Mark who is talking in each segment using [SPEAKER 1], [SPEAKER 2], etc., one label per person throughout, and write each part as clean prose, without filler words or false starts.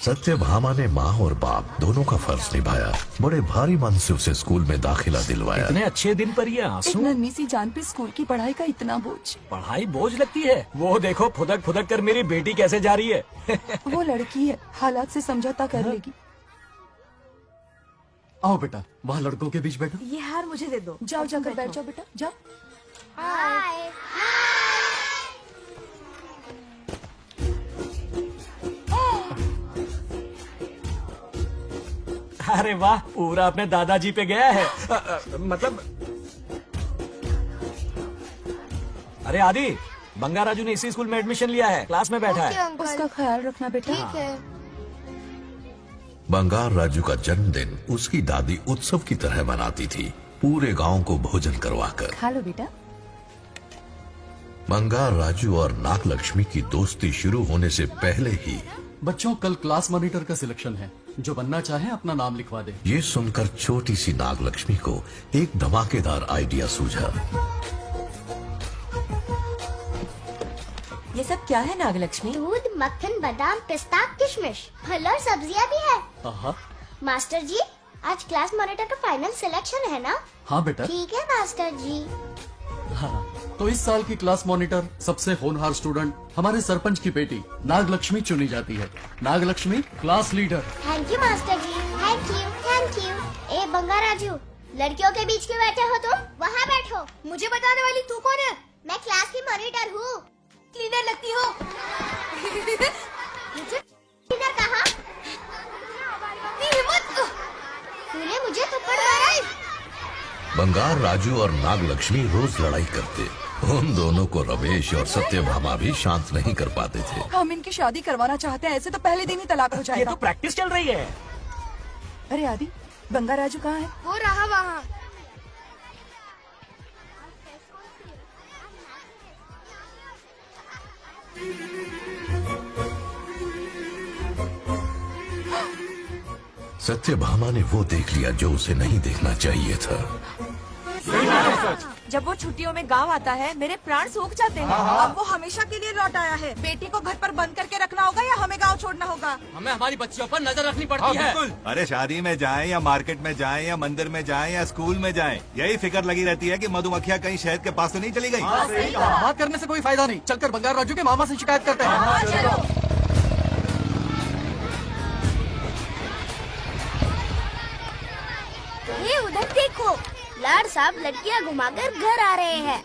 [SPEAKER 1] सत्यभामा ने माँ और बाप दोनों का फर्ज निभाया। बड़े भारी मन से उसे स्कूल में दाखिला दिलवाया।
[SPEAKER 2] इतने अच्छे दिन पर ये
[SPEAKER 3] एक
[SPEAKER 2] आंसू।
[SPEAKER 3] नन्ही सी जान पे स्कूल की पढ़ाई का इतना बोझ।
[SPEAKER 2] पढ़ाई बोझ लगती है। वो देखो फुदक फुदक कर मेरी बेटी कैसे जा रही है।
[SPEAKER 3] वो लड़की है, हालात से समझौता कर लेगी।
[SPEAKER 4] आओ बेटा, वहाँ लड़कों के बीच बैठो।
[SPEAKER 5] ये हार मुझे दे दो।
[SPEAKER 3] जाओ जाकर बैठ जाओ बेटा, जाओ।
[SPEAKER 2] अरे वाह, पूरा अपने दादाजी पे गया है। मतलब अरे आदि, बंगा राजू ने इसी स्कूल में एडमिशन लिया है, क्लास में बैठा है।
[SPEAKER 3] उसका ख्याल रखना बेटा।
[SPEAKER 5] ठीक है।
[SPEAKER 1] बंगार राजू का जन्मदिन उसकी दादी उत्सव की तरह मनाती थी, पूरे गांव को भोजन करवाकर।
[SPEAKER 3] खा लो बेटा।
[SPEAKER 1] बंगार राजू और नागलक्ष्मी की दोस्ती शुरू होने से पहले ही
[SPEAKER 4] बच्चों, कल क्लास मॉनिटर का सिलेक्शन है। जो बनना चाहे अपना नाम लिखवा दे।
[SPEAKER 1] ये सुनकर छोटी सी नागलक्ष्मी को एक धमाकेदार आइडिया सूझा।
[SPEAKER 5] ये सब क्या है नागलक्ष्मी?
[SPEAKER 6] दूध, मक्खन, बादाम, पिस्ता, किशमिश, फल और सब्जियां भी है।
[SPEAKER 4] आहा,
[SPEAKER 6] मास्टर जी, आज क्लास मॉनिटर का फाइनल सिलेक्शन है ना?
[SPEAKER 4] हाँ बेटा।
[SPEAKER 6] ठीक है मास्टर जी।
[SPEAKER 4] हाँ, तो इस साल की क्लास मॉनिटर सबसे होनहार स्टूडेंट हमारे सरपंच की बेटी नागलक्ष्मी चुनी जाती है। Nagalakshmi class leader.
[SPEAKER 6] Thank you master ji, thank you, thank you. ए बंगा राजू, लड़कियों के बीच क्यों बैठे हो तुम? वहाँ बैठो। मुझे बताने वाली तू कौन है? मैं क्लास की मॉनिटर हूँ। क्लीनर लगती हो। मुझे क्लीनर कहा? तूने मुझे थप्पड़ मारा।
[SPEAKER 1] बंगार राजू और नागलक्ष्मी रोज लड़ाई करते। उन दोनों को रमेश और सत्यभामा भी शांत नहीं कर पाते थे।
[SPEAKER 3] हम इनकी शादी करवाना चाहते हैं, ऐसे तो पहले दिन ही तलाक हो
[SPEAKER 2] ये
[SPEAKER 3] जाएगा।
[SPEAKER 2] तो प्रैक्टिस चल रही है।
[SPEAKER 3] अरे आदि, बंगा राजू कहाँ है?
[SPEAKER 6] वो रहा वहाँ।
[SPEAKER 1] सत्यभामा ने वो देख लिया जो उसे नहीं देखना चाहिए था।
[SPEAKER 5] जब वो छुट्टियों में गांव आता है, मेरे प्राण सूख जाते हैं। अब वो हमेशा के लिए लौट आया है। बेटी को घर पर बंद करके रखना होगा या हमें गांव छोड़ना होगा?
[SPEAKER 2] हमें हमारी बच्चियों पर नजर रखनी पड़ती है।
[SPEAKER 7] अरे शादी में जाएं या मार्केट में जाएं या मंदिर में जाएं या स्कूल में जाएं, यही फिक्र लगी रहती है कि मधुमक्खियाँ कहीं शहद के पास तो नहीं चली गई।
[SPEAKER 4] बात करने से कोई फायदा नहीं, चलकर बंगार राजू के मामा से शिकायत करते हैं।
[SPEAKER 6] ये उधर देखो, लाड साहब लड़कियां घुमाकर घर आ रहे हैं।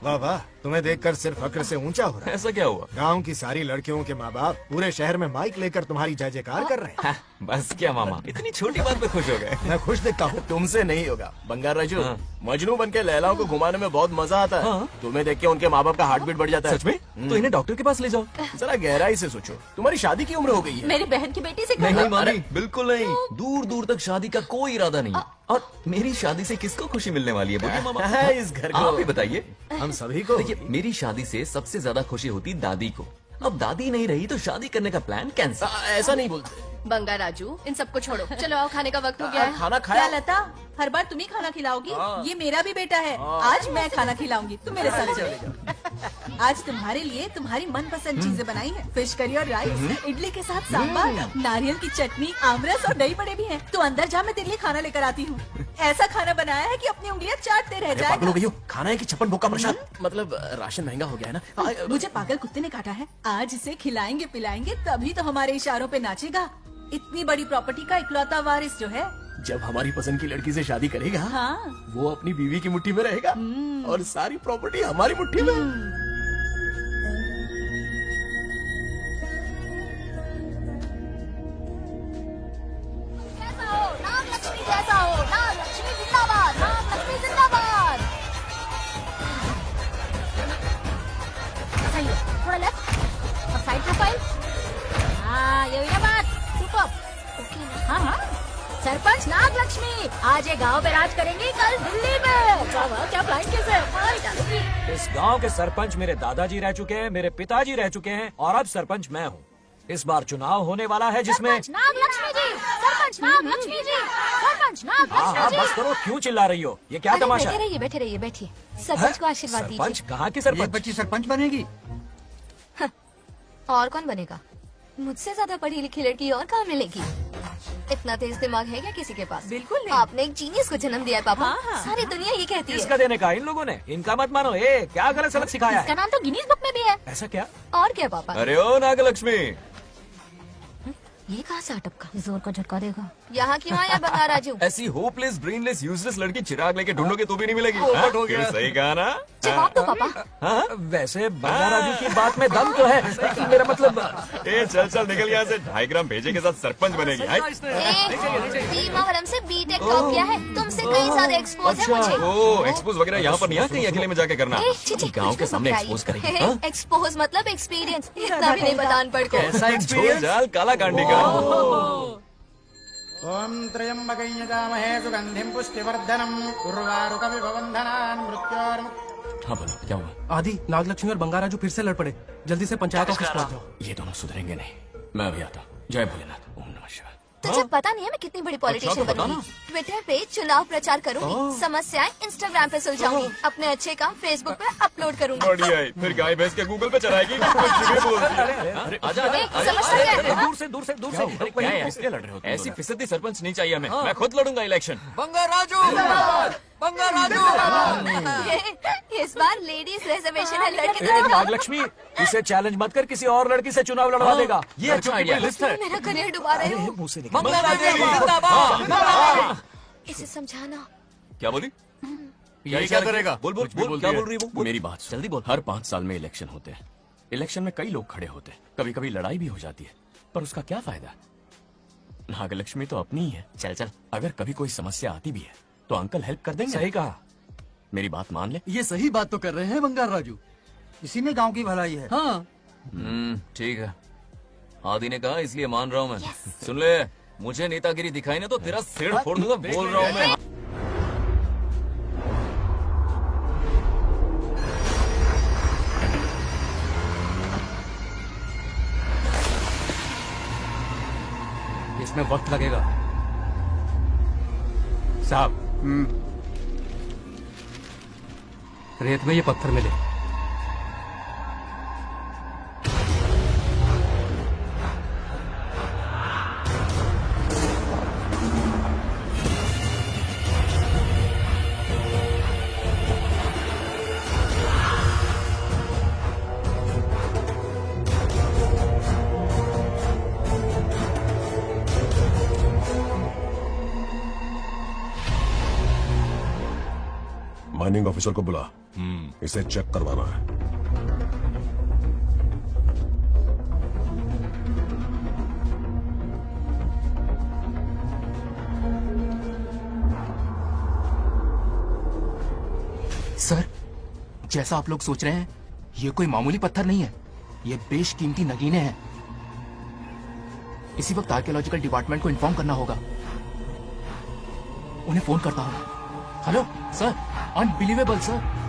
[SPEAKER 8] वाह वाह, तुम्हें देखकर सिर्फ फक्र से ऊंचा हो रहा है।
[SPEAKER 2] ऐसा क्या हुआ?
[SPEAKER 8] गांव की सारी लड़कियों के माँ बाप पूरे शहर में माइक लेकर तुम्हारी जय जयकार कर रहे हैं।
[SPEAKER 2] बस क्या मामा, इतनी छोटी बात पे खुश हो गए।
[SPEAKER 8] मैं खुश दिखता हूँ। तुमसे नहीं होगा बंगार राजू। मजनू बन के लैलाओं को घुमाने में बहुत मजा आता है। तुम्हें देख के उनके माँ बाप का हार्ट बीट बढ़ जाता है।
[SPEAKER 2] सच में? तो इन्हें डॉक्टर के पास ले जाओ।
[SPEAKER 8] जरा गहराई से सोचो, तुम्हारी शादी की उम्र हो गई है।
[SPEAKER 5] मेरी बहन की बेटी से
[SPEAKER 9] नहीं मामी, बिल्कुल नहीं। दूर दूर तक शादी का कोई इरादा नहीं। और मेरी शादी से किसको खुशी मिलने वाली है बोलिए मामा?
[SPEAKER 8] है इस घर को।
[SPEAKER 9] आप ही बताइए।
[SPEAKER 8] हम सभी को।
[SPEAKER 9] देखिए, मेरी शादी से सबसे ज्यादा खुशी होती दादी को। अब दादी नहीं रही तो शादी करने का प्लान कैंसिल।
[SPEAKER 8] ऐसा नहीं बोलते।
[SPEAKER 10] बंगा राजू, इन सबको छोड़ो, चलो आओ, खाने का वक्त हो गया है।
[SPEAKER 8] खाना खाया?
[SPEAKER 5] क्या लता, हर बार तुम ही खाना खिलाओगी? ये मेरा भी बेटा है। आज मैं खाना खिलाऊंगी, तुम मेरे साथ चलो। आज तुम्हारे लिए तुम्हारी मनपसंद चीजें बनाई है। फिश करी और राइस, इडली के साथ सांभर, नारियल की चटनी, आमरस और दही बड़े भी हैं। तो अंदर जा, मैं तेरे लिए खाना लेकर आती हूँ। ऐसा खाना बनाया है कि अपनी उंगलियां चाटते रह
[SPEAKER 8] पागल हो
[SPEAKER 5] जाएगा।
[SPEAKER 8] गई हो? खाना है कि छप्पन भोग का प्रसाद? मतलब राशन महंगा हो गया है ना।
[SPEAKER 5] मुझे पागल कुत्ते ने काटा है। आज इसे खिलाएंगे पिलाएंगे तभी तो हमारे इशारों पे नाचेगा। इतनी बड़ी प्रॉपर्टी का इकलौता वारिस जो है।
[SPEAKER 8] जब हमारी पसंद की लड़की से शादी करेगा,
[SPEAKER 5] हाँ।
[SPEAKER 8] वो अपनी बीवी की मुट्ठी में रहेगा और सारी प्रॉपर्टी हमारी मुट्ठी में।
[SPEAKER 6] नागलक्ष्मी जैसा हो, नागलक्ष्मी जिंदाबाद, नागलक्ष्मी जिंदाबाद। सही है, थोड़ा लेफ्ट और साइड प्रोफाइल। हाँ, ये हुई ना बात। सुपर। हाँ हाँ, सरपंच नागलक्ष्मी आज ये गांव पे राज करेंगी, कल दिल्ली में। क्या फ्लाइट कैसे?
[SPEAKER 2] इस गांव के सरपंच मेरे दादाजी रह चुके हैं, मेरे पिताजी रह चुके हैं और अब सरपंच मैं हूँ। इस बार चुनाव होने वाला है जिसमें
[SPEAKER 6] नागलक्ष्मी जी, सरपंच नागलक्ष्मी जी, सरपंच
[SPEAKER 2] हाँ
[SPEAKER 6] नागलक्ष्मी
[SPEAKER 2] हाँ
[SPEAKER 6] जी।
[SPEAKER 2] बस करो, क्यों चिल्ला रही हो? ये क्या तमाशा है?
[SPEAKER 10] बैठे रहिए, बैठिए। सरपंच को आशीर्वाद
[SPEAKER 2] सरपंच
[SPEAKER 10] दीजिए।
[SPEAKER 2] कहाँ की
[SPEAKER 4] एक
[SPEAKER 2] सरपंच?
[SPEAKER 4] बच्ची सरपंच बनेगी।
[SPEAKER 10] और कौन बनेगा? मुझसे ज्यादा पढ़ी लिखी लड़की और कहाँ मिलेगी? इतना तेज दिमाग है क्या किसी के पास?
[SPEAKER 5] बिल्कुल नहीं।
[SPEAKER 10] आपने एक जीनियस को जन्म दिया है पापा।
[SPEAKER 5] हाँ।
[SPEAKER 10] सारी दुनिया ये कहती
[SPEAKER 2] किसका
[SPEAKER 10] है।
[SPEAKER 2] देने का इन लोगों ने? इनका मत मानो। क्या गलत सलत सिखाया
[SPEAKER 6] इसका
[SPEAKER 2] है?
[SPEAKER 6] नाम तो गिनीज बुक में भी है।
[SPEAKER 2] ऐसा क्या?
[SPEAKER 10] और क्या पापा?
[SPEAKER 9] अरे ओ नागलक्ष्मी,
[SPEAKER 6] ये कहाँ से अटपका? जोर का झटका देगा।
[SPEAKER 10] यहाँ क्यों आया बंगार राजू?
[SPEAKER 9] ऐसी होपलेस ब्रेनलेस यूजलेस लड़की चिराग लेके ढूंढोगे तो भी नहीं मिलेगी। हाँ? फिर सही कहा ना?
[SPEAKER 6] जवाब दो पापा।
[SPEAKER 2] हाँ? वैसे बंगार राजू की बात में दम तो है, लेकिन मेरा मतलब
[SPEAKER 9] चल निकल यहाँ से। 2.5 ग्राम भेजे के साथ सरपंच बनेगी।
[SPEAKER 10] भीमावरम से बीटेक टॉप किया है। तुमसे कई सारे एक्सपोज है मुझे।
[SPEAKER 9] ओ एक्सपोज वगैरह यहाँ पर नहीं है, कहीं अकेले में जाके करना। गाँव के सामने एक्सपोज करेंगे। हाँ?
[SPEAKER 10] एक्सपोज मतलब एक्सपीरियंस। इतना भी नहीं बतान पड़ को।
[SPEAKER 2] ऐसा एक्सपीरियंस।
[SPEAKER 9] जाल काला कांडी का।
[SPEAKER 11] ओम त्र्यंबकं यजामहे सुगंधिं पुष्टिवर्धनम् उर्वारुकमिव बन्धनान् मृत्योर्मुक्तिः।
[SPEAKER 9] हाँ बोलो, क्या हुआ?
[SPEAKER 12] आदि, नागलक्ष्मी और बंगार राजू फिर से लड़ पड़े। जल्दी से पंचायत ऑफिस पहुंच जाओ।
[SPEAKER 9] ये दोनों सुधरेंगे नहीं। मैं अभी आता हूँ। जय भोलेनाथ। ओम नमः शिवाय।
[SPEAKER 10] तुझे पता नहीं है मैं कितनी बड़ी पॉलिटिशियन बनूंगी। ट्विटर पे चुनाव प्रचार करूंगी, समस्याएं इंस्टाग्राम पे सुलझाऊंगी, अपने अच्छे काम फेसबुक पे अपलोड करूंगी।
[SPEAKER 9] बढ़िया है। फिर गाय भैंस के गूगल पे चलाएगी। कुछ भी बोलती है। अरे आजा
[SPEAKER 10] समझता क्या है?
[SPEAKER 2] दूर से दूर से दूर से।
[SPEAKER 9] क्या है? किसके लड़ रहे हो? ऐसी फिसदी सरपंच नहीं चाहिए हमें। मैं खुद लड़ूंगा इलेक्शन।
[SPEAKER 2] बंगार राजू, बंगार राजू।
[SPEAKER 10] इस बार लेडीज रिजर्वेशन है, लड़के तो
[SPEAKER 2] ए,
[SPEAKER 10] दिखाओ।
[SPEAKER 2] नागलक्ष्मी, इसे चैलेंज मत कर, किसी और लड़की से चुनाव लड़वा देगा।
[SPEAKER 9] ये अच्छा आइडिया है।
[SPEAKER 10] मेरा करियर डुबा रहे हो।
[SPEAKER 2] मुंह से
[SPEAKER 9] बंगार राजू
[SPEAKER 10] इसे समझाना।
[SPEAKER 9] क्या बोली?
[SPEAKER 8] ये क्या करेगा?
[SPEAKER 9] बोल बोल बोल, क्या बोल रही है वो?
[SPEAKER 8] मेरी बात सुन।
[SPEAKER 9] जल्दी बोल।
[SPEAKER 8] हर 5 साल में इलेक्शन होते हैं। इलेक्शन में कई लोग खड़े होते हैं, कभी कभी लड़ाई भी हो जाती है, पर उसका क्या फायदा? नागलक्ष्मी तो अपनी ही है। चल अगर कभी कोई समस्या आती भी है तो अंकल हेल्प कर देंगे।
[SPEAKER 2] सही कहा।
[SPEAKER 8] मेरी बात मान ले।
[SPEAKER 4] ये सही बात तो कर रहे हैं बंगार राजू।
[SPEAKER 11] इसी में गांव की भलाई है।
[SPEAKER 4] हाँ,
[SPEAKER 9] ठीक है। आदि ने कहा इसलिए मान रहा हूँ मैं। सुन ले, मुझे नेतागिरी दिखाई ना तो तेरा सिर फोड़ दूंगा। बोल रहा हूँ मैं।
[SPEAKER 2] इसमें वक्त लगेगा साहब। रेत में ये पत्थर मिले।
[SPEAKER 13] माइनिंग ऑफिसर को बुला, इसे चेक करवाना है।
[SPEAKER 12] सर, जैसा आप लोग सोच रहे हैं, ये कोई मामूली पत्थर नहीं है। ये बेशकीमती नगीने हैं। इसी वक्त आर्कियोलॉजिकल डिपार्टमेंट को इन्फॉर्म करना होगा। उन्हें फोन करता हूँ। Hello sir, unbelievable sir.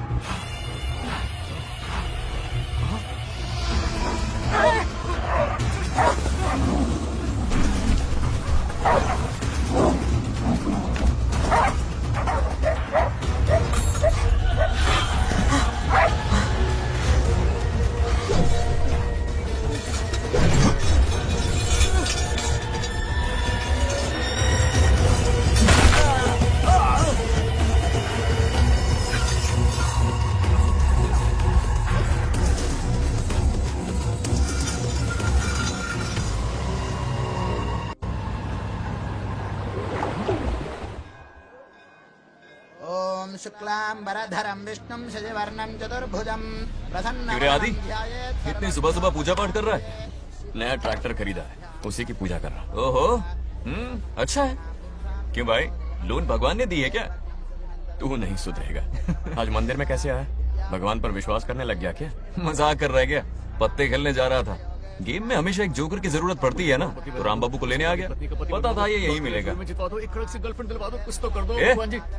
[SPEAKER 11] ओम शुक्लांबरधरं विष्णुं शशिवर्णं चतुर्भुजं प्रसन्नं
[SPEAKER 9] क्यों रे आदि?
[SPEAKER 11] ध्यायेत्
[SPEAKER 9] इतनी सुबह सुबह पूजा पाठ कर रहा है? नया ट्रैक्टर खरीदा है, उसी की पूजा कर रहा हूँ। ओहो, अच्छा है। क्यों भाई, लोन भगवान ने दी है क्या? तू नहीं सुधरेगा। आज मंदिर में कैसे आया? भगवान पर विश्वास करने लग गया क्या? मजाक कर रहा है क्या? पत्ते खेलने जा रहा था। गेम में हमेशा एक जोकर की जरूरत पड़ती है ना, तो राम बाबू को लेने आ गया। पता था ये यही मिलेगा।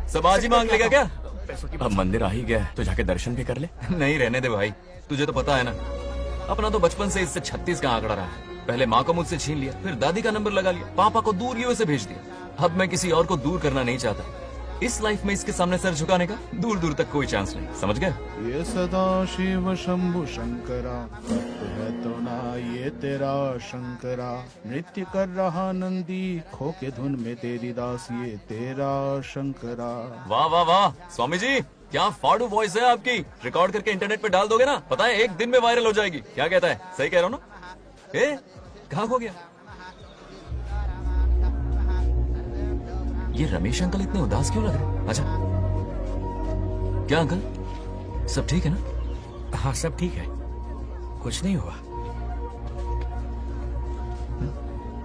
[SPEAKER 9] सब आज ही मांग लेगा क्या? अब मंदिर आ ही गया तो जाके दर्शन भी कर ले। नहीं रहने दे भाई, तुझे तो पता है ना, अपना तो बचपन से इससे 36 का आंकड़ा रहा है। पहले माँ को मुझसे छीन लिया, फिर दादी का नंबर लगा लिया, पापा को दूर यूएसए भेज दिया। अब मैं किसी और को दूर करना नहीं चाहता। इस लाइफ में इसके सामने सर झुकाने का दूर दूर तक कोई चांस नहीं, समझ गए?
[SPEAKER 14] ये सदा शिव शंभु शंकरा तो ना ये तेरा शंकरा, नृत्य कर रहा नंदी, खो के धुन में तेरी दास, ये तेरा शंकरा।
[SPEAKER 9] वाह वाह वाह स्वामी जी, क्या फाड़ू वॉइस है आपकी। रिकॉर्ड करके इंटरनेट पे डाल दोगे ना, पता है 1 दिन में वायरल हो जाएगी। क्या कहता है, सही कह रहा हूँ ना? ए कहाँ खो गया ये रमेश अंकल? इतने उदास क्यों लग रहे? अच्छा क्या अंकल, सब ठीक है ना?
[SPEAKER 2] हाँ सब ठीक है, कुछ नहीं हुआ।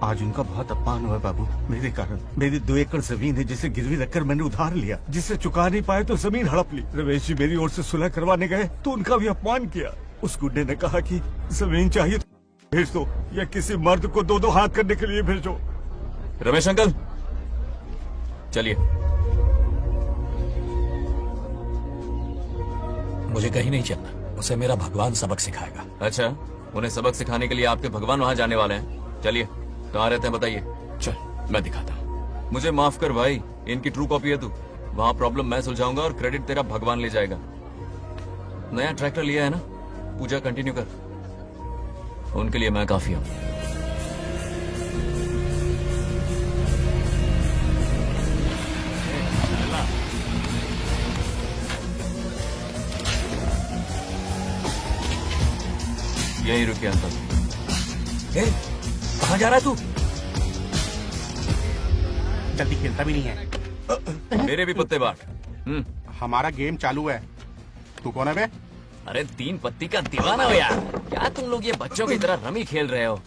[SPEAKER 7] आज उनका बहुत अपमान हुआ बाबू, मेरे कारण। मेरी 2 एकड़ जमीन है जिसे गिरवी रखकर मैंने उधार लिया, जिसे चुका नहीं पाए तो जमीन हड़प ली। रमेश जी मेरी ओर से सुलह करवाने गए तो उनका भी अपमान किया। उस गुंडे ने कहा कि जमीन चाहिए तो भेज दो, या किसी मर्द को 2-2 हाथ करने के लिए भेजो।
[SPEAKER 9] रमेश अंकल चलिए।
[SPEAKER 2] मुझे कहीं नहीं चलना, उसे मेरा भगवान सबक सिखाएगा।
[SPEAKER 9] अच्छा, उन्हें सबक सिखाने के लिए आपके भगवान वहाँ जाने वाले हैं। चलिए, कहाँ रहते हैं बताइए।
[SPEAKER 2] चल मैं दिखाता हूँ।
[SPEAKER 9] मुझे माफ कर भाई, इनकी ट्रू कॉपी है तू। वहाँ प्रॉब्लम मैं सुलझाऊंगा और क्रेडिट तेरा भगवान ले जाएगा। नया ट्रैक्टर लिया है ना, पूजा कंटिन्यू कर। उनके लिए मैं काफी हूँ। यही रुकिए अंकल।
[SPEAKER 2] कहाँ जा रहा है तू?
[SPEAKER 15] जल्दी खेलता भी नहीं है।
[SPEAKER 9] मेरे भी पत्ते बाट।
[SPEAKER 15] हमारा गेम चालू है। तू कौन है बे?
[SPEAKER 9] अरे 3 पत्ती का दीवाना हो यार। क्या तुम लोग ये बच्चों की तरह रमी खेल रहे हो?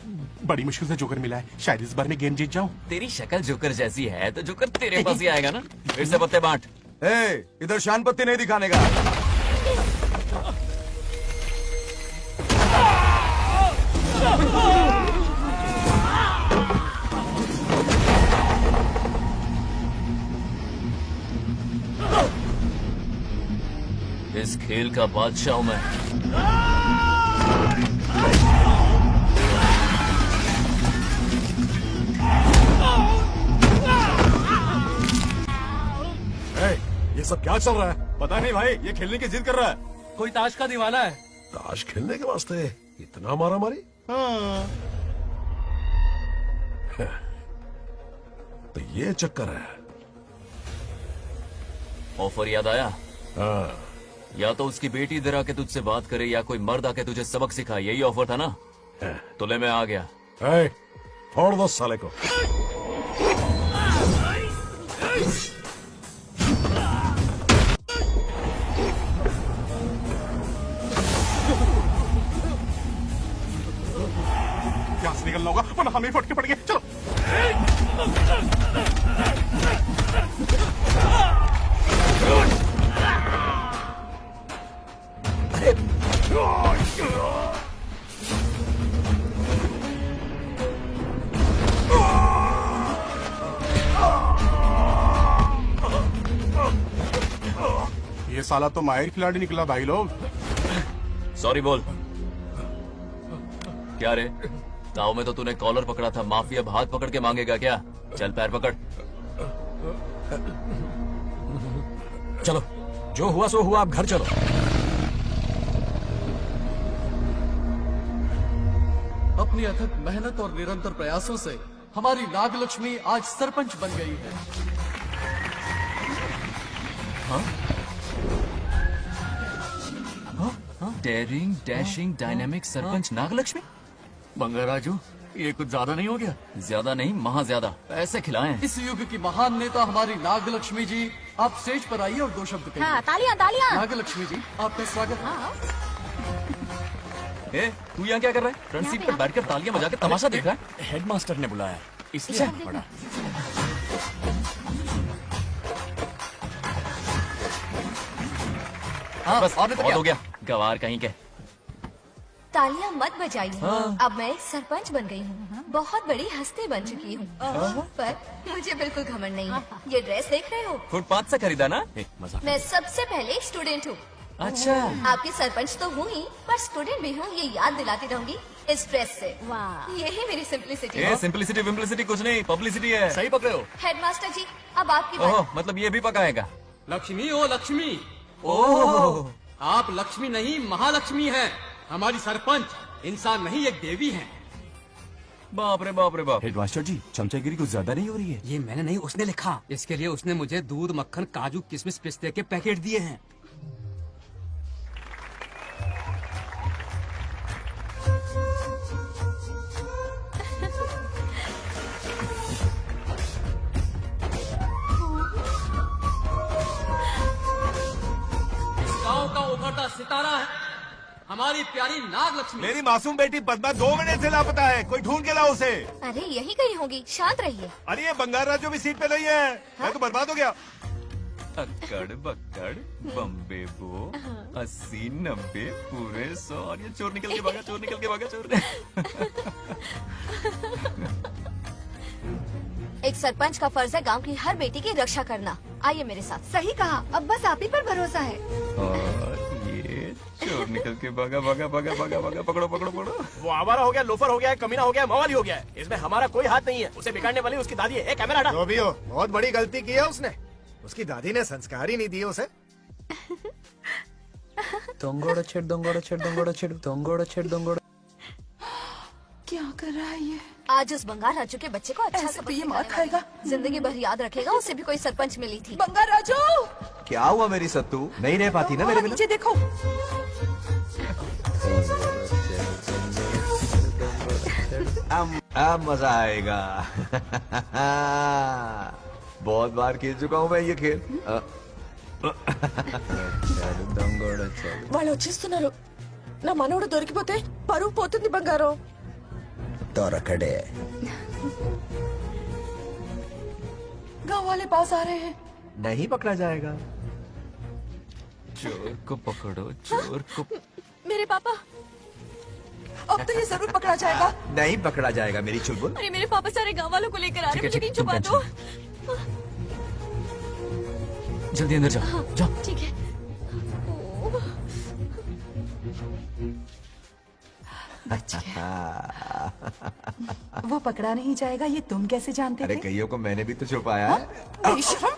[SPEAKER 15] बड़ी मुश्किल से जोकर मिला है, शायद इस बार में गेम जीत जाऊं।
[SPEAKER 9] तेरी शक्ल जोकर जैसी है तो जोकर तेरे पास ही आएगा ना। फिर से पत्ते बांट।
[SPEAKER 16] इधर शान पत्ती नहीं दिखाने का।
[SPEAKER 9] इस खेल का बादशाह हूं मैं।
[SPEAKER 13] ये सब क्या चल रहा है?
[SPEAKER 7] पता नहीं भाई, ये खेलने की जिद कर रहा है।
[SPEAKER 4] कोई ताश का दीवाना है।
[SPEAKER 13] ताश खेलने के वास्ते इतना मारा मारी? तो ये चक्कर है।
[SPEAKER 9] ऑफर याद आया? या तो उसकी बेटी इधर आके तुझसे बात करे, या कोई मर्द आके तुझे सबक सिखाए। यही ऑफर था ना? तो ले मैं आ गया।
[SPEAKER 13] फोड़ दो साले को।
[SPEAKER 15] यहाँ से निकलना होगा वरना हमें फटके पड़ेंगे। चलो। ये साला तो माहिर खिलाड़ी निकला भाई लोग।
[SPEAKER 9] सॉरी बोल। क्या रे, गाँव में तो तूने कॉलर पकड़ा था, माफी अब हाथ पकड़ के मांगेगा क्या? चल पैर पकड़।
[SPEAKER 2] चलो, जो हुआ सो हुआ, अब घर चलो।
[SPEAKER 4] अपनी अथक मेहनत और निरंतर प्रयासों से हमारी नागलक्ष्मी आज सरपंच बन गई है।
[SPEAKER 9] Daring dashing dynamic sarpanch Nagalakshmi.
[SPEAKER 4] Bangaraju, ये कुछ ज्यादा नहीं हो गया?
[SPEAKER 9] ज्यादा नहीं, महा ज्यादा। पैसे खिलाएं।
[SPEAKER 4] इस युग की महान नेता हमारी नागलक्ष्मी जी, आप स्टेज पर आइए और 2 शब्द कहिए।
[SPEAKER 6] हाँ, तालियां तालियां।
[SPEAKER 4] नागलक्ष्मी जी, आपका स्वागत है।
[SPEAKER 9] तू यहाँ क्या कर रहा है? फ्रंट सीट पर बैठकर तालियां बजा के तमाशा देख रहा है?
[SPEAKER 8] हेडमास्टर ने बुलाया, इसलिए आना पड़ा।
[SPEAKER 9] बस और हो गया, गवार कहीं के।
[SPEAKER 10] तालियां मत बजाइए। अब मैं सरपंच बन गई हूँ, बहुत बड़ी हस्ती बन चुकी हूँ। पर मुझे बिल्कुल घमंड नहीं है। ये ड्रेस देख रहे हो?
[SPEAKER 9] फुटपाथ से खरीदा ना? मजाक।
[SPEAKER 10] मैं सबसे पहले स्टूडेंट हूँ।
[SPEAKER 9] अच्छा।
[SPEAKER 10] आपकी सरपंच तो हूँ ही, पर स्टूडेंट भी हूँ, ये याद दिलाती रहूंगी इस ड्रेस से।
[SPEAKER 6] वाह,
[SPEAKER 10] यही मेरी सिंप्लिसिटी है।
[SPEAKER 9] सिंप्लिसिटी विम्प्लिसिटी कुछ नहीं, पब्लिसिटी है।
[SPEAKER 8] सही पकड़े हो।
[SPEAKER 10] हेडमास्टर जी, अब आपकी
[SPEAKER 9] ओह,
[SPEAKER 10] बारी।
[SPEAKER 9] मतलब ये भी पकाएगा?
[SPEAKER 4] लक्ष्मी, ओ लक्ष्मी।
[SPEAKER 9] ओह,
[SPEAKER 4] आप लक्ष्मी नहीं, महालक्ष्मी हैं। हमारी सरपंच
[SPEAKER 12] इंसान नहीं एक देवी है।
[SPEAKER 8] बाप रे बाप रे बाप।
[SPEAKER 16] हेडमास्टर जी, चमचागिरी कुछ ज्यादा नहीं हो रही है?
[SPEAKER 12] ये मैंने नहीं, उसने लिखा। इसके लिए उसने मुझे दूध, मक्खन, काजू, किशमिश, पिस्ते के पैकेट दिए हैं। इस गांव का उभरता सितारा है हमारी प्यारी नाग लक्ष्मी।
[SPEAKER 16] मेरी मासूम बेटी पद्मा 2 महीने से लापता है, कोई ढूंढ के लाओ उसे।
[SPEAKER 10] अरे यही कहीं होगी, शांत रहिए।
[SPEAKER 16] अरे ये बंगार राजू भी सीट पे नहीं है, मैं तो बर्बाद हो गया।
[SPEAKER 9] अक्कड़ बक्कड़ बम्बे बो 80 90 पूरे 100 और ये चोर निकल के भागा, चोर निकल के भागा, चोर।
[SPEAKER 10] एक सरपंच का फर्ज है गांव की हर बेटी की रक्षा करना। आइए मेरे साथ।
[SPEAKER 3] सही कहा, अब बस आप ही पर भरोसा है।
[SPEAKER 9] और ये चोर निकल के भागा भागा भागा भागा भागा, पकड़ो पकड़ो पकड़ो।
[SPEAKER 2] वो आवारा हो गया, लोफर हो गया, कमीना हो गया, मवाली हो गया है। इसमें हमारा कोई हाथ नहीं है। उसे बिगाड़ने वाली उसकी दादी है। कैमरा हटा।
[SPEAKER 17] जो भी हो, बहुत बड़ी गलती की है उसने। उसकी दादी ने संस्कार ही नहीं दिए उसे।
[SPEAKER 2] दंगोड़ा छेड़ दंगोड़ा छेड़ दंगोड़ा छेड़ दंगोड़ा छेड़ दंगोड़ा।
[SPEAKER 3] क्या कर रहा है ये?
[SPEAKER 10] आज उस बंगार राजू के बच्चे को अच्छा
[SPEAKER 3] ऐसे
[SPEAKER 10] सबक
[SPEAKER 3] तो ये
[SPEAKER 10] सिखाने
[SPEAKER 3] मार खाएगा।
[SPEAKER 10] वाली। जिंदगी भर याद रखेगा, उसे भी कोई सरपंच मिली थी।
[SPEAKER 3] बंगार राजू,
[SPEAKER 16] क्या हुआ मेरी सत्तू? नहीं रह पाती ना मेरे बिना?
[SPEAKER 3] नीचे देखो।
[SPEAKER 16] अब मजा आएगा। बहुत बार खेल चुका हूँ मैं ये खेल।
[SPEAKER 18] వాళ్ళు వచ్చేస్తున్నారు. నా మనవడు దొరికిపోతే పరువు పోతుంది బంగారం.
[SPEAKER 17] దొరకడే.
[SPEAKER 3] गांव वाले पास आ रहे हैं।
[SPEAKER 16] नहीं पकड़ा जाएगा।
[SPEAKER 9] चोर को पकड़ो, चोर को।
[SPEAKER 18] मेरे पापा.
[SPEAKER 3] अब तो ये जरूर पकड़ा जाएगा।
[SPEAKER 16] नहीं पकड़ा जाएगा मेरी चुलबुल।
[SPEAKER 18] अरे मेरे पापा सारे गांव वालों को लेकर आ रहे हैं, मुझे कहीं छुपा दो.
[SPEAKER 8] जल्दी अंदर जाओ, जाओ।
[SPEAKER 18] ठीक है.
[SPEAKER 3] वो पकड़ा नहीं जाएगा, ये तुम कैसे जानते
[SPEAKER 16] अरे
[SPEAKER 3] थे?
[SPEAKER 16] कईयों को मैंने भी तो छुपाया है।
[SPEAKER 3] बेशरम।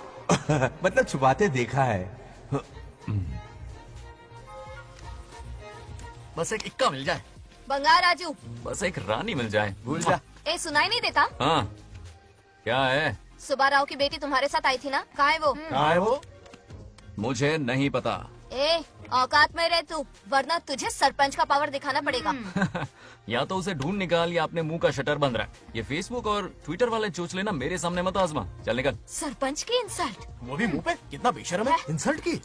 [SPEAKER 16] मतलब छुपाते देखा है।
[SPEAKER 8] बस एक इक्का मिल जाए,
[SPEAKER 10] बंगार राजू।
[SPEAKER 9] बस एक रानी मिल जाए।
[SPEAKER 16] भूल जा।
[SPEAKER 10] ए सुनाई नहीं देता?
[SPEAKER 9] हाँ क्या है?
[SPEAKER 10] सुबह राव की बेटी तुम्हारे साथ आई थी ना, कहाँ है वो?
[SPEAKER 9] कहाँ है वो? मुझे नहीं पता।
[SPEAKER 10] ए औकात में रह तू, वरना तुझे सरपंच का पावर दिखाना पड़ेगा।
[SPEAKER 9] या तो उसे ढूंढ निकाल या अपने मुंह का शटर बंद रख। ये फेसबुक और ट्विटर वाले चोच लेना मेरे सामने मत आजमा। चल निकल।
[SPEAKER 10] सरपंच की इंसल्ट।
[SPEAKER 2] वो भी मुंह पे, कितना बेशर्म है। इंसल्ट की?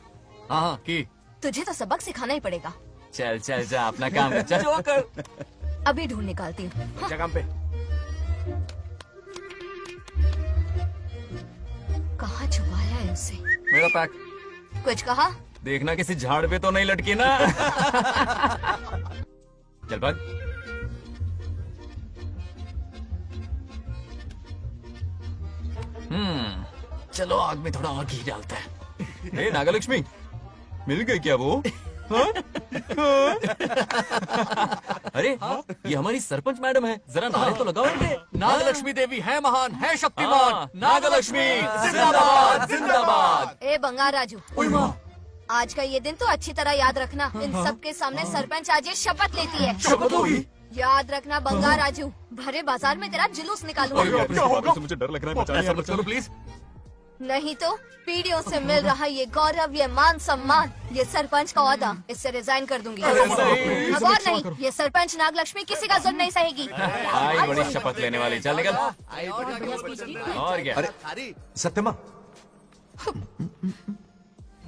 [SPEAKER 9] हाँ हाँ की।
[SPEAKER 10] तुझे तो सबक सिखाना ही पड़ेगा।
[SPEAKER 9] चल चल जा, अपना काम कर। चल जो कर।
[SPEAKER 10] अभी ढूंढ निकालती हूँ।
[SPEAKER 2] काम पे।
[SPEAKER 10] कहाँ छुपाया है उसे?
[SPEAKER 9] मेरा पैक।
[SPEAKER 10] कुछ कहा?
[SPEAKER 9] देखना किसी झाड़ पे तो नहीं लटकी ना। चल भाग।
[SPEAKER 8] चलो आग में थोड़ा और घी डालते हैं।
[SPEAKER 9] ए नागलक्ष्मी, मिल गई क्या वो? हाँ? अरे ये हमारी सरपंच मैडम है, जरा नारे तो लगाओ इनके।
[SPEAKER 8] नागलक्ष्मी देवी है महान, है शक्तिमान।
[SPEAKER 9] हाँ,
[SPEAKER 8] नागलक्ष्मी जिंदाबाद जिंदाबाद।
[SPEAKER 10] ए बंगार राजू, आज का ये दिन तो अच्छी तरह याद रखना। इन सब के सामने सरपंच आज ये शपथ लेती है।
[SPEAKER 9] शपथ होगी?
[SPEAKER 10] याद रखना बंगार राजू, भरे बाजार में तेरा जुलूस निकालूंगा।
[SPEAKER 9] मुझे डर लग रहा है, बचा लो प्लीज।
[SPEAKER 10] नहीं तो पीढ़ियों से मिल रहा ये गौरव, ये मान सम्मान, ये सरपंच का ओहदा, इससे रिजाइन कर दूंगी। अब और नहीं, ये सरपंच नागलक्ष्मी किसी का जुल्म नहीं सहेगी।
[SPEAKER 9] आई बड़ी शपथ लेने वाली। चल निकल। और क्या?
[SPEAKER 16] अरे सत्यमा,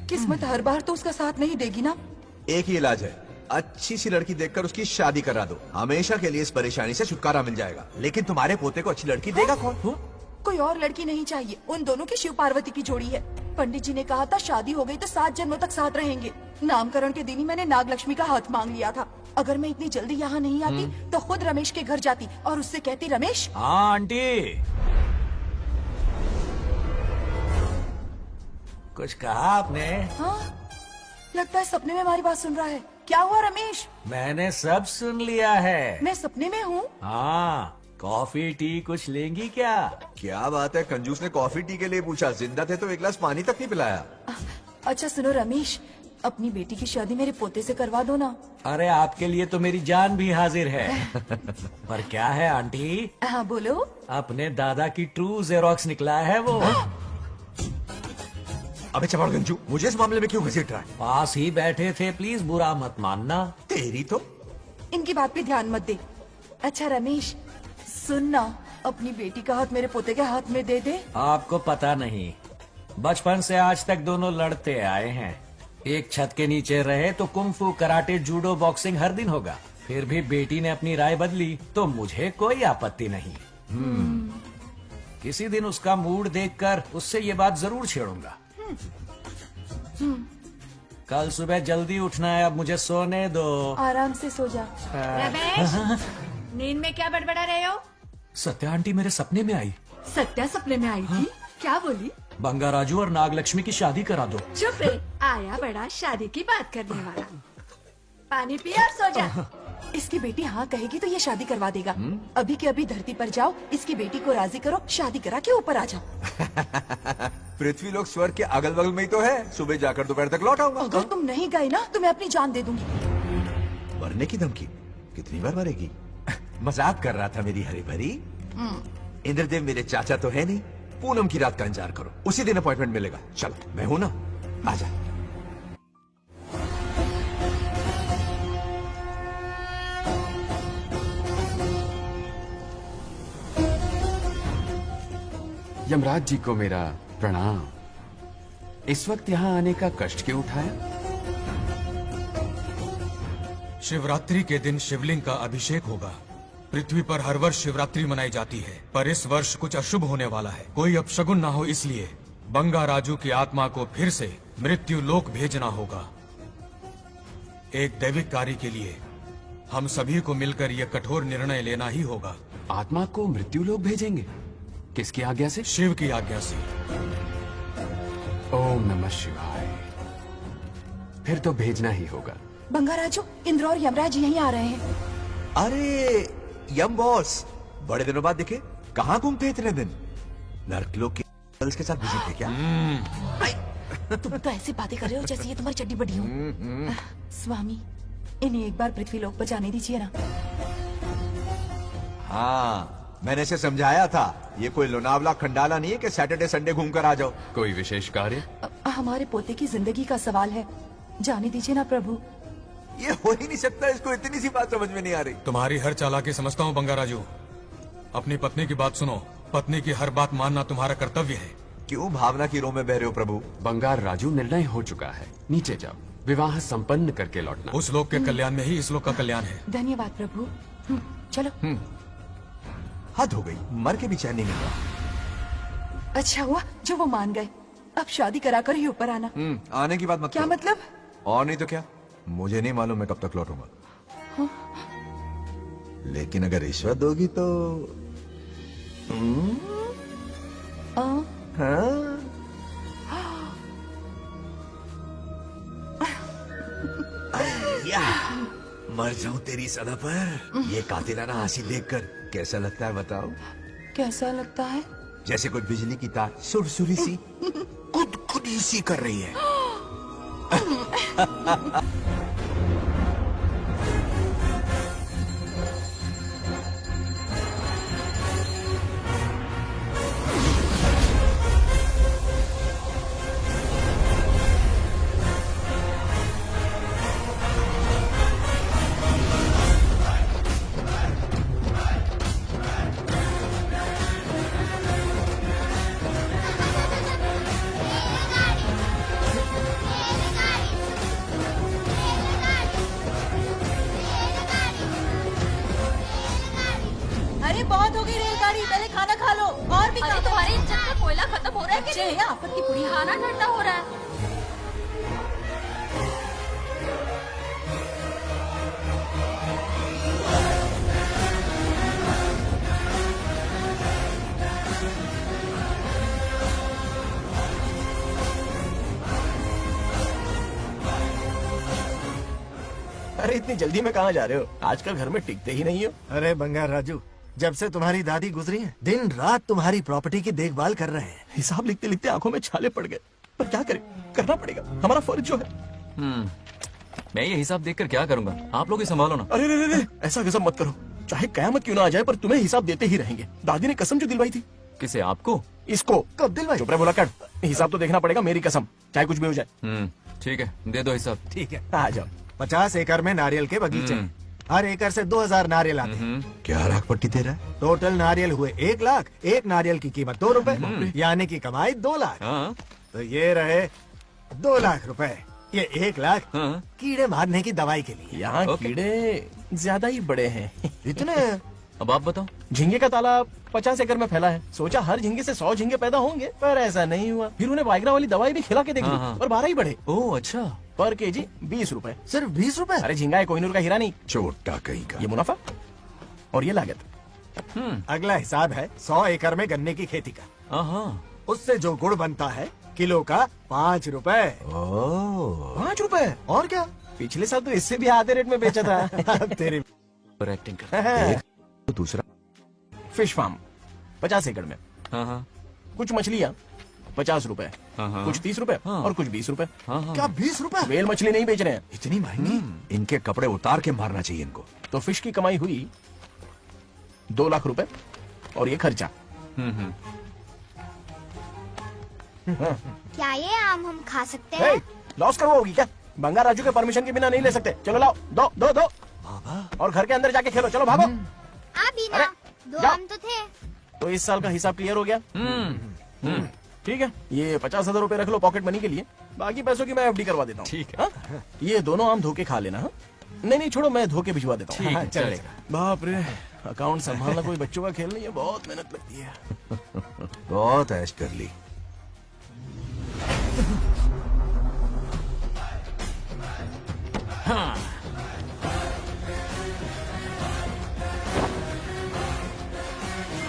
[SPEAKER 3] किस्मत हर बार तो उसका साथ नहीं देगी ना।
[SPEAKER 16] एक ही इलाज है, अच्छी सी लड़की देखकर उसकी शादी करा दो। हमेशा के लिए इस परेशानी से छुटकारा मिल जाएगा। लेकिन तुम्हारे पोते को अच्छी लड़की देगा कौन?
[SPEAKER 3] कोई और लड़की नहीं चाहिए, उन दोनों की शिव पार्वती की जोड़ी है। पंडित जी ने कहा था शादी हो गई तो 7 जन्मों तक साथ रहेंगे। नामकरण के दिन ही मैंने नागलक्ष्मी का हाथ मांग लिया था। अगर मैं इतनी जल्दी यहाँ नहीं आती तो खुद रमेश के घर जाती और उससे कहती, रमेश।
[SPEAKER 2] हाँ आंटी, कुछ कहा आपने?
[SPEAKER 3] हाँ, लगता है सपने में हमारी बात सुन रहा है। क्या हुआ रमेश?
[SPEAKER 2] मैंने सब सुन लिया है।
[SPEAKER 3] मैं सपने में हूँ?
[SPEAKER 2] हाँ, कॉफी टी कुछ लेंगी क्या?
[SPEAKER 16] क्या बात है, कंजूस ने कॉफी टी के लिए पूछा। जिंदा थे तो एक गिलास पानी तक नहीं पिलाया।
[SPEAKER 3] अच्छा सुनो रमेश, अपनी बेटी की शादी मेरे पोते से करवा दो ना।
[SPEAKER 2] अरे आपके लिए तो मेरी जान भी हाजिर है। पर क्या है आंटी,
[SPEAKER 3] हाँ बोलो।
[SPEAKER 2] अपने दादा की ट्रू जेरोक्स निकला है वो।
[SPEAKER 16] अबे चमारगंजू, मुझे इस मामले में क्यों घसीट रहा है?
[SPEAKER 2] पास ही बैठे थे, प्लीज बुरा मत मानना।
[SPEAKER 16] तेरी तो
[SPEAKER 3] इनकी बात पे ध्यान मत दे। अच्छा रमेश सुन ना, अपनी बेटी का हाथ मेरे पोते के हाथ में दे दे।
[SPEAKER 2] आपको पता नहीं, बचपन से आज तक दोनों लड़ते आए हैं। एक छत के नीचे रहे तो कुंफू, कराटे, जूडो, बॉक्सिंग हर दिन होगा। फिर भी बेटी ने अपनी राय बदली तो मुझे कोई आपत्ति नहीं। किसी दिन उसका मूड देखकर उससे ये बात जरूर छेड़ूंगा। कल सुबह जल्दी उठना है, अब मुझे सोने दो।
[SPEAKER 3] आराम से सो जा।
[SPEAKER 6] रमेश, नींद में क्या बड़बड़ा रहे हो?
[SPEAKER 2] सत्या आंटी मेरे सपने में आई।
[SPEAKER 5] सत्या सपने में आई थी? क्या बोली?
[SPEAKER 2] बंगा राजू और नागलक्ष्मी की शादी करा दो।
[SPEAKER 5] चुप रे, आया बड़ा शादी की बात करने वाला। पानी पिया और सो जा।
[SPEAKER 3] इसकी बेटी हाँ कहेगी तो ये शादी करवा देगा। अभी के अभी धरती पर जाओ, इसकी बेटी को राजी करो, शादी करा के ऊपर आ जाओ।
[SPEAKER 16] पृथ्वी लोग स्वर्ग के अगल बगल में ही तो है। सुबह जाकर दोपहर तक लौट आऊंगा।
[SPEAKER 3] अगर तुम नहीं गए ना तो मैं अपनी जान दे दूंगी।
[SPEAKER 16] मरने की धमकी? कितनी बार मरेगी? मजाक कर रहा था मेरी हरी भरी। इंद्रदेव मेरे चाचा तो है नहीं। पूनम की रात का इंतजार करो, उसी दिन अपॉइंटमेंट मिलेगा। चलो मैं हूं ना, आजा।
[SPEAKER 12] यमराज जी को मेरा प्रणाम। इस वक्त यहाँ आने का कष्ट क्यों उठाया?
[SPEAKER 19] शिवरात्रि के दिन शिवलिंग का अभिषेक होगा। पृथ्वी पर हर वर्ष शिवरात्रि मनाई जाती है, पर इस वर्ष कुछ अशुभ होने वाला है। कोई अपशगुन ना हो, इसलिए बंगा राजू की आत्मा को फिर से मृत्यु लोक भेजना होगा। एक दैविक कार्य के लिए हम सभी को मिलकर यह कठोर निर्णय लेना ही होगा।
[SPEAKER 12] आत्मा को मृत्यु लोक भेजेंगे? किसकी आज्ञा से?
[SPEAKER 19] शिव की आज्ञा से।
[SPEAKER 12] ओम नमः शिवाय। फिर तो भेजना ही होगा।
[SPEAKER 3] बंगा राजू, इंद्र और यमराज यहीं आ रहे हैं।
[SPEAKER 16] अरे यम बॉस, बड़े दिनों बाद दिखे। कहाँ घूमते इतने दिन? नर्कलोक के गर्ल्स के साथ बिजी थे क्या?
[SPEAKER 3] तुम तो ऐसी बातें कर रहे हो जैसे ये तुम्हारी चड्डी बड़ी हो। स्वामी, इन्हें एक बार पृथ्वी लोक पर जाने दीजिए ना।
[SPEAKER 16] हाँ, मैंने इसे समझाया था। ये कोई लोनावला खंडाला नहीं है कि सैटरडे संडे घूम कर आ जाओ।
[SPEAKER 12] कोई विशेष कार्य?
[SPEAKER 3] हमारे पोते की जिंदगी का सवाल है, जाने दीजिए ना प्रभु।
[SPEAKER 16] ये हो ही नहीं सकता, इसको इतनी सी बात समझ में नहीं आ रही।
[SPEAKER 19] तुम्हारी हर चालाकी समझता हूँ बंगा राजू। अपनी पत्नी की बात सुनो। पत्नी की हर बात मानना तुम्हारा कर्तव्य है।
[SPEAKER 16] क्यों भावना की रो में बह रहे हो प्रभु?
[SPEAKER 12] बंगार राजू, निर्णय हो चुका है। नीचे जाओ, विवाह संपन्न करके लौटना।
[SPEAKER 19] उस लोक के कल्याण में ही इस लोक का कल्याण है।
[SPEAKER 3] धन्यवाद प्रभु। चलो।
[SPEAKER 16] हद हो गई, मर के भी चैन नहीं मिल रहा।
[SPEAKER 3] अच्छा हुआ जो वो मान गए। अब शादी कराकर ही ऊपर आना।
[SPEAKER 16] आने की बात मत
[SPEAKER 3] क्या
[SPEAKER 16] करो।
[SPEAKER 3] मतलब?
[SPEAKER 16] और नहीं तो क्या, मुझे नहीं मालूम मैं कब तक लौटूंगा। लेकिन अगर रिश्वत दोगी तो मर जाऊं तेरी सदा पर। ये कातिलाना हंसी देखकर कैसा लगता है बताओ?
[SPEAKER 3] कैसा लगता है?
[SPEAKER 16] जैसे कोई बिजली की तार सुरसुरी सी खुद सी कर रही है।
[SPEAKER 5] अरे बहुत हो गई रेलगाड़ी, पहले खाना खा लो। और भी
[SPEAKER 10] अरे तुम्हारे इंजन का कोयला खत्म हो रहा है कि नहीं?
[SPEAKER 5] आफत की पूरी
[SPEAKER 10] खाना ठंडा हो रहा है।
[SPEAKER 17] अरे इतनी जल्दी में कहाँ जा रहे हो? आजकल घर में टिकते ही नहीं हो।
[SPEAKER 11] अरे बंगार राजू, जब से तुम्हारी दादी गुजरी है, दिन रात तुम्हारी प्रॉपर्टी की देखभाल कर रहे हैं।
[SPEAKER 17] हिसाब लिखते लिखते आंखों में छाले पड़ गए, पर क्या करें, करना पड़ेगा, हमारा फर्ज जो है।
[SPEAKER 9] मैं ये हिसाब देखकर क्या करूंगा? आप लोग ही संभालो ना।
[SPEAKER 12] अरे रे रे, ऐसा गजब मत करो। चाहे कयामत क्यों ना आ जाए पर तुम्हें हिसाब देते ही रहेंगे। दादी ने कसम जो दिलवाई थी।
[SPEAKER 9] किसे? आपको?
[SPEAKER 12] इसको कब दिलवाई? चुप रहे बोला कर। हिसाब तो देखना पड़ेगा, मेरी कसम, चाहे कुछ भी हो जाए।
[SPEAKER 9] ठीक है, दे दो हिसाब।
[SPEAKER 11] ठीक है,
[SPEAKER 12] आ जाओ।
[SPEAKER 11] 50 एकड़ में नारियल के बगीचे हैं। हर एकड़ से 2000 नारियल आते हैं।
[SPEAKER 16] क्या लाख पट्टी दे रहा है?
[SPEAKER 11] टोटल नारियल हुए 1 लाख। एक नारियल की कीमत 2 रुपए, यानी कि कमाई 2 लाख। तो ये रहे 2 लाख रुपए। ये 1 लाख कीड़े मारने की दवाई के लिए।
[SPEAKER 12] यहाँ कीड़े ज्यादा ही बड़े हैं।
[SPEAKER 11] इतने?
[SPEAKER 9] अब आप बताओ।
[SPEAKER 12] झींगे का तालाब 50 एकड़ में फैला है। सोचा हर झींगे से 100 झींगे पैदा होंगे, पर ऐसा नहीं हुआ। फिर उन्हें वाइग्रा वाली दवाई भी खिला के देख ली और 12 ही बढ़े।
[SPEAKER 9] ओह अच्छा।
[SPEAKER 12] पर केजी 20 रुपए।
[SPEAKER 11] सिर्फ 20 रुपए?
[SPEAKER 12] अरे झींगा है, कोहिनूर का हीरा नहीं।
[SPEAKER 16] छोटा कहीं का।
[SPEAKER 12] ये मुनाफा और ये लागत।
[SPEAKER 11] अगला हिसाब है 100 एकड़ में गन्ने की खेती का। उससे जो गुड़ बनता है किलो का 5 रुपए।
[SPEAKER 12] 5 रुपए? और क्या, पिछले साल तो इससे भी आधे रेट में बेचा था।
[SPEAKER 11] तेरी
[SPEAKER 9] एक्टिंग कर।
[SPEAKER 16] तो दूसरा
[SPEAKER 12] फिश फार्म 50 एकड़ में। कुछ मछलियाँ 50 रुपए, कुछ 30 रुपए और कुछ 20 रुपए।
[SPEAKER 11] क्या 20 रुपए?
[SPEAKER 12] वेल मछली नहीं बेच रहे हैं।
[SPEAKER 11] इतनी महंगी?
[SPEAKER 16] इनके कपड़े उतार के मारना चाहिए इनको।
[SPEAKER 12] तो फिश की कमाई हुई 2 लाख रुपए और ये खर्चा।
[SPEAKER 10] क्या ये आम हम खा सकते हैं?
[SPEAKER 12] लॉस करवाओगी क्या? बंगा राजू के परमिशन के बिना नहीं ले सकते। चलो लाओ, दो दो दो। और घर के अंदर जाके खेलो। चलो भागो।
[SPEAKER 10] अभी ना, 2 आम तो थे।
[SPEAKER 12] तो इस साल का हिसाब क्लियर हो गया? ठीक है, ये 50,000 रुपए रख लो पॉकेट मनी के लिए। बाकी पैसों की मैं एफडी करवा देता हूँ।
[SPEAKER 9] ठीक है।
[SPEAKER 12] ये दोनों आम धोके खा लेना। नहीं नहीं छोड़ो, मैं धोके भिजवा देता हूँ।
[SPEAKER 9] ठीक है, चलेगा।
[SPEAKER 12] बाप रे, अकाउंट संभालना कोई बच्चों का खेल नहीं है, बहुत मेहनत लगती है।
[SPEAKER 16] बहुत ऐश कर ली।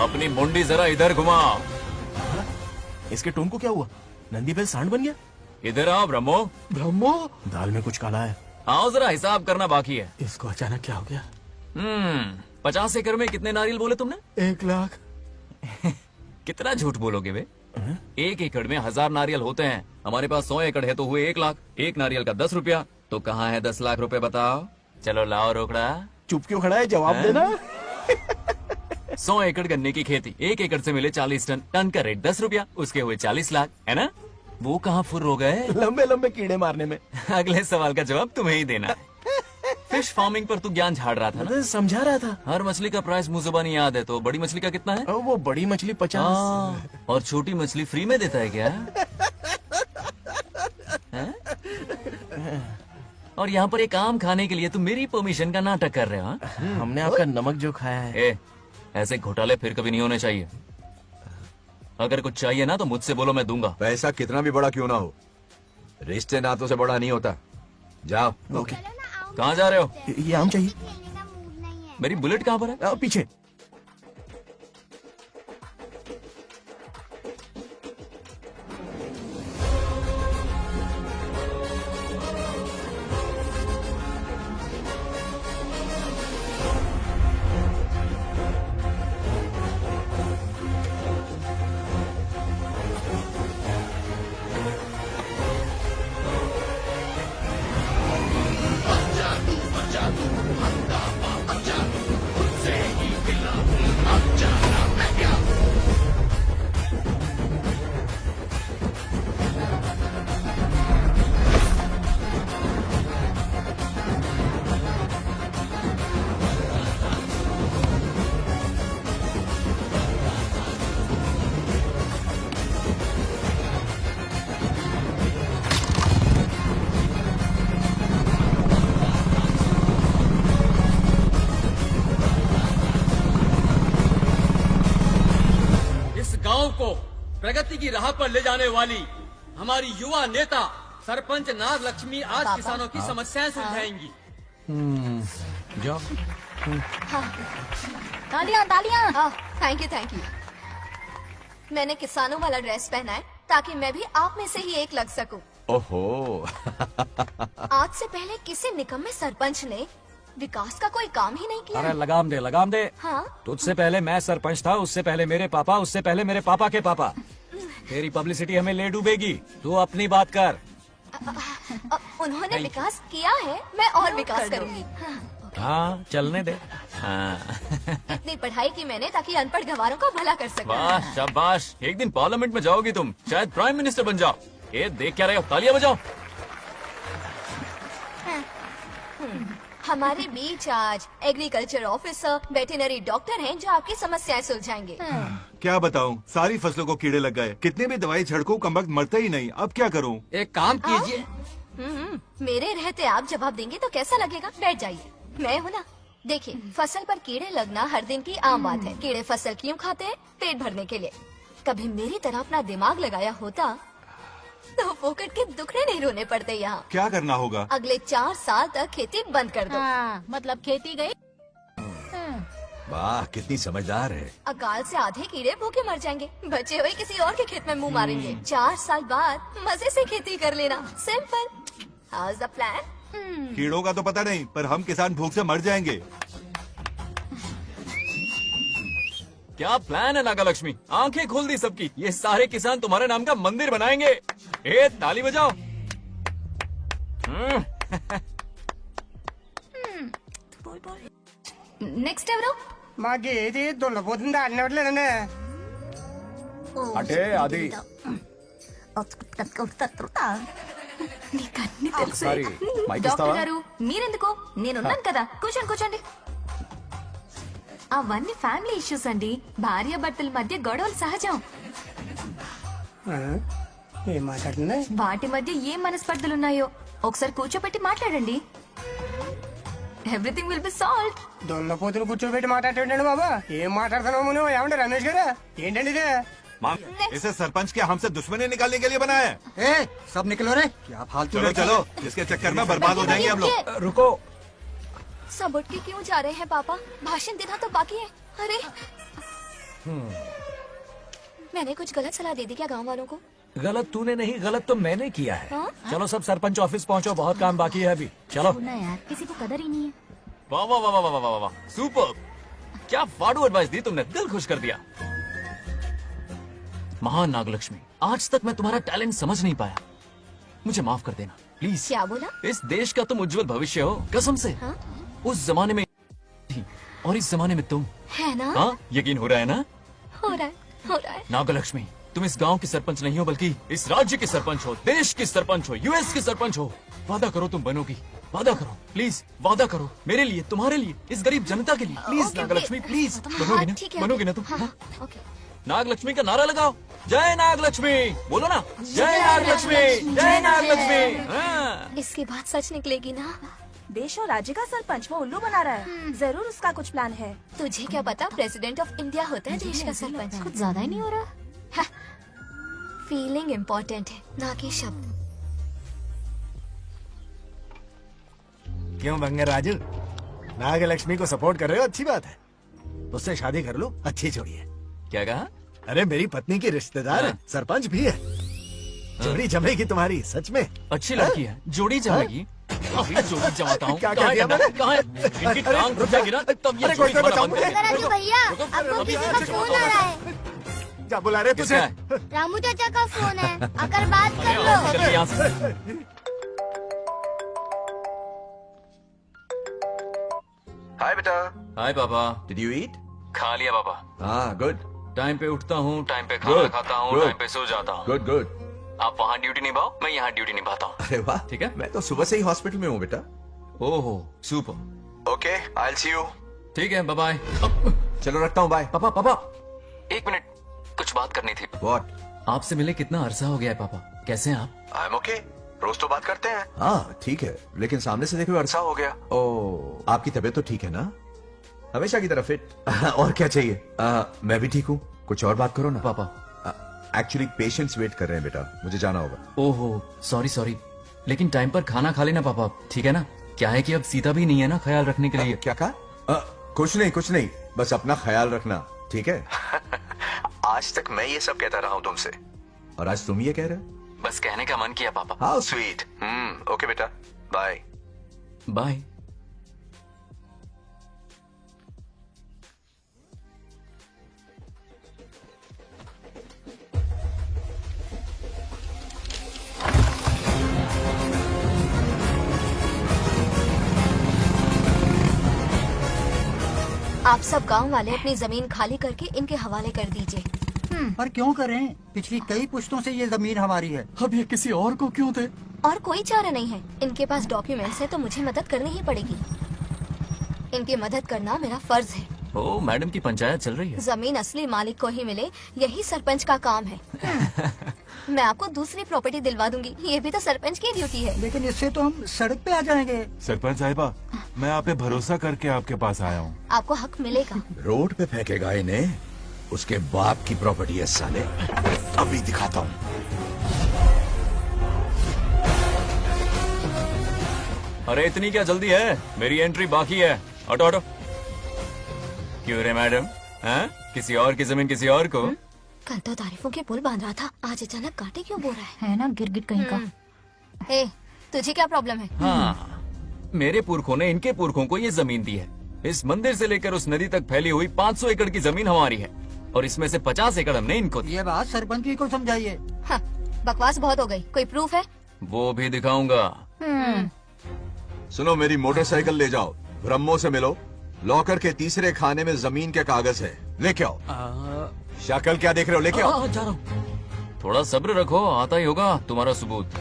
[SPEAKER 9] अपनी मुंडी जरा इधर घुमाओ।
[SPEAKER 12] इसके टोन को क्या हुआ? नंदी बैल सांड बन गया?
[SPEAKER 9] इधर आओ ब्रह्मो।
[SPEAKER 12] ब्रह्मो? दाल में कुछ काला है।
[SPEAKER 9] आओ जरा, हिसाब करना बाकी है।
[SPEAKER 12] इसको अचानक क्या हो गया?
[SPEAKER 9] 50 एकड़ में कितने नारियल बोले तुमने?
[SPEAKER 11] 1 लाख।
[SPEAKER 9] कितना झूठ बोलोगे वे? 1 एकड़ में 1000 नारियल होते हैं। हमारे पास 100 एकड़ है तो हुए 1 लाख। एक नारियल का 10 रुपया। तो कहाँ है 10 लाख रुपए बताओ? चलो लाओ रोकड़ा।
[SPEAKER 12] चुप क्यों खड़ा है, जवाब देना।
[SPEAKER 9] 100 एकड़ गन्ने की खेती, 1 एकड़ से मिले 40 टन। टन का रेट 10 रुपया, उसके हुए 40 लाख, है ना? वो कहाँ फुर हो गए?
[SPEAKER 12] लंबे लंबे कीड़े मारने में।
[SPEAKER 9] अगले सवाल का जवाब तुम्हें ही देना है। फिश फार्मिंग पर तू ज्ञान झाड़ रहा था ना?
[SPEAKER 12] समझा रहा था।
[SPEAKER 9] हर मछली का प्राइस मुझे जुबानी याद है, तो बड़ी मछली का कितना है?
[SPEAKER 12] वो बड़ी मछली 50।
[SPEAKER 9] और छोटी मछली फ्री में देता है क्या? और यहाँ पर एक आम खाने के लिए तुम मेरी परमिशन का नाटक कर रहे हो?
[SPEAKER 12] हमने आपका नमक जो खाया है।
[SPEAKER 9] ऐसे घोटाले फिर कभी नहीं होने चाहिए। अगर कुछ चाहिए ना तो मुझसे बोलो, मैं दूंगा।
[SPEAKER 16] पैसा कितना भी बड़ा क्यों ना हो, रिश्ते नातों से बड़ा नहीं होता। जाओ।
[SPEAKER 12] ओके।
[SPEAKER 9] कहाँ जा रहे हो?
[SPEAKER 12] ये आम चाहिए।
[SPEAKER 9] मेरी बुलेट कहाँ पर है?
[SPEAKER 12] पीछे।
[SPEAKER 20] प्रगति की राह पर ले जाने वाली हमारी युवा नेता सरपंच नाग लक्ष्मी आज किसानों की समस्याएं सुलझाएंगी।
[SPEAKER 2] जाओ।
[SPEAKER 10] तालियां तालियां। Thank you. मैंने किसानों वाला ड्रेस पहना है ताकि मैं भी आप में से ही एक लग सकूं।
[SPEAKER 16] ओहो।
[SPEAKER 10] आज से पहले किसी निकम्मे सरपंच ने विकास का कोई काम ही नहीं किया।
[SPEAKER 2] अरे लगाम दे।
[SPEAKER 10] हाँ?
[SPEAKER 2] तुझसे पहले मैं सरपंच था, उससे पहले मेरे पापा, उससे पहले मेरे पापा के पापा। तेरी पब्लिसिटी हमें ले डूबेगी। तू अपनी बात कर।
[SPEAKER 10] उन्होंने विकास किया है, मैं और विकास करूंगी।
[SPEAKER 2] हाँ चलने दे।
[SPEAKER 9] हाँ।
[SPEAKER 10] इतनी पढ़ाई की मैंने ताकि अनपढ़ गंवारों का भला कर सकूं।
[SPEAKER 9] वाह शाबाश, एक दिन पार्लियामेंट में जाओगी तुम, शायद प्राइम मिनिस्टर बन जाओ। ये देख क्या रहे हो, तालियां बजाओ।
[SPEAKER 10] हमारे बीच आज एग्रीकल्चर ऑफिसर, वेटरनरी डॉक्टर हैं जो आपकी समस्याएं सुलझाएंगे।
[SPEAKER 7] क्या बताऊं, सारी फसलों को कीड़े लग गए। कितने भी दवाई छिड़कूं कम वक्त मरते ही नहीं। अब क्या करूं?
[SPEAKER 20] एक काम कीजिए।
[SPEAKER 10] मेरे रहते आप जवाब देंगे तो कैसा लगेगा? बैठ जाइए, मैं हूँ ना। देखिए, फसल पर कीड़े लगना हर दिन की आम बात है। कीड़े फसल क्यों खाते हैं? पेट भरने के लिए। कभी मेरी तरह अपना दिमाग लगाया होता तो फोकट के दुखड़े नहीं रोने पड़ते यहाँ।
[SPEAKER 7] क्या करना होगा?
[SPEAKER 10] अगले 4 साल तक खेती बंद कर दो।
[SPEAKER 6] हाँ, मतलब खेती गई।
[SPEAKER 1] वाह कितनी समझदार है।
[SPEAKER 10] अकाल से आधे कीड़े भूखे मर जाएंगे, बचे हुए किसी और के खेत में मुंह मारेंगे। 4 साल बाद मजे से खेती कर लेना। Simple. How is the plan?
[SPEAKER 7] कीड़ों का तो पता नहीं, पर हम किसान भूख से मर जाएंगे।
[SPEAKER 9] क्या प्लान है नागा लक्ष्मी? आंखें खोल दी सबकी। ये सारे किसान तुम्हारे नाम का मंदिर बनाएंगे। ए ताली बजाओ।
[SPEAKER 10] నెక్స్ట్ ఎవరు?
[SPEAKER 21] మాకు ఏది దున్నపోతుందా అన్నట్లేదండి.
[SPEAKER 10] అంటే
[SPEAKER 21] అది
[SPEAKER 10] నీకన్నీ తెలుసు.
[SPEAKER 21] ఒకసారి మైక్
[SPEAKER 10] డాక్టర్
[SPEAKER 21] ఇస్తావా?
[SPEAKER 10] గారు మీరెందుకు? నేనున్నాను కదా. కూర్చోండి కూర్చోండి. అవన్నీ ఫ్యామిలీ ఇష్యూస్ అండి. భార్య భర్తల మధ్య గొడవలు సహజం.
[SPEAKER 21] ఏం మాట్లాడుతున్నా?
[SPEAKER 10] వాటి మధ్య ఏం మనస్పర్ధలున్నాయో ఒకసారి కూర్చోబెట్టి మాట్లాడండి. Everything will be solved.
[SPEAKER 21] దున్నపోతులు కూర్చోబెట్టి మాట్లాడేటండి బాబా. ఏం మాట్లాడుతున్నావు నువ్వు? ఏమంటే రమేష్ గారు ఏంటండి ఇదే?
[SPEAKER 7] इसे सरपंच के हमसे दुश्मनी निकालने के लिए बनाया है।
[SPEAKER 21] सब निकलो रे। क्या फालतू?
[SPEAKER 7] चलो चलो, इसके चक्कर में बर्बाद हो जाएंगे हम लोग।
[SPEAKER 21] रुको,
[SPEAKER 10] सब उठ के क्यों जा रहे हैं पापा? भाषण देना तो बाकी है। अरे मैंने कुछ गलत सलाह दे दी क्या गांव वालों को?
[SPEAKER 2] गलत तूने नहीं, गलत तो मैंने किया है।
[SPEAKER 10] हाँ?
[SPEAKER 2] चलो सब सरपंच ऑफिस पहुंचो, बहुत काम बाकी है अभी। चलो
[SPEAKER 6] ना यार, किसी को कदर ही नहीं है।
[SPEAKER 9] वाह वाह वाह वाह वाह वाह वाह, सुपर। क्या फाड़ू एडवाइस दी तुमने, दिल खुश कर दिया। महान नागलक्ष्मी, आज तक मैं तुम्हारा टैलेंट समझ नहीं पाया। मुझे माफ कर देना प्लीज।
[SPEAKER 10] क्या बोला?
[SPEAKER 9] इस देश का तुम उज्जवल भविष्य हो, कसम से।
[SPEAKER 10] हाँ?
[SPEAKER 9] उस जमाने में थी और इस जमाने में तुम।
[SPEAKER 10] है ना?
[SPEAKER 9] हाँ, यकीन हो रहा है ना?
[SPEAKER 10] हो रहा है।
[SPEAKER 9] नागलक्ष्मी, तुम इस गांव की सरपंच नहीं हो, बल्कि इस राज्य की सरपंच हो, देश की सरपंच हो, यूएस की सरपंच हो। वादा करो तुम बनोगी, वादा करो प्लीज, वादा करो मेरे लिए, तुम्हारे लिए, इस गरीब जनता के लिए। Please
[SPEAKER 10] okay,
[SPEAKER 9] Nagalakshmi
[SPEAKER 10] okay.
[SPEAKER 9] Please,
[SPEAKER 10] हाँ,
[SPEAKER 9] बनोगी ना?
[SPEAKER 10] ठीक है,
[SPEAKER 9] बनोगी
[SPEAKER 10] ओके।
[SPEAKER 9] ना तुम?
[SPEAKER 10] हाँ,
[SPEAKER 9] हाँ?
[SPEAKER 10] ओके।
[SPEAKER 9] नागलक्ष्मी का नारा लगाओ। जय नागलक्ष्मी बोलो ना। जय नागलक्ष्मी, जय नागलक्ष्मी। हाँ।
[SPEAKER 10] इसकी बात सच निकलेगी ना?
[SPEAKER 5] देश और राज्य का सरपंच वो उल्लू बना रहा है। जरूर उसका कुछ प्लान है।
[SPEAKER 10] तुझे क्या पता, प्रेसिडेंट ऑफ इंडिया होता है देश का सरपंच।
[SPEAKER 6] कुछ ज्यादा ही नहीं हो रहा।
[SPEAKER 10] फीलिंग इम्पोर्टेंट है, ना कि शब्द।
[SPEAKER 11] क्यों बंगर राजू, नागलक्ष्मी को सपोर्ट कर रहे हो? अच्छी बात है, उससे शादी कर लो। अच्छी जोड़ी है।
[SPEAKER 9] क्या कहा?
[SPEAKER 11] अरे मेरी पत्नी की रिश्तेदार है, सरपंच भी है। जोड़ी जमेगी तुम्हारी, सच में।
[SPEAKER 9] अच्छी लड़की है, जोड़ी जमेगी। अभी जोड़ी जमाता हूँ।
[SPEAKER 11] क्या
[SPEAKER 9] कहाँ है
[SPEAKER 11] दिया
[SPEAKER 9] गन्ना?
[SPEAKER 11] मैंने?
[SPEAKER 9] कहाँ है? इनकी टांग घुस जाएगी ना, तब ये
[SPEAKER 11] अरे
[SPEAKER 9] जोड़ी
[SPEAKER 11] कोई तो
[SPEAKER 9] जमाना
[SPEAKER 11] बताओ
[SPEAKER 9] बंद
[SPEAKER 11] मुझे।
[SPEAKER 9] कर
[SPEAKER 11] रुको,
[SPEAKER 6] भैया, आपको किसी का फोन आ रहा है।
[SPEAKER 11] क्या बुला रहे तुझे?
[SPEAKER 6] रामू चाचा का फोन है, आकर बात कर
[SPEAKER 9] चल
[SPEAKER 6] लो।
[SPEAKER 9] यहाँ से।
[SPEAKER 16] हाय बेटा।
[SPEAKER 9] हाय पापा।
[SPEAKER 16] Did you eat?
[SPEAKER 9] खा लिया पापा।
[SPEAKER 16] हाँ गुड।
[SPEAKER 9] टाइम पे उठता हूँ, टाइम पे खाना
[SPEAKER 16] Good,
[SPEAKER 9] खाता हूँ,
[SPEAKER 16] good.
[SPEAKER 9] टाइम पे सो जाता हूँ।
[SPEAKER 16] Good good.
[SPEAKER 9] आप वहाँ ड्यूटी निभाओ, मैं यहाँ ड्यूटी निभाता हूँ।
[SPEAKER 16] अरे वाह,
[SPEAKER 9] ठीक है।
[SPEAKER 16] मैं तो सुबह से ही हॉस्पिटल में हूँ बेटा।
[SPEAKER 9] ओहो super.
[SPEAKER 16] Okay, I will see you.
[SPEAKER 9] ठीक है, बाय बाय।
[SPEAKER 16] चलो रखता हूँ, बाय।
[SPEAKER 9] पापा पापा, एक मिनट, कुछ बात करनी थी।
[SPEAKER 16] व्हाट?
[SPEAKER 9] आपसे मिले कितना अरसा हो गया है पापा, कैसे हैं आप?
[SPEAKER 16] आई एम ओके, रोज तो बात करते हैं। हाँ ठीक है, लेकिन सामने से देखे हुए अरसा हो गया। ओ, आपकी तबीयत तो ठीक है ना? हमेशा की तरह फिट। और क्या चाहिए? मैं भी ठीक हूँ, कुछ और बात करो ना।
[SPEAKER 9] पापा
[SPEAKER 16] एक्चुअली पेशेंट्स वेट कर रहे हैं बेटा, मुझे जाना होगा।
[SPEAKER 9] ओहो सॉरी सॉरी, लेकिन टाइम पर खाना खा लेना पापा, ठीक है ना? क्या है कि अब सीता भी नहीं है ना ख्याल रखने के लिए।
[SPEAKER 16] क्या कहा? कुछ नहीं, बस अपना ख्याल रखना, ठीक है? आज तक मैं ये सब कहता रहा हूँ तुमसे, और आज तुम ये कह रहे हो?
[SPEAKER 9] बस कहने का मन किया पापा।
[SPEAKER 16] How sweet. ओके बेटा, बाय
[SPEAKER 9] बाय।
[SPEAKER 10] आप सब गांव वाले अपनी जमीन खाली करके इनके हवाले कर दीजिए।
[SPEAKER 14] पर क्यों करें? पिछली कई पुश्तों से ये जमीन हमारी है।
[SPEAKER 4] अब ये किसी और को क्यों दे?
[SPEAKER 10] और कोई चारा नहीं है। इनके पास डॉक्यूमेंट्स है तो मुझे मदद करनी ही पड़ेगी। इनकी मदद करना मेरा फर्ज है।
[SPEAKER 9] ओ, मैडम की पंचायत चल रही है।
[SPEAKER 10] जमीन असली मालिक को ही मिले, यही सरपंच का काम है। मैं आपको दूसरी प्रॉपर्टी दिलवा दूंगी, ये भी तो सरपंच की ड्यूटी है।
[SPEAKER 14] लेकिन इससे तो हम सड़क पे आ जाएंगे।
[SPEAKER 22] सरपंच साहिबा, मैं आप पे भरोसा करके आपके पास आया हूँ।
[SPEAKER 10] आपको हक मिलेगा।
[SPEAKER 16] रोड पे फेंकेगा इन्हें, उसके बाप की प्रॉपर्टी है साले। अभी दिखाता हूँ।
[SPEAKER 9] अरे इतनी क्या जल्दी है? मेरी एंट्री बाकी है। हटो हटो। क्यों रे मैडम? हैं? किसी और की जमीन किसी और को?
[SPEAKER 10] कल तो तारीफों के पुल बांध रहा था, आज अचानक कांटे क्यों बो रहा
[SPEAKER 5] है ना गिरगिट कहीं का।
[SPEAKER 10] हे, तुझे क्या प्रॉब्लम है?
[SPEAKER 9] हाँ, मेरे पुरखों ने इनके पुरखों को ये जमीन दी है। इस मंदिर से लेकर उस नदी तक फैली हुई 500 एकड़ की जमीन हमारी है और इसमें से 50 एकड़ हमने इनको दी।
[SPEAKER 14] ये बात सरपंच जी को समझाइए।
[SPEAKER 10] हाँ, बकवास बहुत हो गई। कोई प्रूफ है?
[SPEAKER 9] वो भी दिखाऊंगा।
[SPEAKER 16] सुनो, मेरी मोटरसाइकिल ले जाओ, ब्रह्मो से मिलो, लॉकर के तीसरे खाने में जमीन के कागज है, लेके आओ। शक्ल क्या देख रहे हो, लेके आओ।
[SPEAKER 9] जा रहा हूँ। थोड़ा सब्र रखो, आता ही होगा तुम्हारा सबूत।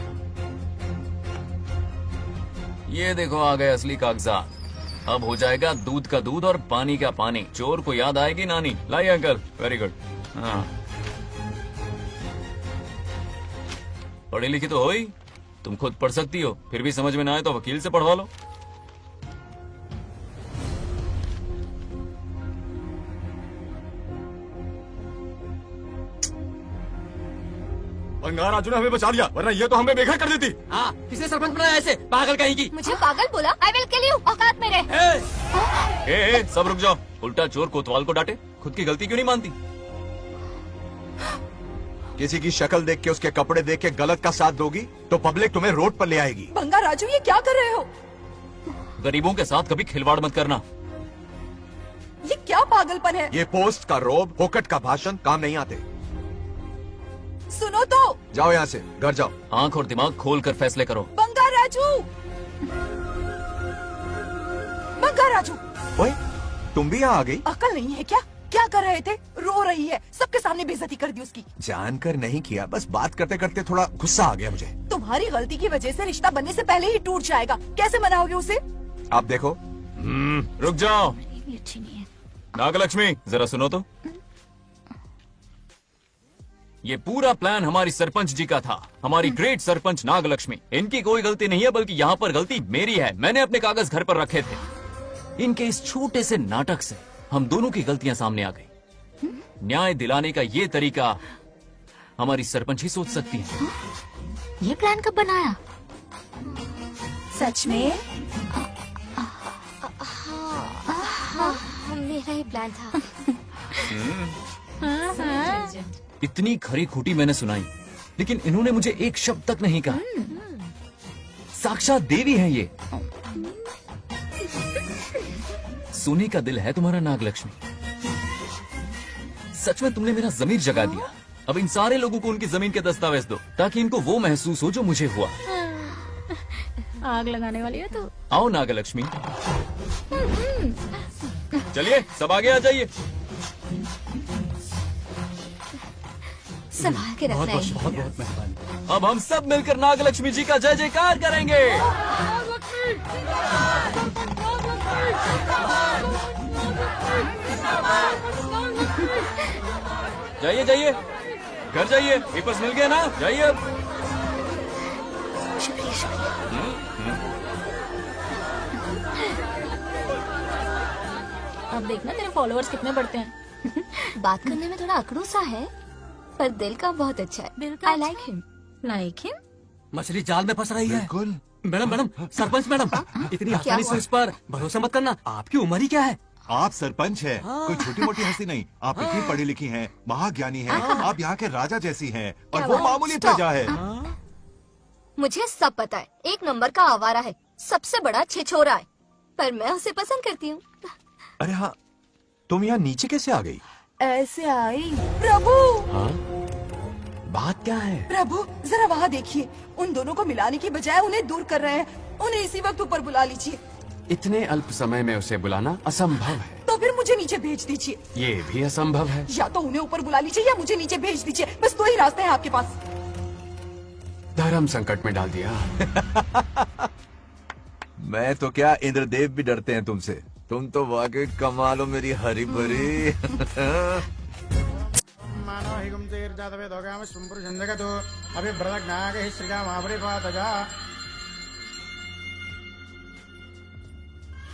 [SPEAKER 9] ये देखो आ गए असली कागजात। अब हो जाएगा दूध का दूध और पानी का पानी। चोर को याद आएगी नानी। लाइए अंकल, वेरी गुड। हाँ, पढ़ी लिखी तो हो ही, तुम खुद पढ़ सकती हो, फिर भी समझ में ना आए तो वकील से पढ़वा लो।
[SPEAKER 13] बंगार राजू ने हमें बचा लिया, वरना ये तो हमें बेघर कर देती।
[SPEAKER 20] हाँ, किसने सरपंच बनाया ऐसे पागल कहीं की?
[SPEAKER 10] मुझे पागल बोला? I will kill you. औकात मेरे।
[SPEAKER 9] ए, सब रुक जाओ। उल्टा चोर कोतवाल को डांटे, खुद की गलती क्यों नहीं मानती?
[SPEAKER 16] किसी की शक्ल देख के, उसके कपड़े देख के गलत का साथ दोगी तो पब्लिक तुम्हें रोड पर ले आएगी।
[SPEAKER 3] बंगार राजू, ये क्या कर रहे हो?
[SPEAKER 9] गरीबों के साथ कभी खिलवाड़ मत करना।
[SPEAKER 3] ये क्या पागलपन है?
[SPEAKER 16] ये पोस्ट का रोब, फोकट का भाषण काम नहीं आते।
[SPEAKER 3] सुनो तो।
[SPEAKER 16] जाओ यहाँ से, घर जाओ।
[SPEAKER 9] आंख और दिमाग खोल कर फैसले करो।
[SPEAKER 3] बंगार राजू, बंगार राजू।
[SPEAKER 16] ओए, तुम भी यहाँ आ गई?
[SPEAKER 3] अकल नहीं है क्या? क्या कर रहे थे? रो रही है, सबके सामने बेइज्जती कर दी उसकी।
[SPEAKER 16] जानकर नहीं किया, बस बात करते करते थोड़ा गुस्सा आ गया मुझे।
[SPEAKER 3] तुम्हारी गलती की वजह से रिश्ता बनने से पहले ही टूट जाएगा। कैसे मनाओगे उसे?
[SPEAKER 16] आप देखो।
[SPEAKER 9] रुक जाओ। नागलक्ष्मी, जरा सुनो तो। ये पूरा प्लान हमारी सरपंच जी का था, हमारी ग्रेट सरपंच नागलक्ष्मी। इनकी कोई गलती नहीं है, बल्कि यहाँ पर गलती मेरी है। मैंने अपने कागज घर पर रखे थे। इनके इस छोटे से नाटक से हम दोनों की गलतियां सामने आ गई। न्याय दिलाने का ये तरीका हमारी सरपंच ही सोच सकती है।
[SPEAKER 5] ये प्लान कब बनाया?
[SPEAKER 3] सच में?
[SPEAKER 10] हाँ, मेरा ही प्लान था।
[SPEAKER 9] इतनी खरी खोटी मैंने सुनाई, लेकिन इन्होंने मुझे एक शब्द तक नहीं कहा। साक्षात देवी है ये। सोने का दिल है तुम्हारा नागलक्ष्मी। सच में तुमने मेरा जमीर जगा दिया। अब इन सारे लोगों को उनकी जमीन के दस्तावेज दो, ताकि इनको वो महसूस हो जो मुझे हुआ।
[SPEAKER 5] आग लगाने वाली है तो।
[SPEAKER 9] आओ नागलक्ष्मी, चलिए सब आगे आ जाइए।
[SPEAKER 10] संभाल के रखना है।
[SPEAKER 4] बहुत बहुत मेहरबानी।
[SPEAKER 9] अब हम सब मिलकर नागलक्ष्मी जी का जय जयकार करेंगे। जाइए जाइए, घर जाइए। पेपर्स मिल गए ना? जाइए अब।
[SPEAKER 10] शुक्रिया शुक्रिया।
[SPEAKER 5] अब देखना तेरे फॉलोअर्स कितने बढ़ते हैं।
[SPEAKER 10] बात करने में थोड़ा अकड़ू सा है, पर दिल का बहुत अच्छा है। I like him.
[SPEAKER 5] Like him?
[SPEAKER 20] मछली जाल में फंस रही है।
[SPEAKER 22] बिल्कुल।
[SPEAKER 20] मैडम, सरपंच मैडम, इतनी आसानी से उस पर भरोसा मत करना। आपकी उम्र ही क्या है?
[SPEAKER 22] आप सरपंच हैं, कोई छोटी मोटी हस्ती नहीं। आप इतनी पढ़ी लिखी हैं, महाज्ञानी हैं, आप यहाँ के राजा जैसी हैं, और वो मामूली प्रजा है।
[SPEAKER 10] मुझे सब पता है, एक नंबर का आवारा है, सबसे बड़ा छिछोरा है, पर मैं उसे पसंद करती हूँ।
[SPEAKER 16] अरे हाँ, तुम यहाँ नीचे कैसे आ गई?
[SPEAKER 3] ऐसे आई। प्रभु,
[SPEAKER 16] बात क्या है?
[SPEAKER 3] प्रभु जरा वहाँ देखिए, उन दोनों को मिलाने की बजाय उन्हें दूर कर रहे हैं। उन्हें इसी वक्त ऊपर बुला लीजिए।
[SPEAKER 23] इतने अल्प समय में उसे बुलाना असंभव है।
[SPEAKER 3] तो फिर मुझे नीचे भेज दीजिए।
[SPEAKER 8] ये भी असंभव है।
[SPEAKER 3] या तो उन्हें ऊपर बुला लीजिए या मुझे नीचे भेज दीजिए, बस दो ही रास्ते हैं आपके पास।
[SPEAKER 8] धर्म संकट में डाल दिया।
[SPEAKER 16] मैं तो क्या, इंद्रदेव भी डरते हैं तुमसे। तुम तो वाकई कमाल हो मेरी हरी भरी।
[SPEAKER 21] मानो हिगुम तेर जातवे दोगाम सुंपुरुषं जगतो अभिव्रतज्ञागहि श्रीरामावरिपातजा।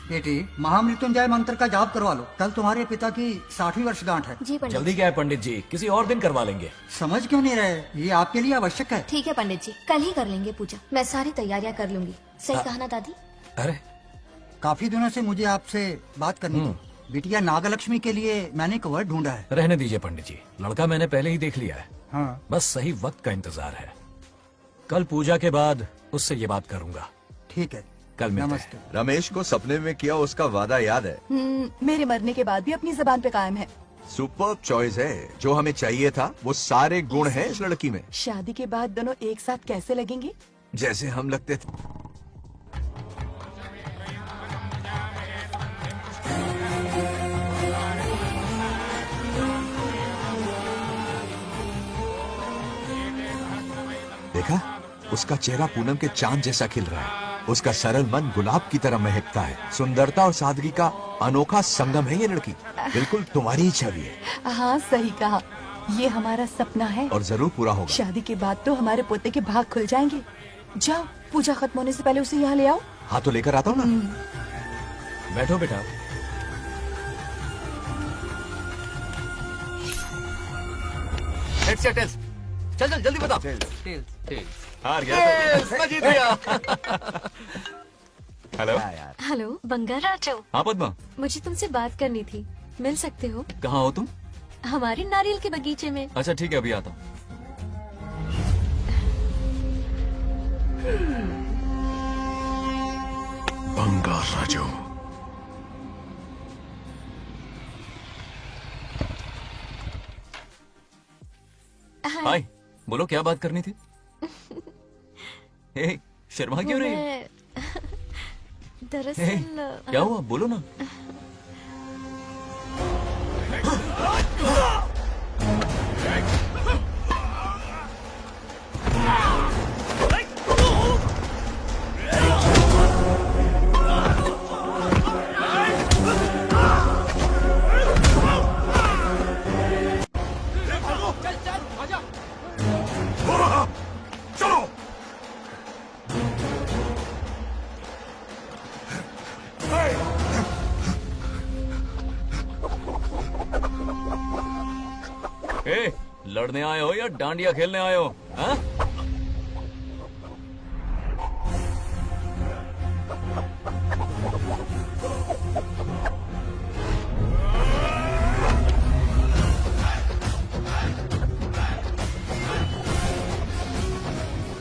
[SPEAKER 14] बेटी, महामृत्युंजय मंत्र का जाप करवा लो, कल तुम्हारे पिता की 60वीं वर्षगांठ है।
[SPEAKER 10] जी पंडित।
[SPEAKER 2] जल्दी क्या है पंडित जी, किसी और दिन करवा लेंगे।
[SPEAKER 14] समझ क्यों नहीं रहे, ये आपके लिए आवश्यक है।
[SPEAKER 10] ठीक है पंडित जी, कल ही कर लेंगे पूजा। मैं सारी तैयारियां कर लूंगी। सही कहा ना दादी?
[SPEAKER 2] अरे
[SPEAKER 14] काफी दिनों से मुझे आपसे बात करनी थी। बिटिया नागलक्ष्मी के लिए मैंने एक वर्ड ढूंढा है।
[SPEAKER 2] रहने दीजिए पंडित जी, लड़का मैंने पहले ही देख लिया है।
[SPEAKER 14] हाँ।
[SPEAKER 2] बस सही वक्त का इंतजार है। कल पूजा के बाद उससे ये बात करूंगा।
[SPEAKER 14] ठीक है,
[SPEAKER 2] कल मिलते हैं।
[SPEAKER 14] नमस्ते।
[SPEAKER 16] रमेश को सपने में किया उसका वादा याद है?
[SPEAKER 3] मेरे मरने के बाद भी अपनी जबान पे कायम है।
[SPEAKER 16] सुपर चॉइस है। जो हमें चाहिए था वो सारे गुण हैं इस लड़की में।
[SPEAKER 3] शादी के बाद दोनों एक साथ कैसे लगेंगे?
[SPEAKER 16] जैसे हम लगते थे। देखा, उसका चेहरा पूनम के चांद जैसा खिल रहा है। उसका सरल मन गुलाब की तरह महकता है। सुंदरता और सादगी का अनोखा संगम है ये लड़की। बिल्कुल तुम्हारी ही छवि है।
[SPEAKER 3] हाँ सही कहा, ये हमारा सपना है
[SPEAKER 16] और जरूर पूरा होगा।
[SPEAKER 3] शादी के बाद तो हमारे पोते के भाग खुल जाएंगे। जाओ, पूजा खत्म होने से पहले उसे यहाँ ले आओ।
[SPEAKER 16] हाँ तो लेकर आता हूँ ना।
[SPEAKER 2] बैठो बेटा।
[SPEAKER 9] चल चल जल्दी बता। हार गया। जीत गया। हेलो।
[SPEAKER 10] हेलो बंगाराजो।
[SPEAKER 9] हाँ पद्मा,
[SPEAKER 10] मुझे तुमसे बात करनी थी, मिल सकते हो?
[SPEAKER 9] कहाँ हो तुम?
[SPEAKER 10] हमारे नारियल के बगीचे में।
[SPEAKER 9] अच्छा ठीक है, अभी आता हूँ।
[SPEAKER 8] बंगाराजो।
[SPEAKER 9] हाय, बोलो क्या बात करनी थी? हे, शर्मा क्यों रही है? हे,
[SPEAKER 10] दरअसल
[SPEAKER 9] क्या हुआ, बोलो ना। ए, लड़ने आए हो या डांडिया खेलने आए हो? हाँ?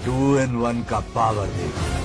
[SPEAKER 16] टू इन वन का पावर देखो।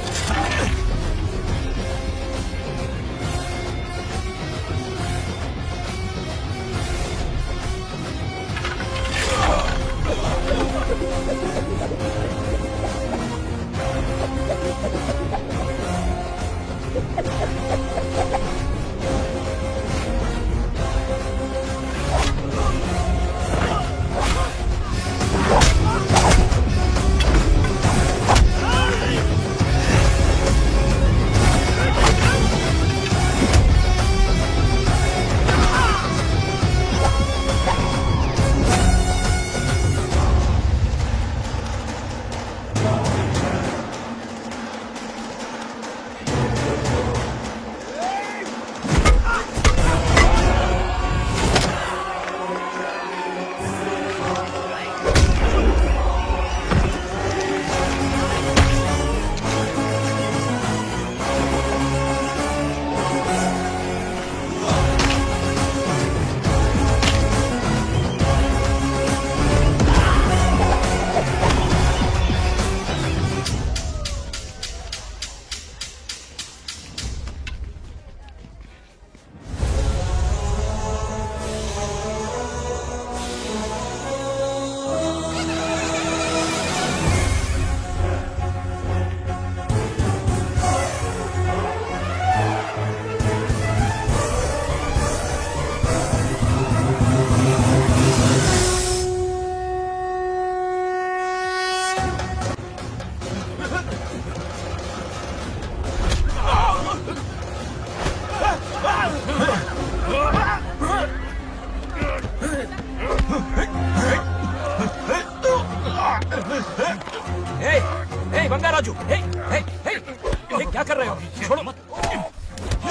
[SPEAKER 2] ए, बंगा राजू, ये क्या कर रहे हो? छोड़ो मत,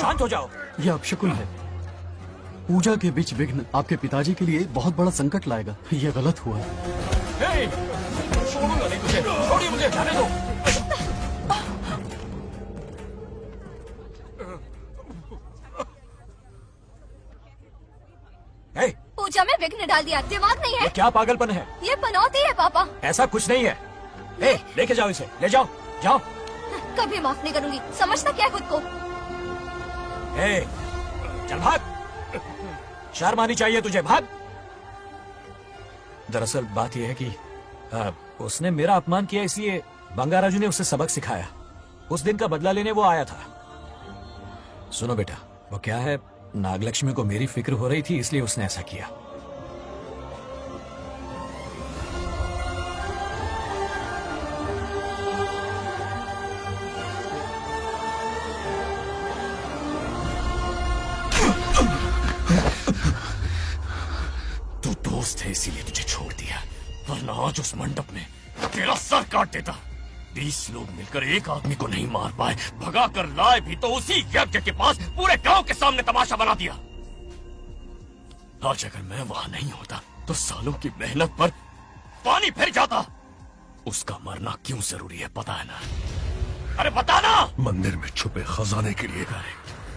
[SPEAKER 2] शांत हो जाओ।
[SPEAKER 4] ये अपशकुन है। पूजा के बीच विघ्न आपके पिताजी के लिए बहुत बड़ा संकट लाएगा। ये गलत हुआ।
[SPEAKER 2] छोड़ूंगा नहीं तुझे, छोड़िए मुझे, जाने दो।
[SPEAKER 10] पूजा में विघ्न डाल दिया, दिमाग नहीं है?
[SPEAKER 2] ये क्या पागलपन है?
[SPEAKER 10] ये पनौती है पापा।
[SPEAKER 2] ऐसा कुछ नहीं है। लेके जाओ इसे, ले जाओ, जाओ।
[SPEAKER 10] कभी माफ नहीं करूंगी, समझता क्या है खुद को?
[SPEAKER 2] चल भाग, शर्म आनी चाहिए तुझे, भाग। दरअसल बात यह है कि उसने मेरा अपमान किया, इसलिए बंगा राजू ने उसे सबक सिखाया। उस दिन का बदला लेने वो आया था। सुनो बेटा, वो क्या है, नागलक्ष्मी को मेरी फिक्र हो रही थी, इसलिए उसने ऐसा किया।
[SPEAKER 8] तू दोस्त है इसीलिए तुझे छोड़ दिया, वरना आज उस मंडप में तेरा सर काट देता। 20 लोग मिलकर एक आदमी को नहीं मार पाए, भगा कर लाए भी तो उसी यज्ञ के पास पूरे गांव के सामने तमाशा बना दिया। आज अगर मैं वहां नहीं होता तो सालों की मेहनत पर पानी फिर जाता। उसका मरना क्यों जरूरी है पता है ना? अरे बता ना।
[SPEAKER 15] मंदिर में छुपे खजाने के लिए।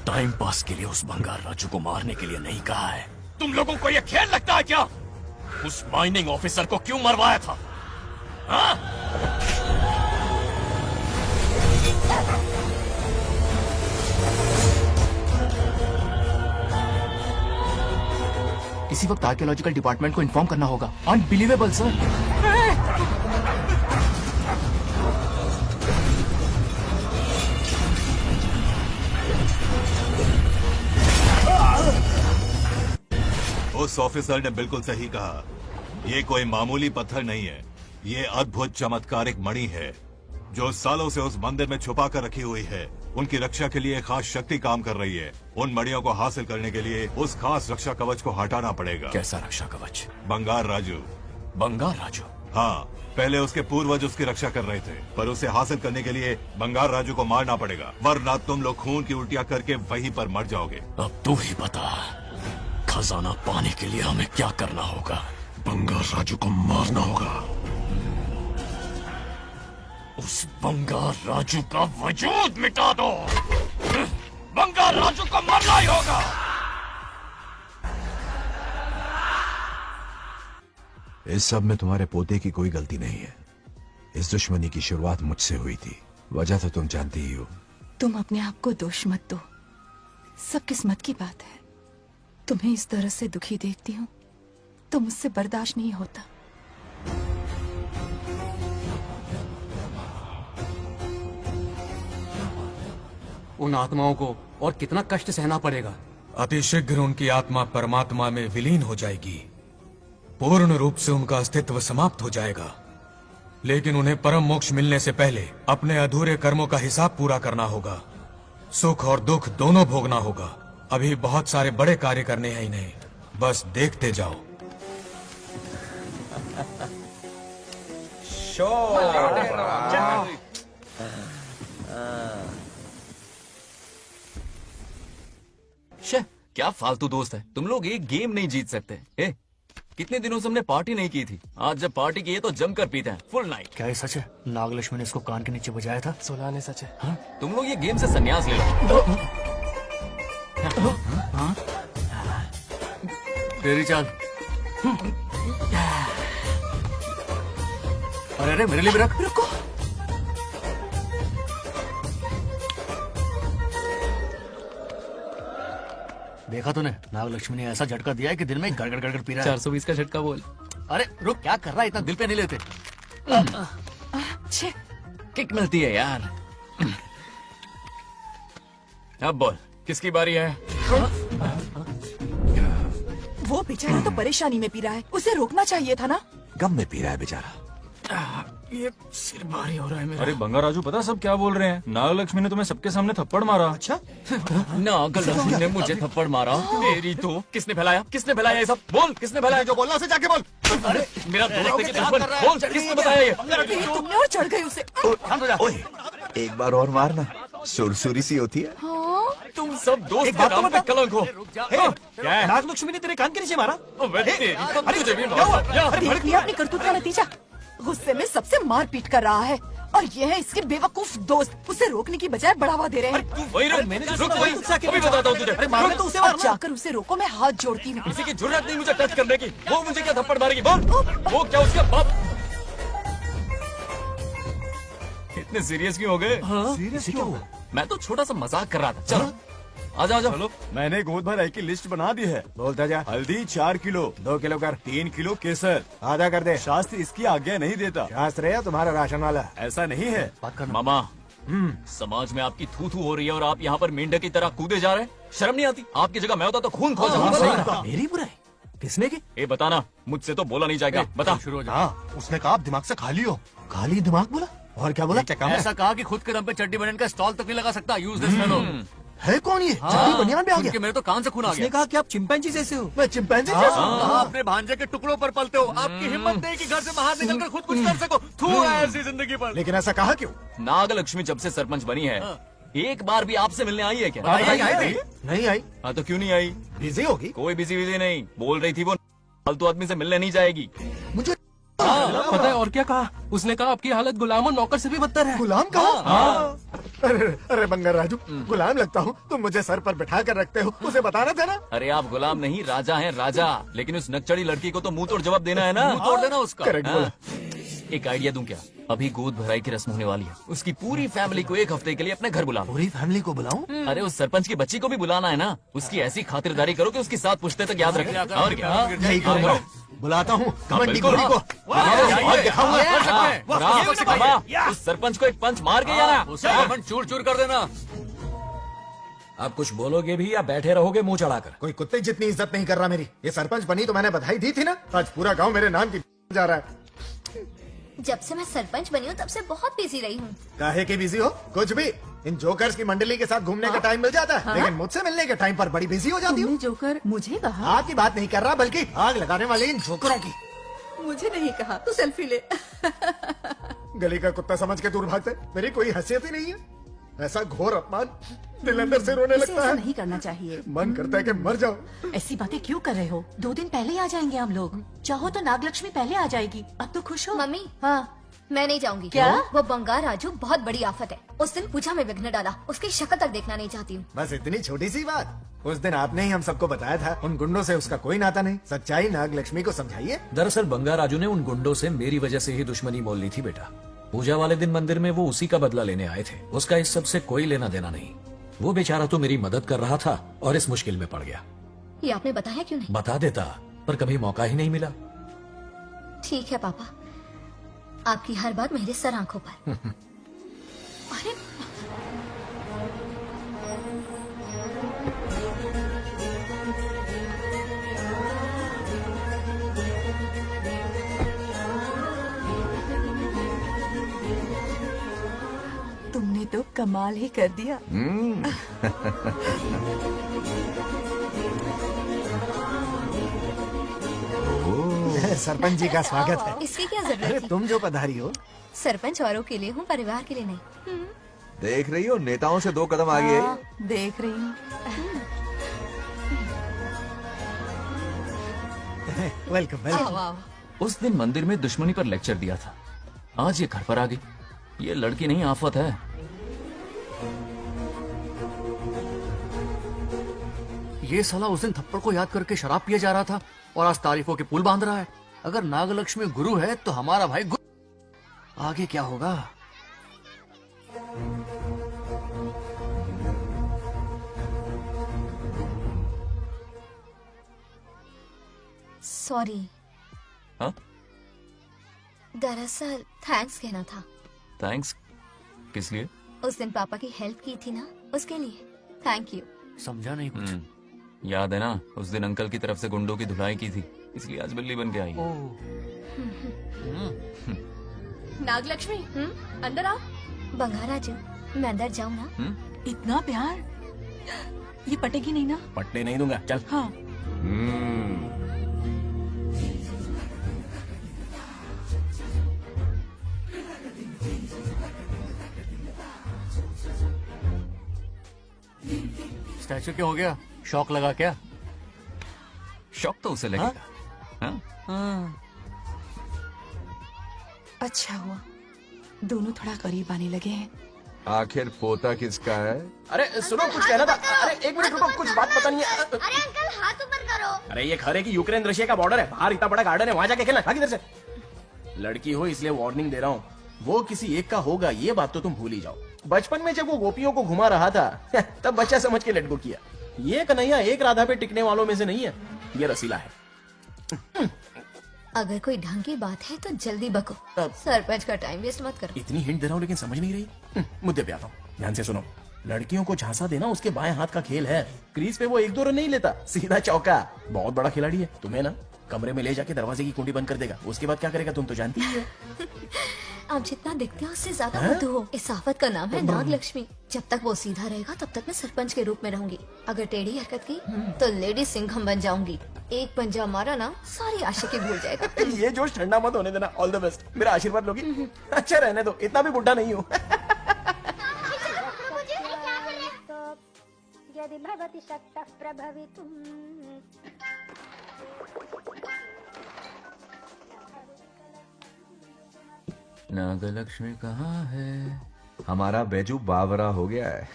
[SPEAKER 8] टाइम पास के लिए उस बंगार राजू को मारने के लिए नहीं कहा है। तुम लोगों को यह खेल लगता है क्या? उस माइनिंग ऑफिसर को क्यों मरवाया था? हाँ?
[SPEAKER 12] इसी वक्त आर्कियोलॉजिकल डिपार्टमेंट को इन्फॉर्म करना होगा। Unbelievable sir.
[SPEAKER 22] उस ऑफिसर ने बिल्कुल सही कहा। ये कोई मामूली पत्थर नहीं है, ये अद्भुत चमत्कारिक मणि है जो सालों से उस मंदिर में छुपा कर रखी हुई है। उनकी रक्षा के लिए खास शक्ति काम कर रही है। उन मणियों को हासिल करने के लिए उस खास रक्षा कवच को हटाना पड़ेगा।
[SPEAKER 8] कैसा रक्षा कवच?
[SPEAKER 22] बंगार राजू।
[SPEAKER 8] बंगार राजू?
[SPEAKER 22] हाँ, पहले उसके पूर्वज उसकी रक्षा कर रहे थे, पर उसे हासिल करने के लिए बंगार राजू को मारना पड़ेगा, वरना तुम लोग खून की उल्टियां करके वहीं पर मर जाओगे।
[SPEAKER 8] अब तू ही बता, खजाना पाने के लिए हमें क्या करना होगा?
[SPEAKER 15] बंगार राजू को मारना होगा।
[SPEAKER 8] उस बंगार राजू का वजूद मिटा दो। बंगार राजू को मरना ही होगा।
[SPEAKER 16] इस सब में तुम्हारे पोते की कोई गलती नहीं है। इस दुश्मनी की शुरुआत मुझसे हुई थी, वजह तो तुम जानती ही हो।
[SPEAKER 3] तुम अपने आप को दोष मत दो, सब किस्मत की बात है। तुम्हें इस तरह से दुखी देखती हूँ तो मुझसे बर्दाश्त नहीं होता।
[SPEAKER 20] उन आत्माओं को और कितना कष्ट सहना पड़ेगा।
[SPEAKER 19] अतिशीघ्र उनकी आत्मा परमात्मा में विलीन हो जाएगी, पूर्ण रूप से उनका अस्तित्व समाप्त हो जाएगा। लेकिन उन्हें परम मोक्ष मिलने से पहले अपने अधूरे कर्मों का हिसाब पूरा करना होगा। सुख और दुख दोनों भोगना होगा। अभी बहुत सारे बड़े कार्य करने हैं इन्हें, बस देखते जाओ।
[SPEAKER 9] क्या फालतू दोस्त है तुम लोग, एक गेम नहीं जीत सकते। कितने दिनों से हमने पार्टी नहीं की थी, आज जब पार्टी की है तो जमकर पीते हैं, फुल नाइट।
[SPEAKER 12] क्या ये सच है? नागलक्ष्मी ने इसको कान के नीचे बजाया था।
[SPEAKER 20] सोलह ने सच है।
[SPEAKER 12] हाँ?
[SPEAKER 9] तुम लोग ये गेम से संन्यास ले लो।
[SPEAKER 12] हाँ? तेरी चाल। अरे अरे मेरे लिए भी रख।
[SPEAKER 3] रुको,
[SPEAKER 12] देखा तूने, नागलक्ष्मी ने ऐसा झटका दिया है कि दिन में गड़गड़ गड़गड़ पी रहा है।
[SPEAKER 20] 420 का झटका बोल।
[SPEAKER 12] अरे रुक, क्या कर रहा है? इतना दिल पे नहीं लेते।
[SPEAKER 9] किक मिलती है यार। अब बोल, किसकी बारी है?
[SPEAKER 3] वो बेचारा तो परेशानी में पी रहा है, उसे रोकना चाहिए था ना।
[SPEAKER 16] गम में पी रहा है बेचारा।
[SPEAKER 12] ये सिर भारी हो रहा है मेरा।
[SPEAKER 17] अरे बंगा राजू, पता सब क्या बोल रहे हैं? नागलक्ष्मी ने तुम्हें सबके सामने थप्पड़ मारा।
[SPEAKER 12] अच्छा?
[SPEAKER 9] नागलक्ष्मी ने मुझे थप्पड़ मारा? मेरी तो किसने फैलाया? किसने फैलाया ये सब? बोल, किसने फैलाया? जो बोलना उसे जाके बोल। अरे मेरा दोस्त है कि दुश्मन? बोल, किसने बताया ये?
[SPEAKER 3] तुमने और चढ़ गई उसे।
[SPEAKER 16] ओए, एक बार और मारना, सुरसुरी सी होती है।
[SPEAKER 9] तुम सब दोस्त के नाम पे कलंक हो।
[SPEAKER 12] क्या है? नागलक्ष्मी ने तेरे कान के नीचे मारा?
[SPEAKER 3] देख लिया अपनी करतूत का नतीजा। गुस्से में सबसे मारपीट कर रहा है और ये है इसके बेवकूफ दोस्त, उसे रोकने की बजाय बढ़ावा दे रहे हैं।
[SPEAKER 9] वही रुक, अभी बताता हूँ तुझे।
[SPEAKER 12] अरे मारने तो उसे मारना।
[SPEAKER 3] जाकर उसे रोको, मैं हाथ जोड़ती हूँ।
[SPEAKER 9] किसी की जुर्रत नहीं मुझे टच करने की। वो मुझे क्या थप्पड़ मारेगी? बोल, वो क्या उसका बाप? इतने सीरियस क्यों हो गए?
[SPEAKER 12] सीरियस क्यों हुआ?
[SPEAKER 9] मैं तो छोटा सा मजाक कर रहा था। चलो आजा आजा।
[SPEAKER 13] चलो, मैंने गोद भर की लिस्ट बना दी है।
[SPEAKER 11] बोलता जा।
[SPEAKER 13] हल्दी 4 किलो,
[SPEAKER 11] 2 किलो कर।
[SPEAKER 13] 3 किलो केसर।
[SPEAKER 11] आधा कर दे।
[SPEAKER 13] शास्त्र इसकी आज्ञा नहीं देता।
[SPEAKER 11] शास्त्र है तुम्हारा राशन वाला?
[SPEAKER 13] ऐसा नहीं है
[SPEAKER 9] मामा। समाज में आपकी थू थू हो रही है और आप यहाँ पर मेंढक की तरह कूदे जा रहे हैं। शर्म नहीं आती? आपकी जगह मैं होता तो खून खो जाता।
[SPEAKER 12] मेरी बुराई किसने की?
[SPEAKER 9] ये बताना, मुझसे तो बोला नहीं जाएगा। बता।
[SPEAKER 15] उसने कहा आप दिमाग से खाली हो।
[SPEAKER 12] खाली दिमाग बोला? और क्या बोला?
[SPEAKER 20] ऐसा कहा कि खुद के दम पे चड्डी बनियान का स्टॉल तक नहीं लगा सकता। Use this fellow.
[SPEAKER 12] है कौन ये? चड्डी बनियान पे आ गया?
[SPEAKER 20] मेरे तो कान से खून आ
[SPEAKER 12] उसने
[SPEAKER 20] गया।
[SPEAKER 12] कहा कि आप चिंपैंजी जैसे हो। मैं चिंपैंजी जैसा हूँ?
[SPEAKER 20] आप अपने भांजे के टुकड़ों पर पलते हो। आपकी हिम्मत नहीं कि घर से बाहर निकलकर खुद कुछ कर सको। थू है ऐसी जिंदगी पर।
[SPEAKER 11] लेकिन ऐसा कहा क्यों?
[SPEAKER 9] नागलक्ष्मी जब से सरपंच बनी है, एक बार भी आपसे मिलने आई है क्या?
[SPEAKER 11] नहीं आई।
[SPEAKER 9] हाँ तो क्यों नहीं आई?
[SPEAKER 11] बिजी होगी।
[SPEAKER 9] कोई बिजी नहीं। बोल रही थी वो फालतू आदमी से मिलने नहीं जाएगी।
[SPEAKER 12] मुझे
[SPEAKER 20] पता है और क्या कहा? उसने कहा आपकी हालत गुलाम और नौकर से भी बदतर है।
[SPEAKER 11] गुलाम कहा? अरे बंगर राजू, गुलाम लगता हूँ? तुम मुझे सर पर बिठा कर रखते हो, उसे बताना था ना।
[SPEAKER 9] अरे आप गुलाम नहीं, राजा हैं राजा। लेकिन उस नकचड़ी लड़की को तो मुंह तोड़ जवाब देना है ना।
[SPEAKER 20] मुंह तोड़ देना उसका।
[SPEAKER 11] करेक्ट बोला।
[SPEAKER 9] एक आइडिया दूं क्या? अभी गोद भराई की रस्म होने वाली है। उसकी पूरी फैमिली को एक हफ्ते के लिए अपने घर बुलाओ।
[SPEAKER 12] पूरी फैमिली को बुलाऊं?
[SPEAKER 9] अरे उस सरपंच की बच्ची को भी बुलाना है ना। उसकी ऐसी खातिरदारी करो कि उसकी 7 पुश्ते तक याद रखे। और क्या?
[SPEAKER 11] यही करूंगा। बुलाता हूँ कबड्डी
[SPEAKER 9] बिल्कुल।
[SPEAKER 11] को।
[SPEAKER 9] उस सरपंच को एक पंच मार के जाना।
[SPEAKER 20] चूर चूर कर देना।
[SPEAKER 2] आप कुछ बोलोगे भी या बैठे रहोगे मुंह चढ़ाकर?
[SPEAKER 11] कोई कुत्ते जितनी इज्जत नहीं कर रहा मेरी। ये सरपंच बनी तो मैंने बधाई दी थी ना। आज पूरा गांव मेरे नाम की जा रहा है।
[SPEAKER 10] जब से मैं सरपंच बनी हूँ तब से बहुत बिजी रही हूँ।
[SPEAKER 11] काहे की बिजी हो? कुछ भी। इन जोकर्स की मंडली के साथ घूमने का टाइम मिल जाता है, लेकिन मुझसे मिलने के टाइम पर बड़ी बिजी हो जाती हूँ।
[SPEAKER 3] जोकर मुझे कहा?
[SPEAKER 11] आपकी बात नहीं कर रहा, बल्कि आग लगाने वाले इन जोकरों की।
[SPEAKER 3] मुझे नहीं कहा। तू सेल्फी ले।
[SPEAKER 11] गली का कुत्ता समझ के दूर भागते। मेरी कोई हैसियत ही नहीं है। ऐसा घोर अपमान, दिल अंदर से रोने लगता
[SPEAKER 3] ऐसा
[SPEAKER 11] है।
[SPEAKER 3] नहीं करना चाहिए।
[SPEAKER 11] मन करता है कि मर जाओ।
[SPEAKER 3] ऐसी बातें क्यों कर रहे हो? 2 दिन पहले ही आ जाएंगे हम लोग। चाहो तो नागलक्ष्मी पहले आ जाएगी। अब तो खुश हो?
[SPEAKER 10] मम्मी,
[SPEAKER 3] हाँ।
[SPEAKER 10] मैं नहीं जाऊंगी।
[SPEAKER 3] क्या?
[SPEAKER 10] वो बंगार राजू बहुत बड़ी आफत है। उस दिन पूजा में विघ्न डाला। उसकी शक्ल तक देखना नहीं चाहती हूँ।
[SPEAKER 11] बस इतनी छोटी सी बात। उस दिन आपने ही हम सबको बताया था उन गुंडों से उसका कोई नाता नहीं। सच्चाई नागलक्ष्मी को समझाइए।
[SPEAKER 2] दरअसल बंगा राजू ने उन गुंडों से मेरी वजह से ही दुश्मनी मोल ली थी बेटा। पूजा वाले दिन मंदिर में वो उसी का बदला लेने आए थे। उसका इस सब से कोई लेना देना नहीं। वो बेचारा तो मेरी मदद कर रहा था और इस मुश्किल में पड़ गया।
[SPEAKER 10] ये आपने बताया क्यों नहीं?
[SPEAKER 2] बता देता, पर कभी मौका ही नहीं मिला।
[SPEAKER 10] ठीक है पापा, आपकी हर बात मेरे सर आंखों पर। अरे
[SPEAKER 3] तुमने तो कमाल ही कर दिया।
[SPEAKER 11] सरपंच जी का स्वागत है।
[SPEAKER 10] इसकी क्या
[SPEAKER 11] अरे
[SPEAKER 10] जरूरत थी?
[SPEAKER 11] तुम जो पधारी हो।
[SPEAKER 10] सरपंच औरों के लिए हूँ, परिवार के लिए नहीं।
[SPEAKER 16] देख रही हो, नेताओं से 2 कदम आगे
[SPEAKER 3] हाँ, देख रही हूँ।
[SPEAKER 11] Welcome welcome.
[SPEAKER 9] उस दिन मंदिर में दुश्मनी पर लेक्चर दिया था। आज ये घर पर आ गई। ये लड़की नहीं, आफत है।
[SPEAKER 20] ये साला उस दिन थप्पड़ को याद करके शराब पिए जा रहा था और आज तारीफों के पुल बांध रहा है। अगर नागलक्ष्मी गुरु है तो हमारा भाई गुरु। आगे क्या होगा?
[SPEAKER 10] सॉरी।
[SPEAKER 9] हाँ?
[SPEAKER 10] दरअसल थैंक्स कहना था।
[SPEAKER 9] थैंक्स किस लिए?
[SPEAKER 10] उस दिन पापा की हेल्प की थी ना, उसके लिए थैंक यू।
[SPEAKER 20] समझा नहीं कुछ।
[SPEAKER 9] याद है ना, उस दिन अंकल की तरफ से गुंडों की धुलाई की थी, इसलिए आज बिल्ली बन के आई है।
[SPEAKER 5] नागलक्ष्मी अंदर आओ।
[SPEAKER 10] बंगाराजू मैं अंदर जाऊँ ना?
[SPEAKER 3] इतना प्यार, ये पटेगी नहीं ना?
[SPEAKER 12] पटने नहीं दूंगा, चल।
[SPEAKER 3] हाँ।
[SPEAKER 20] स्टैचू क्या हो गया? शौक लगा क्या?
[SPEAKER 8] शौक तो उसे लगेगा। हाँ?
[SPEAKER 3] अच्छा हुआ दोनों थोड़ा करीब आने लगे हैं।
[SPEAKER 16] आखिर पोता किसका है?
[SPEAKER 12] अरे सुनो, कुछ कहना था। अरे एक मिनट रुको, कुछ बात पता नहीं है।
[SPEAKER 10] अरे अंकल हाथ ऊपर करो।
[SPEAKER 12] अरे ये खरे की यूक्रेन रशिया का बॉर्डर है, बाहर इतना बड़ा गार्डन है, वहां जाके खेलना। भाग इधर से। लड़की हो इसलिए वार्निंग दे रहा हूँ, वो किसी एक का होगा ये बात तो तुम भूल ही जाओ। बचपन में जब वो गोपियों को घुमा रहा था तब बच्चा समझ के लेट गो किया। ये कन्हैया एक राधा पे टिकने वालों में से नहीं है, ये रसीला है।
[SPEAKER 10] अगर कोई ढंग की बात है तो जल्दी बको, सरपंच का टाइम वेस्ट मत करो।
[SPEAKER 12] इतनी हिंट दे रहा हूँ लेकिन समझ नहीं रही। मुद्दे पे आता हूँ, ध्यान से सुनो। लड़कियों को झांसा देना उसके बाएं हाथ का खेल है। क्रीज पे वो 1-2 रन नहीं लेता, सीधा चौका। बहुत बड़ा खिलाड़ी है। तुम्हें ना कमरे में ले जाके दरवाजे की कुंडी बंद कर देगा, उसके बाद क्या करेगा तुम तो जानती ही हो।
[SPEAKER 10] आप जितना दिखते हो उससे ज्यादा बुद्धू हो। इस आफत का नाम है नागलक्ष्मी। जब तक वो सीधा रहेगा तब तक मैं सरपंच के रूप में रहूंगी। अगर टेढ़ी हरकत की तो लेडी सिंघम बन जाऊंगी। एक पंजा मारा ना सारी आशिकी भूल जाएगा।
[SPEAKER 12] ये जोश ठंडा मत होने देना। All the best. मेरा आशीर्वाद लोगी? अच्छा रहने दो, इतना भी बुढ़ा नहीं हूँ।
[SPEAKER 6] यदि भवति शक्तः प्रभवितुम्।
[SPEAKER 2] नागलक्ष्मी कहाँ है?
[SPEAKER 16] हमारा बैजू बावरा हो गया है।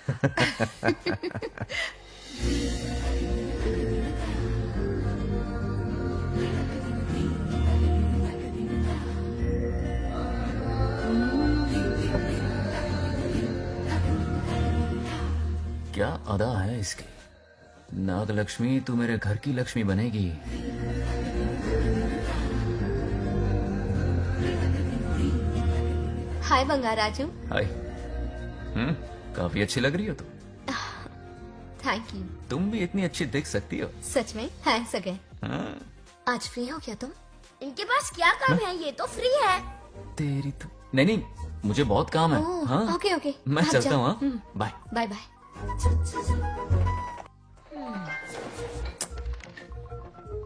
[SPEAKER 2] क्या अदा है इसकी। नागलक्ष्मी तू मेरे घर की लक्ष्मी बनेगी।
[SPEAKER 10] हाय बंगाराजू।
[SPEAKER 2] हाय। काफी अच्छी लग रही हो तुम।
[SPEAKER 10] Thank you.
[SPEAKER 2] तुम भी इतनी अच्छी दिख सकती हो।
[SPEAKER 10] सच में थैंक्स अगेन।
[SPEAKER 2] हाँ।
[SPEAKER 10] आज फ्री हो क्या तुम? इनके पास क्या काम है, ये तो फ्री है।
[SPEAKER 2] तेरी तो नहीं, मुझे बहुत काम है। हाँ?
[SPEAKER 10] ओके ओके
[SPEAKER 2] मैं चलता हूँ। Bye
[SPEAKER 10] bye bye.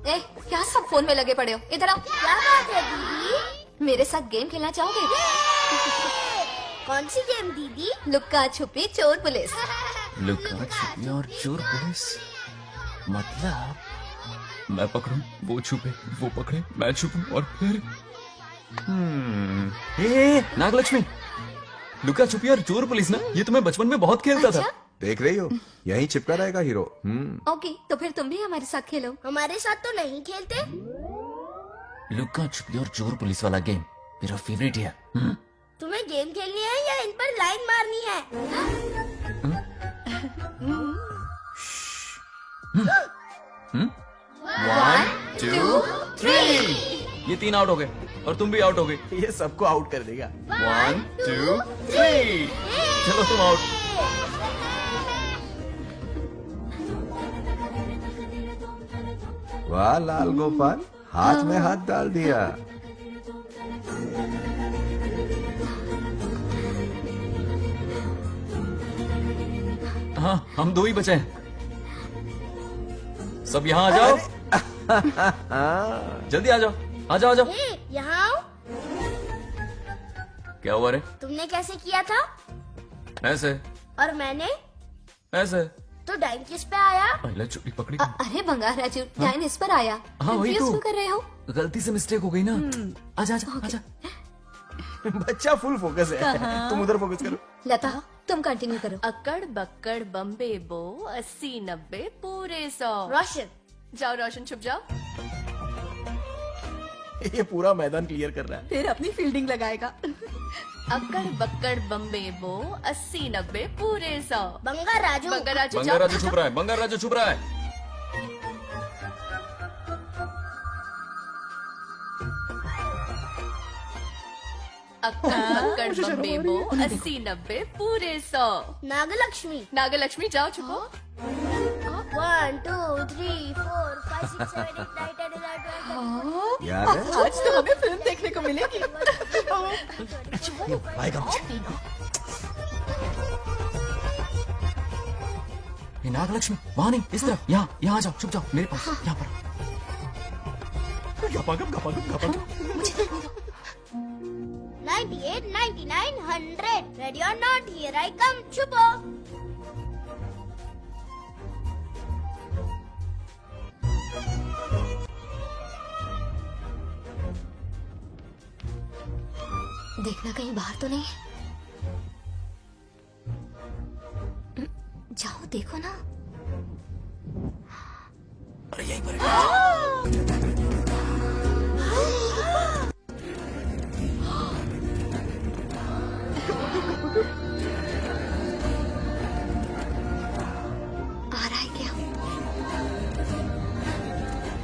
[SPEAKER 10] ए, क्या सब फोन में लगे पड़े हो? इधर आओ। क्या बात है दीदी? मेरे साथ गेम खेलना चाहोगे? कौन सी गेम दीदी? लुक्का छुपी चोर पुलिस।
[SPEAKER 2] लुक्का छुपी और चोर पुलिस मतलब मैं पकड़ूं, वो छुपे, वो पकड़े, मैं छुपूं और फिर नागलक्ष्मी, लुक्का छुपी और चोर पुलिस ना, ये तो मैं बचपन में बहुत खेलता था।
[SPEAKER 16] देख रही हो, यहीं चिपका रहेगा हीरो।
[SPEAKER 10] ओके, तो फिर तुम भी हमारे साथ खेलो। हमारे साथ तो नहीं खेलते।
[SPEAKER 2] लुक्का छुपी और चोर पुलिस वाला गेम मेरा फेवरेट है।
[SPEAKER 10] तुम्हें गेम खेलनी है या इन पर लाइन मारनी है?
[SPEAKER 2] 1 2 3 ये 3 आउट हो गए और तुम भी आउट हो गए।
[SPEAKER 12] ये सबको आउट कर देगा।
[SPEAKER 2] 1 2 3 चलो तुम आउट।
[SPEAKER 16] वाह लाल गोपाल, हाथ में हाथ डाल दिया।
[SPEAKER 2] हाँ, हम 2 ही बचे हैं। सब यहाँ आ जाओ। जल्दी आ जाओ, आ जाओ, आ जाओ।
[SPEAKER 10] यहाँ आओ।
[SPEAKER 2] क्या हुआ रे?
[SPEAKER 10] तुमने कैसे किया था?
[SPEAKER 2] ऐसे।
[SPEAKER 10] और मैंने?
[SPEAKER 2] ऐसे।
[SPEAKER 10] तो डाइन किस पे आया?
[SPEAKER 2] पहले चोरी पकड़ी।
[SPEAKER 10] अरे बंगाराजू, डाइन इस पर आया।
[SPEAKER 2] हाँ वही तो।
[SPEAKER 10] क्यों कर रहे हो?
[SPEAKER 2] गलती से मिस्टेक हो गई ना। आजा आजा आजा।
[SPEAKER 12] बच्चा फुल फोकस है, तुम उधर फोकस करो।
[SPEAKER 10] लता, तुम कंटिन्यू करो।
[SPEAKER 5] अक्कड़ बक्कड़ बम्बे बो 80-90 पूरे 100। रोशन जाओ, रोशन छुप जाओ।
[SPEAKER 12] ये पूरा मैदान क्लियर कर रहा है।
[SPEAKER 3] फिर अपनी फील्डिंग लगाएगा।
[SPEAKER 5] अक्कड़ बक्कड़ बम्बे बो 80-90 पूरे 100।
[SPEAKER 10] बंगाराजू,
[SPEAKER 5] बंगाराजू
[SPEAKER 2] बंगाराजू छुप रहा है, बंगाराजू छुप रहा है।
[SPEAKER 5] अक्कड़ बक्कड़ बम्बे बो 80-90 पूरे 100।
[SPEAKER 10] नागलक्ष्मी,
[SPEAKER 5] नागलक्ष्मी जाओ छुपो।
[SPEAKER 10] 1 2 3 4 5 6 7 8 9 10 11 12
[SPEAKER 11] याद है?
[SPEAKER 5] आज तो हमें फिल्म देखने को मिलेगी।
[SPEAKER 11] आएगा मुझे।
[SPEAKER 8] ये नागलक्ष्मी वहाँ नहीं, इस तरफ, यहाँ आ जाओ, छुप जाओ मेरे पास, यहाँ पर।
[SPEAKER 12] गपागप गपागप गपागप।
[SPEAKER 1] 98, 99, 100. Ready or not, here I come. छुपो।
[SPEAKER 10] देखना कहीं बाहर तो नहीं है। जाओ देखो ना।
[SPEAKER 8] अरे यहीं पर
[SPEAKER 10] आ रहा है क्या?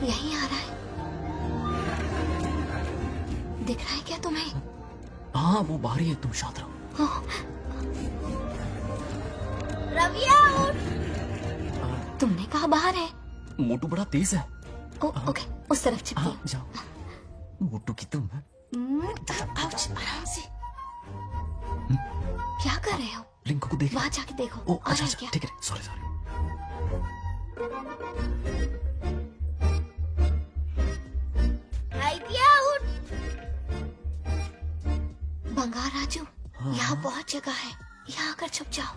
[SPEAKER 10] यहीं आ रहा है। दिख रहा है क्या तुम्हें?
[SPEAKER 8] हाँ वो बाहर ही है, तुम शांत रहो।
[SPEAKER 1] रवि आउट।
[SPEAKER 10] तुमने कहा बाहर है?
[SPEAKER 8] मोटू बड़ा तेज है।
[SPEAKER 10] ओके, उस तरफ चिपकी।
[SPEAKER 8] जाओ। मोटू की तुम।
[SPEAKER 10] आराम से। क्या कर रहे हो?
[SPEAKER 8] लिंक को देख।
[SPEAKER 10] वहाँ जाके देखो।
[SPEAKER 8] ओ अच्छा अच्छा, ठीक है, सॉरी सॉरी।
[SPEAKER 1] आउट।
[SPEAKER 10] बंगार राजू, यहाँ बहुत जगह है, यहाँ आकर छुप जाओ।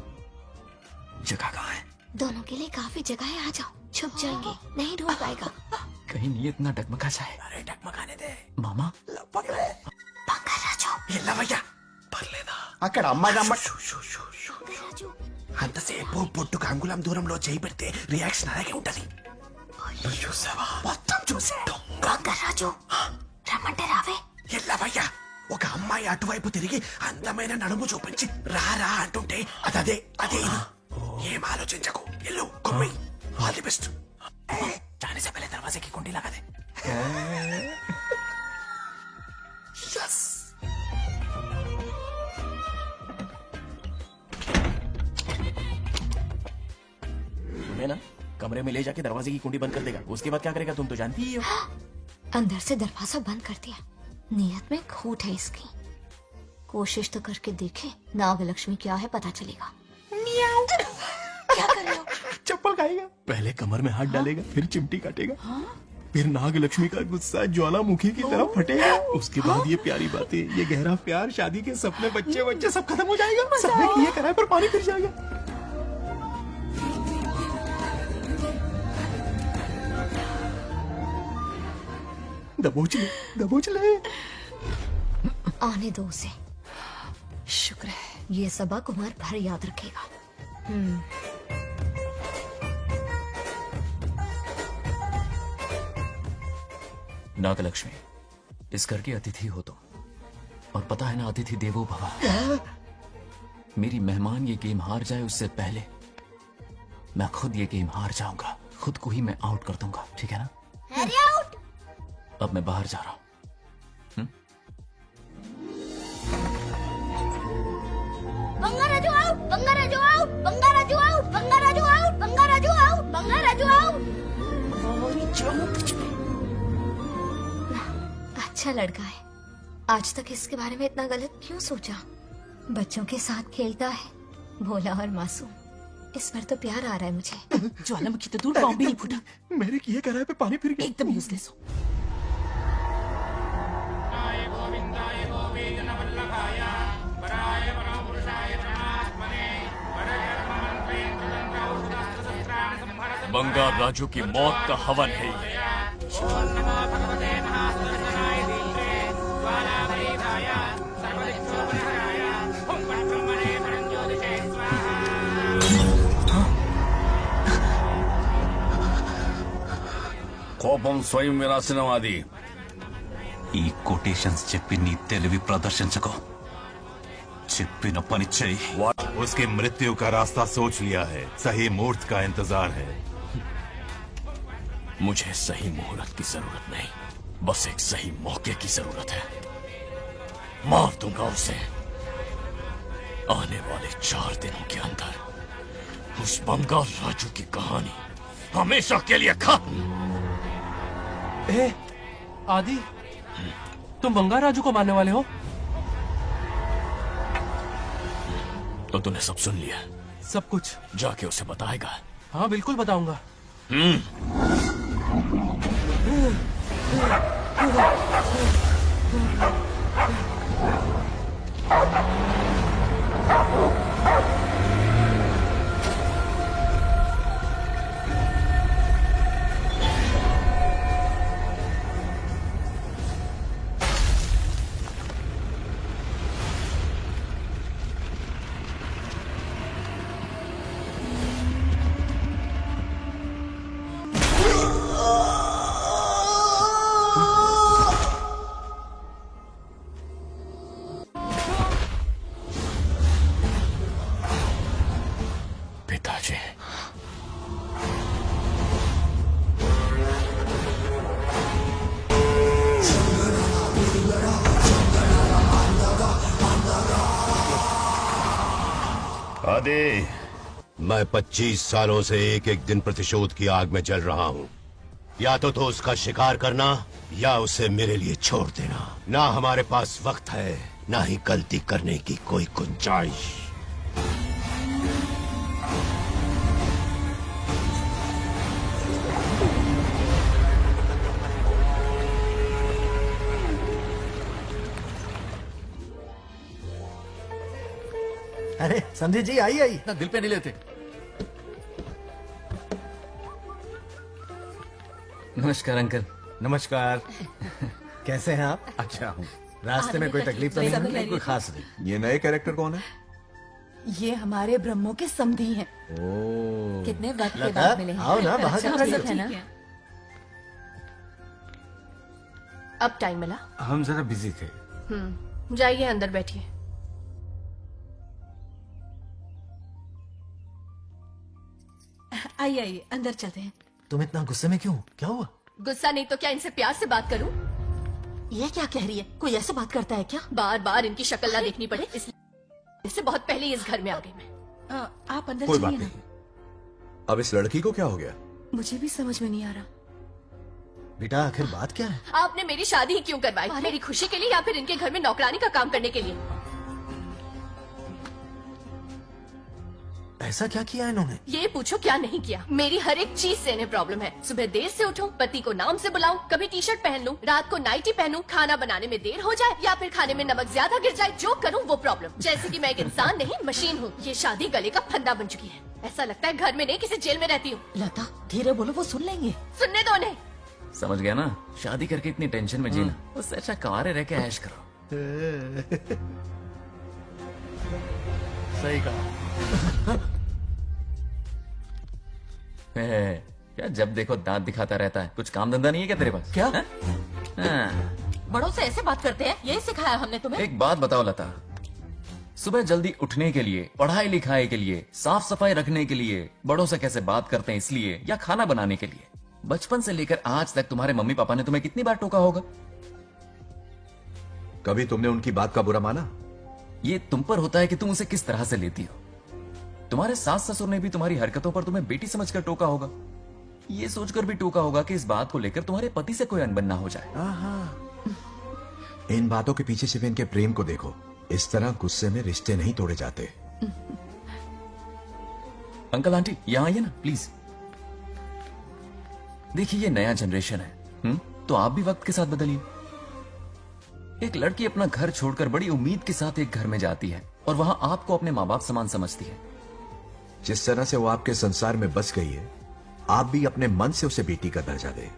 [SPEAKER 8] जगह कहाँ है?
[SPEAKER 10] दोनों के लिए काफी जगह है, आ जाओ। छुप जाएंगे, नहीं ढूंढ पाएगा।
[SPEAKER 8] कहीं नीयत ना डगमगा जाए। अरे डगमगाने दे मामा।
[SPEAKER 10] बंगार राजू,
[SPEAKER 8] ये लवैया పర్లేదా?
[SPEAKER 12] అక్కడ అమ్మాయి
[SPEAKER 20] అంతసేపు పొట్టుకు అంగుళం దూరంలో చేయి పెడితే రియాక్షన్ అలాగే ఉంటది.
[SPEAKER 8] చూసావా?
[SPEAKER 20] మొత్తం చూసా.
[SPEAKER 10] రాజు రమ్మంటే రావే.
[SPEAKER 20] ఎల్లవయ్యా, ఒక అమ్మాయి అటువైపు తిరిగి అందమైన నడుము చూపించి రారా అంటుంటే అదే అదే ఇది. ఏం ఆలోచించకు, ఎల్లు కొమ్మి. All the best.
[SPEAKER 8] जाने से पहले दरवाजे की कुंडी लगा दे।
[SPEAKER 20] यस।
[SPEAKER 12] तुम्हें ना कमरे में ले जाके दरवाजे की कुंडी बंद कर देगा, उसके बाद क्या करेगा तुम तो जानती ही हो।
[SPEAKER 10] अंदर से दरवाजा बंद कर दिया। नियत में खोट है इसकी। कोशिश तो करके देखे, नागलक्ष्मी क्या है पता चलेगा। क्या कर रहे हो?
[SPEAKER 12] चप्पल खाएगा। पहले कमर में हाथ डालेगा, फिर चिमटी काटेगा, फिर नागलक्ष्मी का गुस्सा ज्वालामुखी की तरफ फटेगा। उसके बाद ये प्यारी बातें, ये गहरा प्यार, शादी के सपने, बच्चे बच्चे सब खत्म हो जाएगा। सबने किए कराए पर पानी फिर जाएगा। दबोच ले, दबोच ले।
[SPEAKER 10] आने दो उसे। शुक्र है, ये सबक उम्र भर याद रखेगा।
[SPEAKER 8] नागलक्ष्मी, इस घर की अतिथि हो तुम, और पता है ना, अतिथि देवो भव। मेरी मेहमान ये गेम हार जाए उससे पहले मैं खुद ये गेम हार जाऊंगा। खुद को ही मैं आउट कर दूंगा, ठीक है ना?
[SPEAKER 1] Harry out.
[SPEAKER 8] अब मैं बाहर जा रहा हूँ।
[SPEAKER 1] Bangaraju out, Bangaraju out, Bangaraju out, Bangaraju out, Bangaraju out, Bangaraju out.
[SPEAKER 10] अच्छा लड़का है। आज तक इसके बारे में इतना गलत क्यों सोचा? बच्चों के साथ खेलता है, भोला और मासूम। इस पर तो प्यार आ रहा है मुझे।
[SPEAKER 5] ज्वालामुखी तो दूर, बॉम्ब भी नहीं फूटा।
[SPEAKER 12] मेरे किए कराए पे पानी फिर गया।
[SPEAKER 5] एकदम यूजलेस हो।
[SPEAKER 9] बंगार राजू की मौत का हवन है ये।
[SPEAKER 18] కోపం స్వయం వినాశనవాది. ఈ కొటేషన్స్ చెప్పి నీ తెలివి ప్రదర్శించకో. చెప్పిన పని చెయ్యి.
[SPEAKER 22] उसकी मृत्यु का रास्ता सोच लिया है, सही मुहूर्त का इंतजार है।
[SPEAKER 9] मुझे सही मुहूर्त की जरूरत नहीं, बस एक सही मौके की जरूरत है। मार दूंगा उसे। आने वाले 4 दिनों के अंदर उस बंगार राजू की कहानी हमेशा के लिए खत्म।
[SPEAKER 12] आदि, तुम बंगा राजू को मारने वाले हो?
[SPEAKER 8] तो तूने सब सुन लिया?
[SPEAKER 12] सब कुछ।
[SPEAKER 8] जाके उसे बताएगा?
[SPEAKER 12] हाँ बिल्कुल बताऊंगा।
[SPEAKER 8] पिताजी,
[SPEAKER 7] आदि, मैं 25 सालों से एक एक दिन प्रतिशोध की आग में जल रहा हूँ। या तो उसका शिकार करना या उसे मेरे लिए छोड़ देना। ना हमारे पास वक्त है, ना ही गलती करने की कोई गुंजाइश।
[SPEAKER 11] अरे समझी जी, आई आई।
[SPEAKER 20] ना दिल पे नहीं लेते।
[SPEAKER 2] नमस्कार अंकल।
[SPEAKER 11] नमस्कार। कैसे हैं आप?
[SPEAKER 16] अच्छा हूँ।
[SPEAKER 11] रास्ते में कोई तकलीफ तो नहीं है?
[SPEAKER 16] कोई खास नहीं। ये नए कैरेक्टर कौन है?
[SPEAKER 3] ये हमारे ब्रह्मों के समधी हैं।
[SPEAKER 16] ओ,
[SPEAKER 6] कितने वक्त के
[SPEAKER 11] लता,
[SPEAKER 6] बाद मिले हैं।
[SPEAKER 11] आओ ना, बाहर
[SPEAKER 6] अच्छा,
[SPEAKER 11] क्या खड़ी
[SPEAKER 6] सब है
[SPEAKER 11] हो?
[SPEAKER 6] ना?
[SPEAKER 21] अब टाइम मिला?
[SPEAKER 15] हम जरा बिजी थे।
[SPEAKER 21] जाइए अंदर बैठिए।
[SPEAKER 5] आइए आइए अंदर चलते हैं।
[SPEAKER 11] तुम इतना गुस्से में क्यों? क्या हुआ?
[SPEAKER 21] गुस्सा नहीं तो क्या इनसे प्यार से बात करूं?
[SPEAKER 6] ये क्या कह रही है? कोई ऐसे बात करता है क्या?
[SPEAKER 21] बार बार इनकी शक्ल ना देखनी पड़े इसलिए इससे बहुत पहले ही इस घर में आ गई मैं।
[SPEAKER 5] आप अंदर
[SPEAKER 16] कोई बात
[SPEAKER 5] चलिए ना।
[SPEAKER 16] नहीं। अब इस लड़की को क्या हो गया?
[SPEAKER 3] मुझे भी समझ में नहीं आ रहा।
[SPEAKER 11] बेटा आखिर बात क्या है?
[SPEAKER 21] आपने मेरी शादी ही क्यों करवाई? मेरी खुशी के लिए या फिर इनके घर में नौकरानी का काम करने के लिए?
[SPEAKER 11] ऐसा क्या किया इन्होंने?
[SPEAKER 21] ये पूछो क्या नहीं किया। मेरी हर एक चीज से इन्हें प्रॉब्लम है। सुबह देर से उठूं, पति को नाम से बुलाऊं, कभी टी शर्ट पहन लूं, रात को नाइटी पहनूं, खाना बनाने में देर हो जाए या फिर खाने में नमक ज्यादा गिर जाए, जो करूं वो प्रॉब्लम। जैसे कि मैं एक इंसान नहीं मशीन हूँ। ये शादी गले का फंदा बन चुकी है। ऐसा लगता है घर में नहीं किसी जेल में रहती हूँ।
[SPEAKER 6] लता धीरे बोलो, वो सुन लेंगे।
[SPEAKER 21] सुनने दो उन्हें।
[SPEAKER 8] समझ गया ना? शादी करके इतनी टेंशन में जीना, उससे अच्छा कुंवारे रह के ऐश करो।
[SPEAKER 12] सही कहा।
[SPEAKER 8] क्या जब देखो दांत दिखाता रहता है? कुछ काम धंधा नहीं है क्या तेरे पास?
[SPEAKER 12] क्या?
[SPEAKER 6] बड़ों से ऐसे बात करते हैं? यही सिखाया हमने तुम्हें?
[SPEAKER 8] एक बात बताओ लता, सुबह जल्दी उठने के लिए, पढ़ाई लिखाई के लिए, साफ सफाई रखने के लिए बड़ों से कैसे बात करते हैं इसलिए, या खाना बनाने के लिए? बचपन से लेकर आज तक तुम्हारे मम्मी पापा ने तुम्हें कितनी बार टोका होगा?
[SPEAKER 16] कभी तुमने उनकी बात का बुरा माना?
[SPEAKER 8] ये तुम पर होता है कि तुम उसे किस तरह से लेती हो। तुम्हारे सास ससुर ने भी तुम्हारी हरकतों पर तुम्हें बेटी समझकर टोका होगा। ये सोचकर भी टोका होगा कि इस बात को लेकर तुम्हारे पति से कोई अनबन ना हो जाए।
[SPEAKER 16] इन बातों के पीछे सिर्फ इनके प्रेम को देखो। इस तरह गुस्से में रिश्ते नहीं तोड़े जाते।
[SPEAKER 8] अंकल आंटी यहाँ आइए ना प्लीज। देखिए ये नया जनरेशन है, तो आप भी वक्त के साथ बदलिए। एक लड़की अपना घर छोड़कर बड़ी उम्मीद के साथ एक घर में जाती है और वहां आपको अपने माँ बाप समान समझती है।
[SPEAKER 16] जिस तरह से वो आपके संसार में बस गई है, आप भी अपने मन से उसे बेटी का दर्जा दें।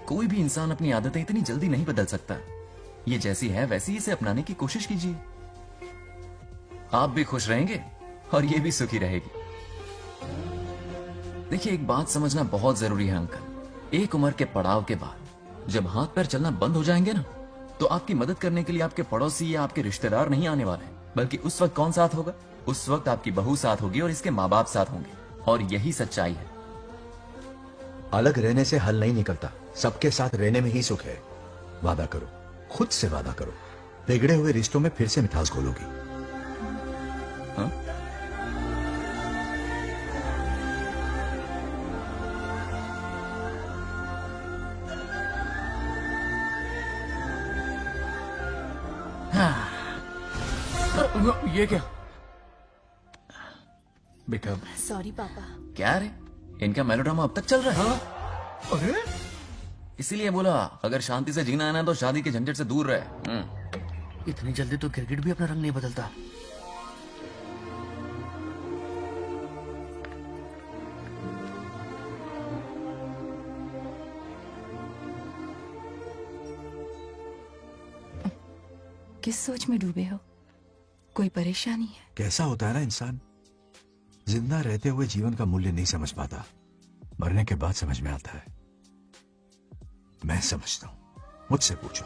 [SPEAKER 8] कोई भी इंसान अपनी आदतें इतनी जल्दी नहीं बदल सकता। ये जैसी है वैसी इसे अपनाने की कोशिश कीजिए। आप भी खुश रहेंगे और ये भी सुखी रहेगी। देखिए एक बात समझना बहुत जरूरी है अंकल। एक उम्र के पड़ाव के बाद जब हाथ पैर चलना बंद हो जाएंगे ना, तो आपकी मदद करने के लिए आपके पड़ोसी या आपके रिश्तेदार नहीं आने वाले, बल्कि उस वक्त कौन साथ होगा? उस वक्त आपकी बहू साथ होगी और इसके माँ बाप साथ होंगे। और यही सच्चाई है।
[SPEAKER 16] अलग रहने से हल नहीं निकलता, सबके साथ रहने में ही सुख है। वादा करो, खुद से वादा करो, बिगड़े हुए रिश्तों में फिर से मिठास घोलोगी।
[SPEAKER 8] हाँ?
[SPEAKER 12] ये क्या बेटा?
[SPEAKER 21] सॉरी पापा।
[SPEAKER 8] क्या रे, इनका मेलोड्रामा अब तक चल रहा है?
[SPEAKER 12] अरे
[SPEAKER 8] इसीलिए बोला अगर शांति से जीना है ना तो शादी के झंझट से दूर रहे।
[SPEAKER 20] इतनी जल्दी तो क्रिकेट भी अपना रंग नहीं बदलता।
[SPEAKER 3] किस सोच में डूबे हो? कोई परेशानी है?
[SPEAKER 16] कैसा होता है ना इंसान, जिंदा रहते हुए जीवन का मूल्य नहीं समझ पाता, मरने के बाद समझ में आता है। मैं समझता हूं, मुझसे पूछो।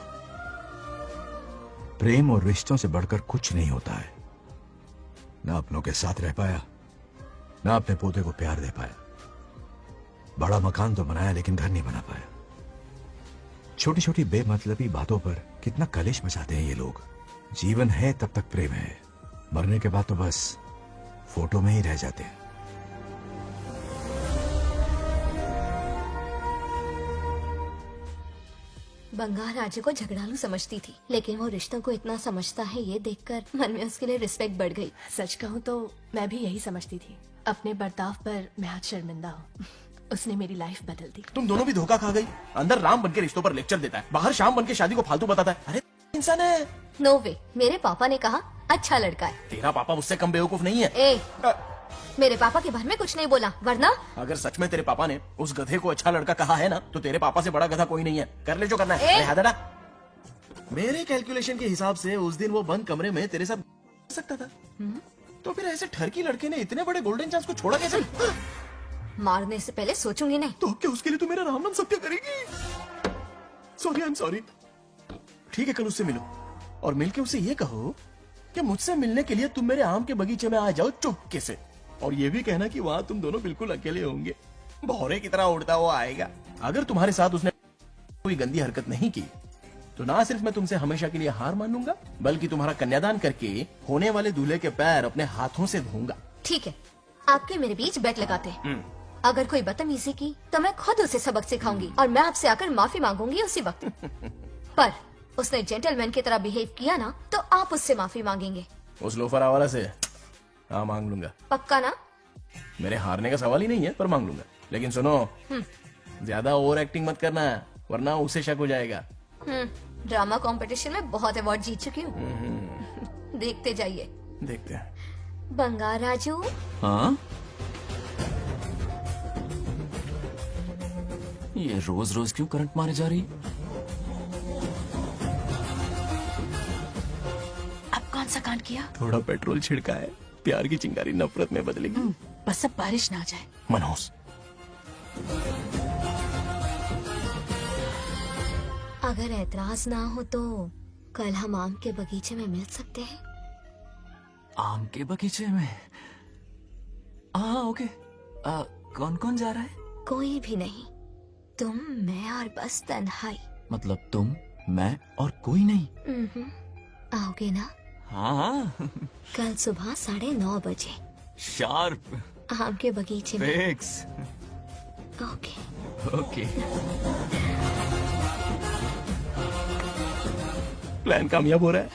[SPEAKER 16] प्रेम और रिश्तों से बढ़कर कुछ नहीं होता है। ना अपनों के साथ रह पाया, ना अपने पोते को प्यार दे पाया। बड़ा मकान तो बनाया लेकिन घर नहीं बना पाया। छोटी छोटी बेमतलबी बातों पर कितना कलेश मचाते हैं ये लोग। जीवन है तब तक प्रेम है, मरने के बाद तो बस फोटो में ही रह जाते हैं।
[SPEAKER 10] बंगाल राजे को झगड़ालू समझती थी, लेकिन वो रिश्तों को इतना समझता है ये देखकर मन में उसके लिए रिस्पेक्ट बढ़ गई।
[SPEAKER 21] सच कहूँ तो मैं भी यही समझती थी। अपने बर्ताव पर मैं आज शर्मिंदा हूँ। उसने मेरी लाइफ बदल दी।
[SPEAKER 12] तुम दोनों भी धोखा खा गई। अंदर राम बन के रिश्तों पर लेक्चर देता है, बाहर शाम बन के शादी को फालतू बताता है। अरे इंसान है।
[SPEAKER 10] नो वे, मेरे पापा ने कहा अच्छा लड़का है।
[SPEAKER 12] तेरा पापा मुझसे कम बेवकूफ नहीं है।
[SPEAKER 10] ए, मेरे पापा के बारे में कुछ नहीं बोला, वरना
[SPEAKER 12] अगर सच में तेरे पापा ने उस गधे को अच्छा लड़का कहा है ना, तो तेरे पापा से बड़ा गधा कोई नहीं है। कर ले जो करना है। अरे हादड़ा, मेरे कैलकुलेशन के हिसाब से उस दिन वो बंद कमरे में तेरे साथ सकता था। तो फिर ऐसे ठरकी लड़के ने इतने बड़े गोल्डन चांस को छोड़ा कैसे?
[SPEAKER 10] मारने से पहले सोचूंगी नहीं।
[SPEAKER 12] तो क्या उसके लिए तू मेरा राम नाम सत्य करेगी? Sorry, I am sorry. ठीक है, कल उससे मिलो और मिलके उसे ये कहो कि मुझसे मिलने के लिए तुम मेरे आम के बगीचे में आ जाओ चुपके से। और ये भी कहना कि वहाँ तुम दोनों बिल्कुल अकेले होंगे। भौरे की तरह उड़ता हुआ आएगा। अगर तुम्हारे साथ उसने कोई गंदी हरकत नहीं की तो ना सिर्फ मैं तुमसे हमेशा के लिए हार मानूंगा, बल्कि तुम्हारा कन्यादान करके होने वाले दूल्हे के पैर अपने हाथों से धोऊंगा।
[SPEAKER 10] ठीक है, आपके मेरे बीच बेट लगाते हैं। अगर कोई बदतमीजी की तो मैं खुद उसे सबक सिखाऊंगी और मैं आपसे आकर माफी मांगूंगी उसी वक्त। पर उसने जेंटलमैन की तरह बिहेव किया ना, तो आप उससे माफी मांगेंगे।
[SPEAKER 12] उस लोफर वाला से हाँ मांग लूंगा।
[SPEAKER 10] पक्का ना?
[SPEAKER 12] मेरे हारने का सवाल ही नहीं है, पर मांग लूंगा। लेकिन सुनो, ज्यादा ओवर एक्टिंग मत करना, वरना उसे शक हो जाएगा।
[SPEAKER 10] ड्रामा कंपटीशन में बहुत अवार्ड जीत चुकी हूँ। देखते जाइए।
[SPEAKER 12] देखते हैं।
[SPEAKER 10] बंगाल राजू।
[SPEAKER 8] हाँ, ये रोज रोज क्यों करंट मारे जा रही?
[SPEAKER 3] अब कौन सा कांड किया?
[SPEAKER 12] थोड़ा पेट्रोल छिड़का है। प्यार की चिंगारी नफरत में बदलेगी।
[SPEAKER 3] बस अब बारिश ना आ जाए।
[SPEAKER 12] मनोज,
[SPEAKER 10] अगर ऐतराज ना हो तो कल हम आम के बगीचे में मिल सकते हैं।
[SPEAKER 8] आम के बगीचे में? हाँ ओके। कौन कौन जा रहा है?
[SPEAKER 10] कोई भी नहीं, तुम, मैं और बस तन्हाई।
[SPEAKER 8] मतलब तुम, मैं और कोई नहीं?
[SPEAKER 10] आओगे ना?
[SPEAKER 8] हाँ।
[SPEAKER 10] कल सुबह 9:30 बजे
[SPEAKER 8] शार्प।
[SPEAKER 10] आम के बगीचे में।
[SPEAKER 8] फिक्स।
[SPEAKER 10] ओके।
[SPEAKER 8] ओके।
[SPEAKER 12] प्लान कामयाब हो रहा है।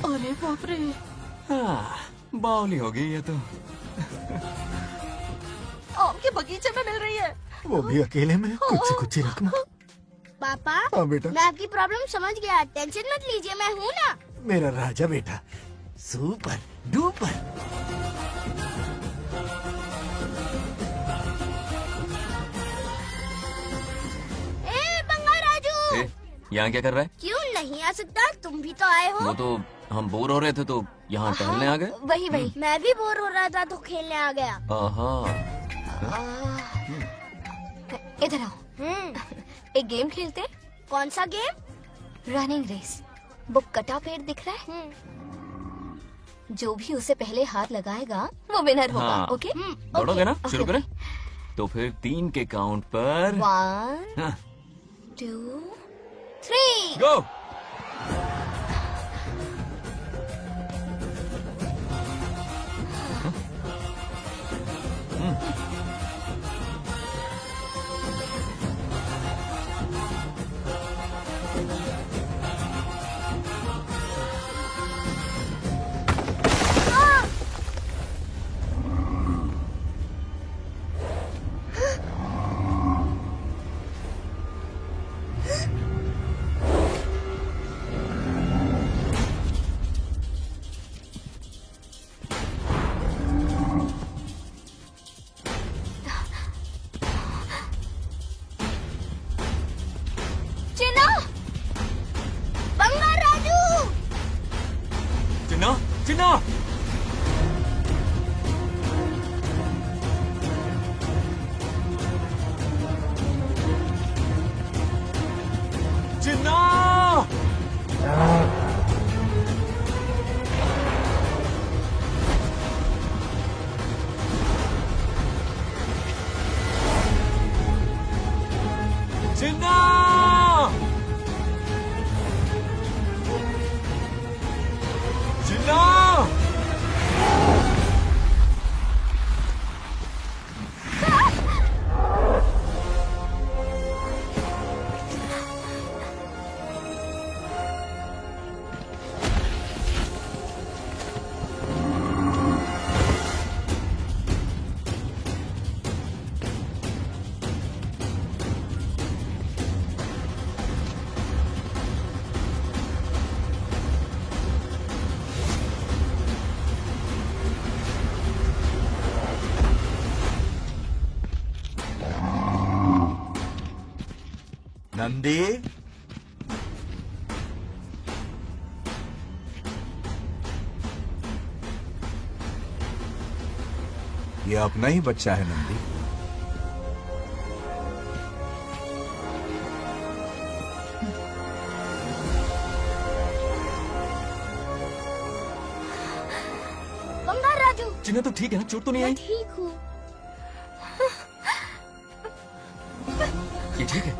[SPEAKER 3] अरे बाप रे।
[SPEAKER 8] बावली हो गई ये तो।
[SPEAKER 3] आम के बगीचे में मिल रही है।
[SPEAKER 11] वो भी अकेले में। कुछ ही रखना।
[SPEAKER 1] पापा,
[SPEAKER 11] हाँ बेटा।
[SPEAKER 1] मैं आपकी प्रॉब्लम समझ गया, टेंशन मत लीजिए, मैं हूँ ना।
[SPEAKER 11] मेरा राजा बेटा, सुपर डुपर।
[SPEAKER 1] बंगाल राजू,
[SPEAKER 8] यहाँ क्या कर रहा है?
[SPEAKER 1] क्यों नहीं आ सकता? तुम भी तो आए हो।
[SPEAKER 8] वो तो हम बोर हो रहे थे तो यहाँ टहलने आ गए।
[SPEAKER 10] वही
[SPEAKER 1] मैं भी बोर हो रहा था तो खेलने आ गया।
[SPEAKER 10] इधर आओ। एक गेम खेलते।
[SPEAKER 1] कौन सा गेम?
[SPEAKER 10] Running race. वो कटा पेड़ दिख रहा है? जो भी उसे पहले हाथ लगाएगा वो विनर होगा।
[SPEAKER 8] हाँ।
[SPEAKER 10] ओके?
[SPEAKER 8] दौड़ोगे ना? शुरू करें? तो फिर 3 के काउंट पर
[SPEAKER 10] 1 2 3
[SPEAKER 8] गो।
[SPEAKER 16] नंदी, ये अपना ही बच्चा है नंदी।
[SPEAKER 1] बंगार राजू,
[SPEAKER 8] चिन्ह तो ठीक है ना? चोट तो नहीं
[SPEAKER 1] मैं
[SPEAKER 8] आई?
[SPEAKER 1] ठीक हूँ।
[SPEAKER 8] ये ठीक है।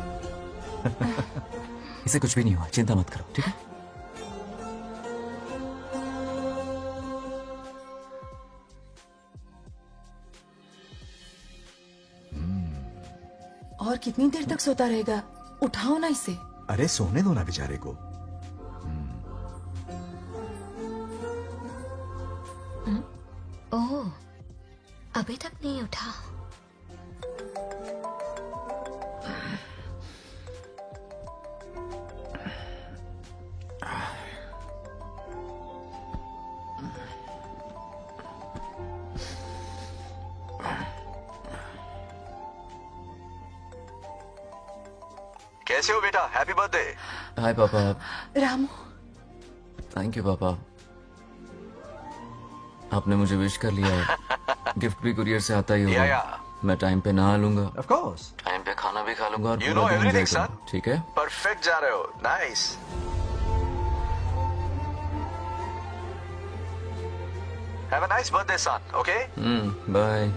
[SPEAKER 8] इसे कुछ भी नहीं हुआ, चिंता मत करो, ठीक है?
[SPEAKER 3] और कितनी देर तक सोता रहेगा? उठाओ ना इसे।
[SPEAKER 16] अरे सोने दो ना बेचारे को।
[SPEAKER 10] ओह, अभी तक नहीं उठा।
[SPEAKER 16] कैसे हो बेटा? Happy birthday.
[SPEAKER 8] हाय पापा।
[SPEAKER 3] रामू,
[SPEAKER 8] थैंक यू पापा, आपने मुझे विश कर लिया है। गिफ्ट भी कुरियर से आता ही होगा। मैं टाइम पे नहा लूंगा,
[SPEAKER 16] ऑफ कोर्स,
[SPEAKER 8] टाइम पे खाना भी खा लूंगा और
[SPEAKER 16] You
[SPEAKER 8] पूरा
[SPEAKER 16] know
[SPEAKER 8] दिन
[SPEAKER 16] everything,
[SPEAKER 8] enjoy करूंगा, ठीक है?
[SPEAKER 16] परफेक्ट जा रहे हो। Nice. Have a nice birthday son, okay?
[SPEAKER 8] Bye.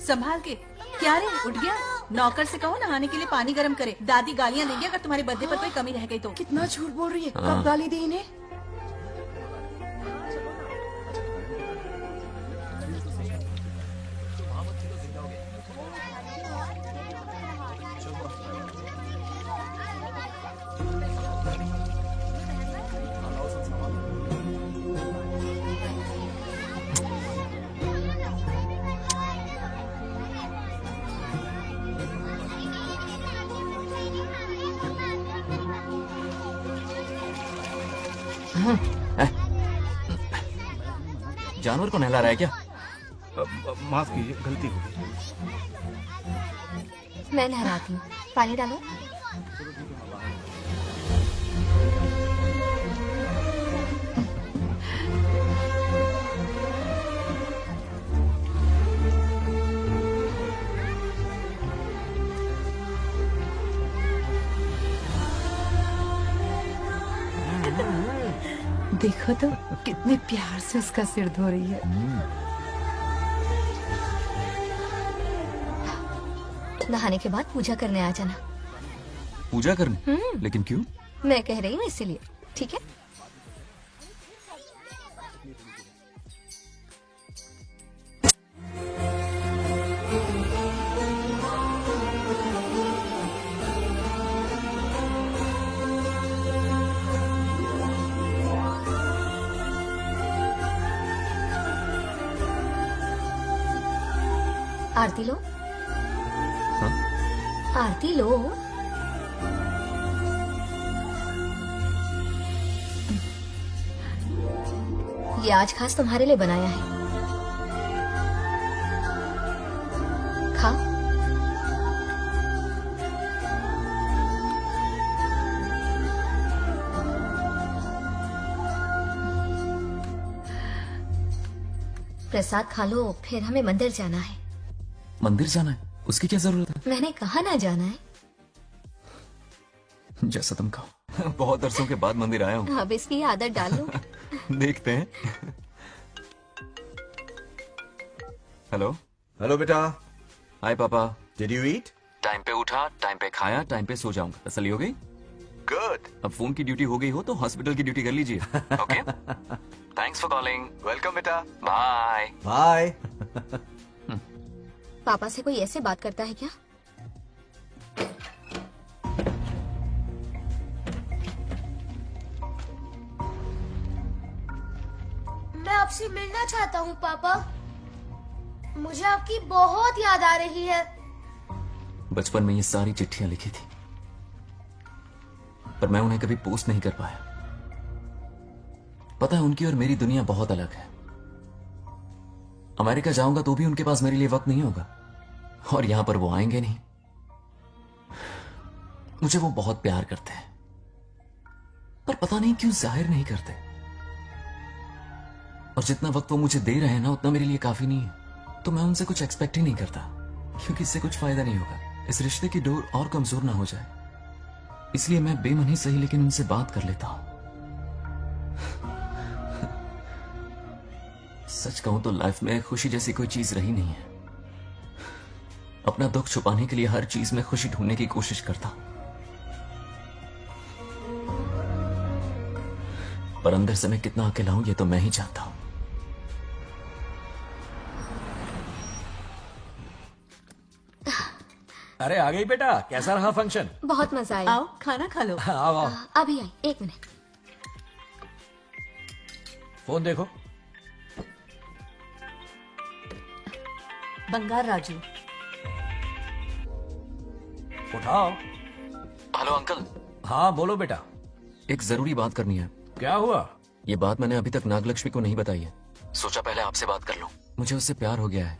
[SPEAKER 5] संभाल के। क्या रे, उठ गया? नौकर से कहो नहाने के लिए पानी गर्म करे। दादी गालियाँ देंगी अगर तुम्हारे बर्थडे पर कोई कमी रह गई तो।
[SPEAKER 3] कितना झूठ बोल रही है।
[SPEAKER 8] हाँ।
[SPEAKER 3] कब गाली दी इन्हें?
[SPEAKER 8] जानवर को नहला रहा है क्या?
[SPEAKER 15] माफ कीजिए, गलती हो गई।
[SPEAKER 10] मैं नहलाती हूँ, पानी डालो।
[SPEAKER 3] देखो तो कितने प्यार से उसका सिर धो रही है।
[SPEAKER 10] नहाने के बाद पूजा करने आ जाना।
[SPEAKER 8] पूजा करने? लेकिन क्यों?
[SPEAKER 10] मैं कह रही हूँ इसीलिए, ठीक है? आरती लो।
[SPEAKER 8] हाँ?
[SPEAKER 10] आरती लो। ये आज खास तुम्हारे लिए बनाया है, खा। प्रसाद खा लो, फिर हमें मंदिर जाना है।
[SPEAKER 8] मंदिर जाना है? उसकी क्या जरूरत है?
[SPEAKER 10] मैंने कहा ना जाना है।
[SPEAKER 8] जैसा तुम कहो। बहुत अरसों के बाद मंदिर आया हूँ।
[SPEAKER 10] अब इसकी आदत डाल लो।
[SPEAKER 8] देखते हैं। हेलो।
[SPEAKER 16] हेलो बेटा।
[SPEAKER 8] हाय पापा।
[SPEAKER 16] Did you eat?
[SPEAKER 8] टाइम पे उठा, टाइम पे खाया, टाइम पे सो जाऊंगा। तसल्ली हो गई? गुड। अब फोन की ड्यूटी हो गई हो तो हॉस्पिटल की ड्यूटी कर लीजिए। Okay, thanks for calling. Welcome बेटा, बाय
[SPEAKER 16] बाय।
[SPEAKER 10] पापा से कोई ऐसे बात करता है क्या?
[SPEAKER 1] मैं आपसे मिलना चाहता हूँ पापा। मुझे आपकी बहुत याद आ रही है।
[SPEAKER 8] बचपन में ये सारी चिट्ठियां लिखी थी, पर मैं उन्हें कभी पोस्ट नहीं कर पाया। पता है, उनकी और मेरी दुनिया बहुत अलग है। अमेरिका जाऊंगा तो भी उनके पास मेरे लिए वक्त नहीं होगा, और यहां पर वो आएंगे नहीं। मुझे वो बहुत प्यार करते हैं, पर पता नहीं क्यों जाहिर नहीं करते। और जितना वक्त वो मुझे दे रहे हैं ना, उतना मेरे लिए काफी नहीं है। तो मैं उनसे कुछ एक्सपेक्ट ही नहीं करता, क्योंकि इससे कुछ फायदा नहीं होगा। इस रिश्ते की डोर और कमजोर ना हो जाए, इसलिए मैं बेमन ही सही लेकिन उनसे बात कर लेता हूं। सच कहूं तो लाइफ में खुशी जैसी कोई चीज रही नहीं है। अपना दुख छुपाने के लिए हर चीज में खुशी ढूंढने की कोशिश करता हूं, पर अंदर से मैं कितना अकेला हूं ये तो मैं ही जानता हूं।
[SPEAKER 2] अरे आ गई बेटा, कैसा रहा फंक्शन?
[SPEAKER 10] बहुत मजा आया।
[SPEAKER 5] आओ खाना खा लो।
[SPEAKER 2] आओ आओ।
[SPEAKER 10] अभी आई, 1 मिनट।
[SPEAKER 2] फोन देखो।
[SPEAKER 5] बंगार राजू।
[SPEAKER 2] उठाओ।
[SPEAKER 8] Hello uncle.
[SPEAKER 2] हाँ बोलो बेटा।
[SPEAKER 8] एक जरूरी बात करनी है।
[SPEAKER 2] क्या हुआ?
[SPEAKER 8] ये बात मैंने अभी तक नागलक्ष्मी को नहीं बताई है। सोचा पहले आपसे बात कर लूं। मुझे उससे प्यार हो गया है।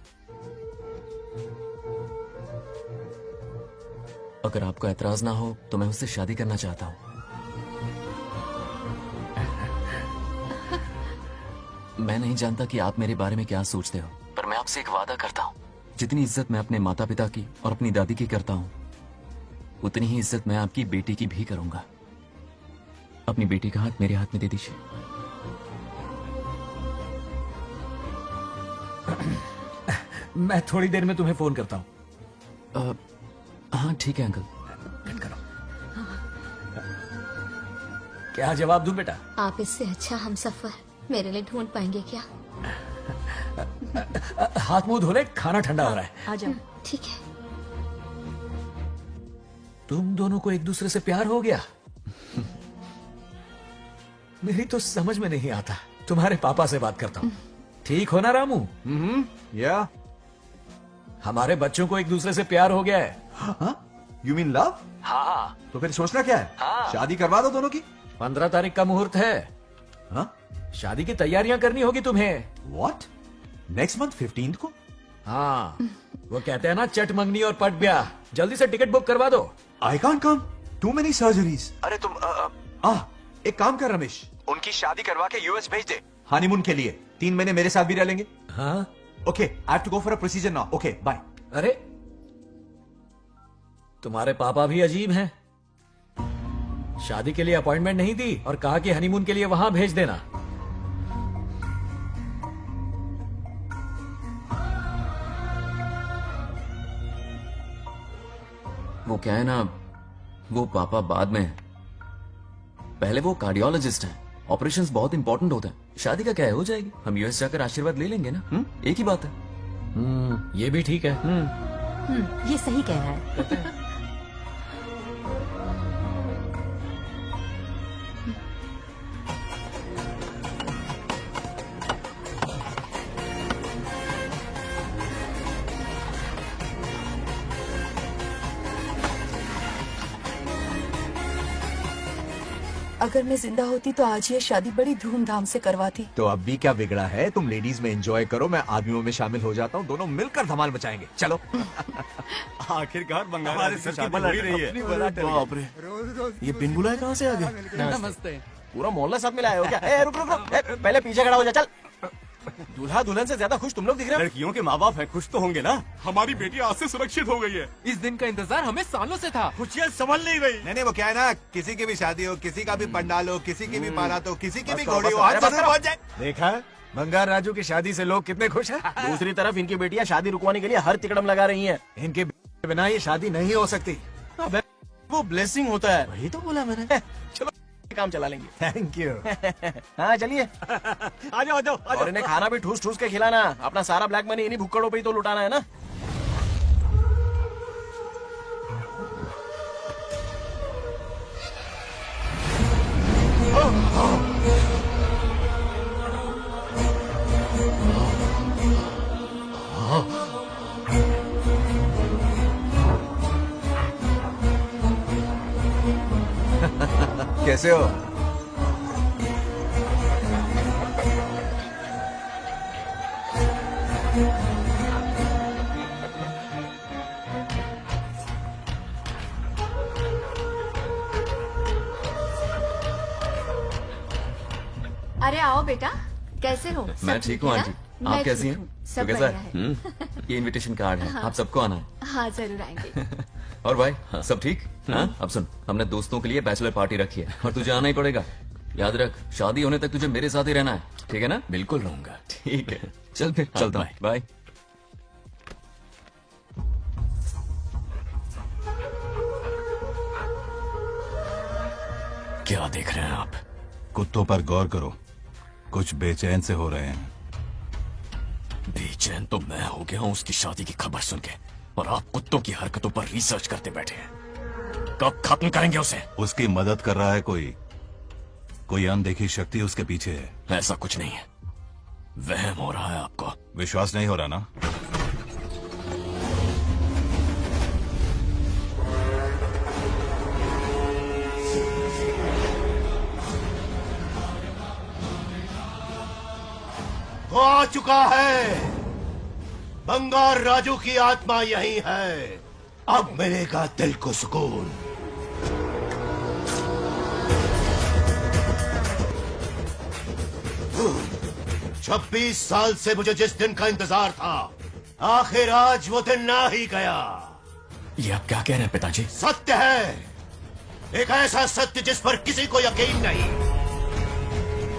[SPEAKER 8] अगर आपको ऐतराज ना हो तो मैं उससे शादी करना चाहता हूं। मैं नहीं जानता कि आप मेरे बारे में क्या सोचते हो, पर मैं आपसे एक वादा करता हूं। जितनी इज्जत मैं अपने माता पिता की और अपनी दादी की करता हूं, उतनी ही इज्जत मैं आपकी बेटी की भी करूंगा। अपनी बेटी का हाथ मेरे हाथ में दे दीजिए।
[SPEAKER 2] मैं थोड़ी देर में तुम्हें फोन करता हूँ।
[SPEAKER 8] हाँ ठीक है अंकल।
[SPEAKER 2] क्या जवाब दूं बेटा?
[SPEAKER 10] आप इससे अच्छा हम सफर मेरे लिए ढूंढ पाएंगे क्या?
[SPEAKER 2] हाथ मुंह धो ले, खाना ठंडा हो रहा है।
[SPEAKER 5] आ जाओ।
[SPEAKER 10] ठीक है।
[SPEAKER 2] तुम दोनों को एक दूसरे से प्यार हो गया? मेरी तो समझ में नहीं आता। तुम्हारे पापा से बात करता हूँ। ठीक हो ना रामू?
[SPEAKER 16] या
[SPEAKER 2] हमारे बच्चों को एक दूसरे से प्यार हो गया है।
[SPEAKER 16] You mean love?
[SPEAKER 2] हाँ।
[SPEAKER 16] तो फिर सोचना क्या है?
[SPEAKER 2] हाँ।
[SPEAKER 16] शादी करवा दो दोनों की।
[SPEAKER 2] 15 तारीख का मुहूर्त है।
[SPEAKER 16] हाँ?
[SPEAKER 2] शादी की तैयारियां करनी होगी तुम्हें।
[SPEAKER 16] What? नेक्स्ट मंथ 15 को?
[SPEAKER 2] हाँ, वो कहते हैं ना, चट मंगनी और पट ब्याह। जल्दी से टिकट बुक करवा दो।
[SPEAKER 16] I can't come. Too many surgeries. अरे तुम एक काम कर रमेश, उनकी शादी करवा के यूएस भेज दे हनीमून के लिए। 3 महीने मेरे साथ भी रह लेंगे।
[SPEAKER 2] हाँ
[SPEAKER 16] okay, I have to go for a procedure now. Okay bye.
[SPEAKER 2] अरे तुम्हारे पापा भी अजीब हैं। शादी के लिए अपॉइंटमेंट नहीं दी और कहा कि हनीमून के लिए वहां भेज देना।
[SPEAKER 8] वो क्या है ना, वो पापा बाद में, पहले वो कार्डियोलॉजिस्ट हैं। ऑपरेशंस बहुत इंपॉर्टेंट होते हैं। शादी का क्या है, हो जाएगी। हम यूएस जाकर आशीर्वाद ले लेंगे ना। एक ही बात है।
[SPEAKER 2] ये भी ठीक है।
[SPEAKER 5] ये सही कह रहा है।
[SPEAKER 3] अगर मैं जिंदा होती तो आज ये शादी बड़ी धूमधाम से करवाती।
[SPEAKER 16] तो अब भी क्या बिगड़ा है? तुम लेडीज में एंजॉय करो, मैं आदमियों में शामिल हो जाता हूँ। दोनों मिलकर धमाल मचाएंगे। चलो।
[SPEAKER 15] आखिरकार बंगाल
[SPEAKER 16] हमारे
[SPEAKER 15] से
[SPEAKER 16] सर की
[SPEAKER 15] शादी हो ही रही है।
[SPEAKER 12] बाप रे, ये बिन बुलाए कहाँ से आ गए?
[SPEAKER 20] नमस्ते।
[SPEAKER 12] पूरा मोहल्ला साथ में लाए हो क्या? रुक रुक रुक, पहले पीछे खड़ा हो जा। चल। दूल्हा दुल्हन से ज्यादा खुश तुम लोग दिख रहे हो।
[SPEAKER 15] लड़कियों के माँ बाप है, खुश तो होंगे ना। हमारी बेटी आज से सुरक्षित हो गई है।
[SPEAKER 20] इस दिन का इंतजार हमें सालों से था।
[SPEAKER 15] खुशियाँ संभल नहीं रही।
[SPEAKER 7] नहीं वो क्या है ना, किसी की भी शादी हो, किसी का भी पंडाल हो, किसी की भी बारात हो, किसी की भी
[SPEAKER 11] बस
[SPEAKER 7] घोड़ी हो,
[SPEAKER 11] करो,
[SPEAKER 7] आज
[SPEAKER 11] बस
[SPEAKER 7] जरूर
[SPEAKER 11] करो।
[SPEAKER 7] पहुंच जाए।
[SPEAKER 11] देखा, बंगार राजू की शादी से लोग कितने खुश हैं।
[SPEAKER 12] दूसरी तरफ इनकी बेटियां शादी रुकवाने के लिए हर तिकड़म लगा रही हैं।
[SPEAKER 11] इनके बिना ये शादी नहीं हो सकती।
[SPEAKER 12] अबे वो ब्लेसिंग होता है।
[SPEAKER 11] वही तो बोला मैंने।
[SPEAKER 12] चलो काम चला लेंगे।
[SPEAKER 11] Thank you.
[SPEAKER 12] हाँ चलिए।
[SPEAKER 11] आ जाओ आ जाओ।
[SPEAKER 12] और इन्हें खाना भी ठूस ठूस के खिलाना। अपना सारा ब्लैक मनी इन्हीं भुक्कड़ों पे ही तो लुटाना है ना।
[SPEAKER 16] कैसे हो?
[SPEAKER 5] अरे आओ बेटा, कैसे हो?
[SPEAKER 9] मैं ठीक हूँ आंटी, आप कैसी हैं?
[SPEAKER 5] सब
[SPEAKER 9] तो कैसा
[SPEAKER 5] बढ़िया
[SPEAKER 9] है? ये इनविटेशन कार्ड है,
[SPEAKER 5] हाँ।
[SPEAKER 9] आप सबको आना है।
[SPEAKER 5] हाँ जरूर आएंगे।
[SPEAKER 9] और भाई सब ठीक? हाँ? अब सुन, हमने दोस्तों के लिए बैचलर पार्टी रखी है और तुझे आना ही पड़ेगा। याद रख, शादी होने तक तुझे मेरे साथ ही रहना है, ठीक है ना?
[SPEAKER 8] बिल्कुल रहूंगा।
[SPEAKER 9] ठीक है, चल फिर चलता हूँ। बाय।
[SPEAKER 8] क्या देख रहे हैं आप?
[SPEAKER 22] कुत्तों पर गौर करो, कुछ बेचैन से हो रहे हैं।
[SPEAKER 8] बेचैन तो मैं हो गया हूँ उसकी शादी की खबर सुन के, और आप कुत्तों की हरकतों पर रिसर्च करते बैठे हैं। कब खत्म करेंगे उसे?
[SPEAKER 22] उसकी मदद कर रहा है कोई अनदेखी शक्ति उसके पीछे है।
[SPEAKER 8] ऐसा कुछ नहीं है, वहम हो रहा है आपको।
[SPEAKER 22] विश्वास नहीं हो रहा ना?
[SPEAKER 7] वो आ चुका है। बंगार राजू की आत्मा यही है। अब मिलेगा दिल को सुकून। छब्बीस साल से मुझे जिस दिन का इंतजार था, आखिर आज वो दिन ना ही गया।
[SPEAKER 8] ये आप क्या कह रहे हैं पिताजी?
[SPEAKER 7] सत्य है, एक ऐसा सत्य जिस पर किसी को यकीन नहीं।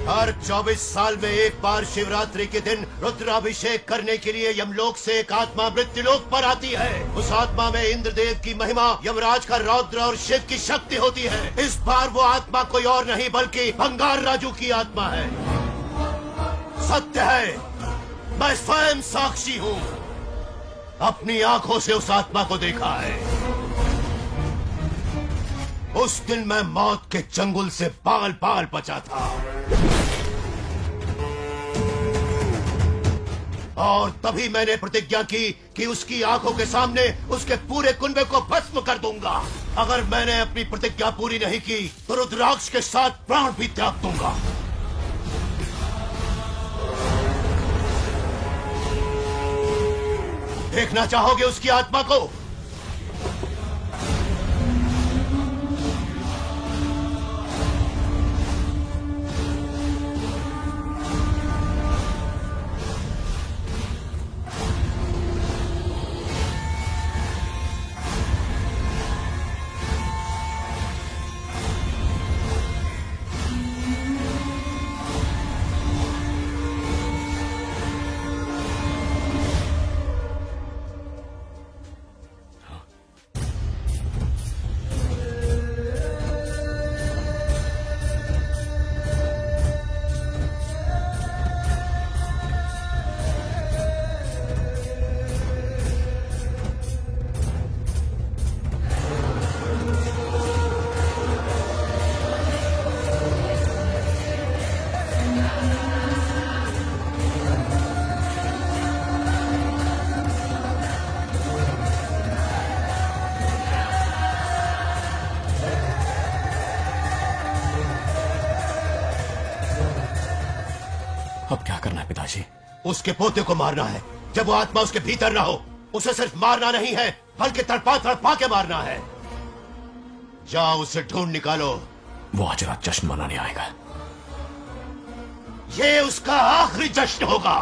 [SPEAKER 7] हर 24 साल में एक बार शिवरात्रि के दिन रुद्राभिषेक करने के लिए यमलोक से एक आत्मा मृत्युलोक पर आती है। उस आत्मा में इंद्रदेव की महिमा, यमराज का रौद्र और शिव की शक्ति होती है। इस बार वो आत्मा कोई और नहीं बल्कि बंगार राजू की आत्मा है। सत्य है, मैं स्वयं साक्षी हूँ, अपनी आंखों से उस आत्मा को देखा है। उस दिन मैं मौत के चंगुल से बाल बाल बचा था, और तभी मैंने प्रतिज्ञा की कि उसकी आंखों के सामने उसके पूरे कुनबे को भस्म कर दूंगा। अगर मैंने अपनी प्रतिज्ञा पूरी नहीं की तो रुद्राक्ष के साथ प्राण भी त्याग दूंगा। देखना चाहोगे उसकी आत्मा को?
[SPEAKER 8] अब क्या करना है पिताजी?
[SPEAKER 7] उसके पोते को मारना है। जब वो आत्मा उसके भीतर ना हो, उसे सिर्फ मारना नहीं है बल्कि तड़पा तड़पा के मारना है। जाओ उसे ढूंढ निकालो।
[SPEAKER 8] वो आज रात जश्न मनाने आएगा।
[SPEAKER 7] ये उसका आखिरी जश्न होगा।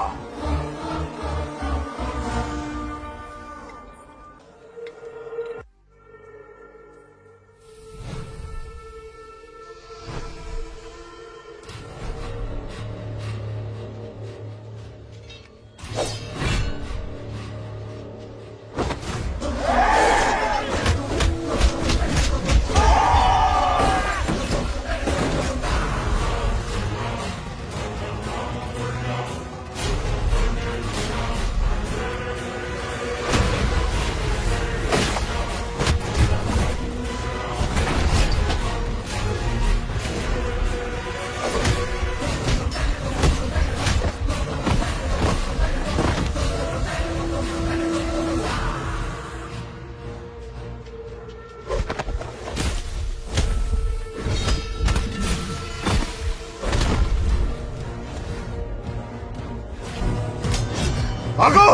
[SPEAKER 7] भागो।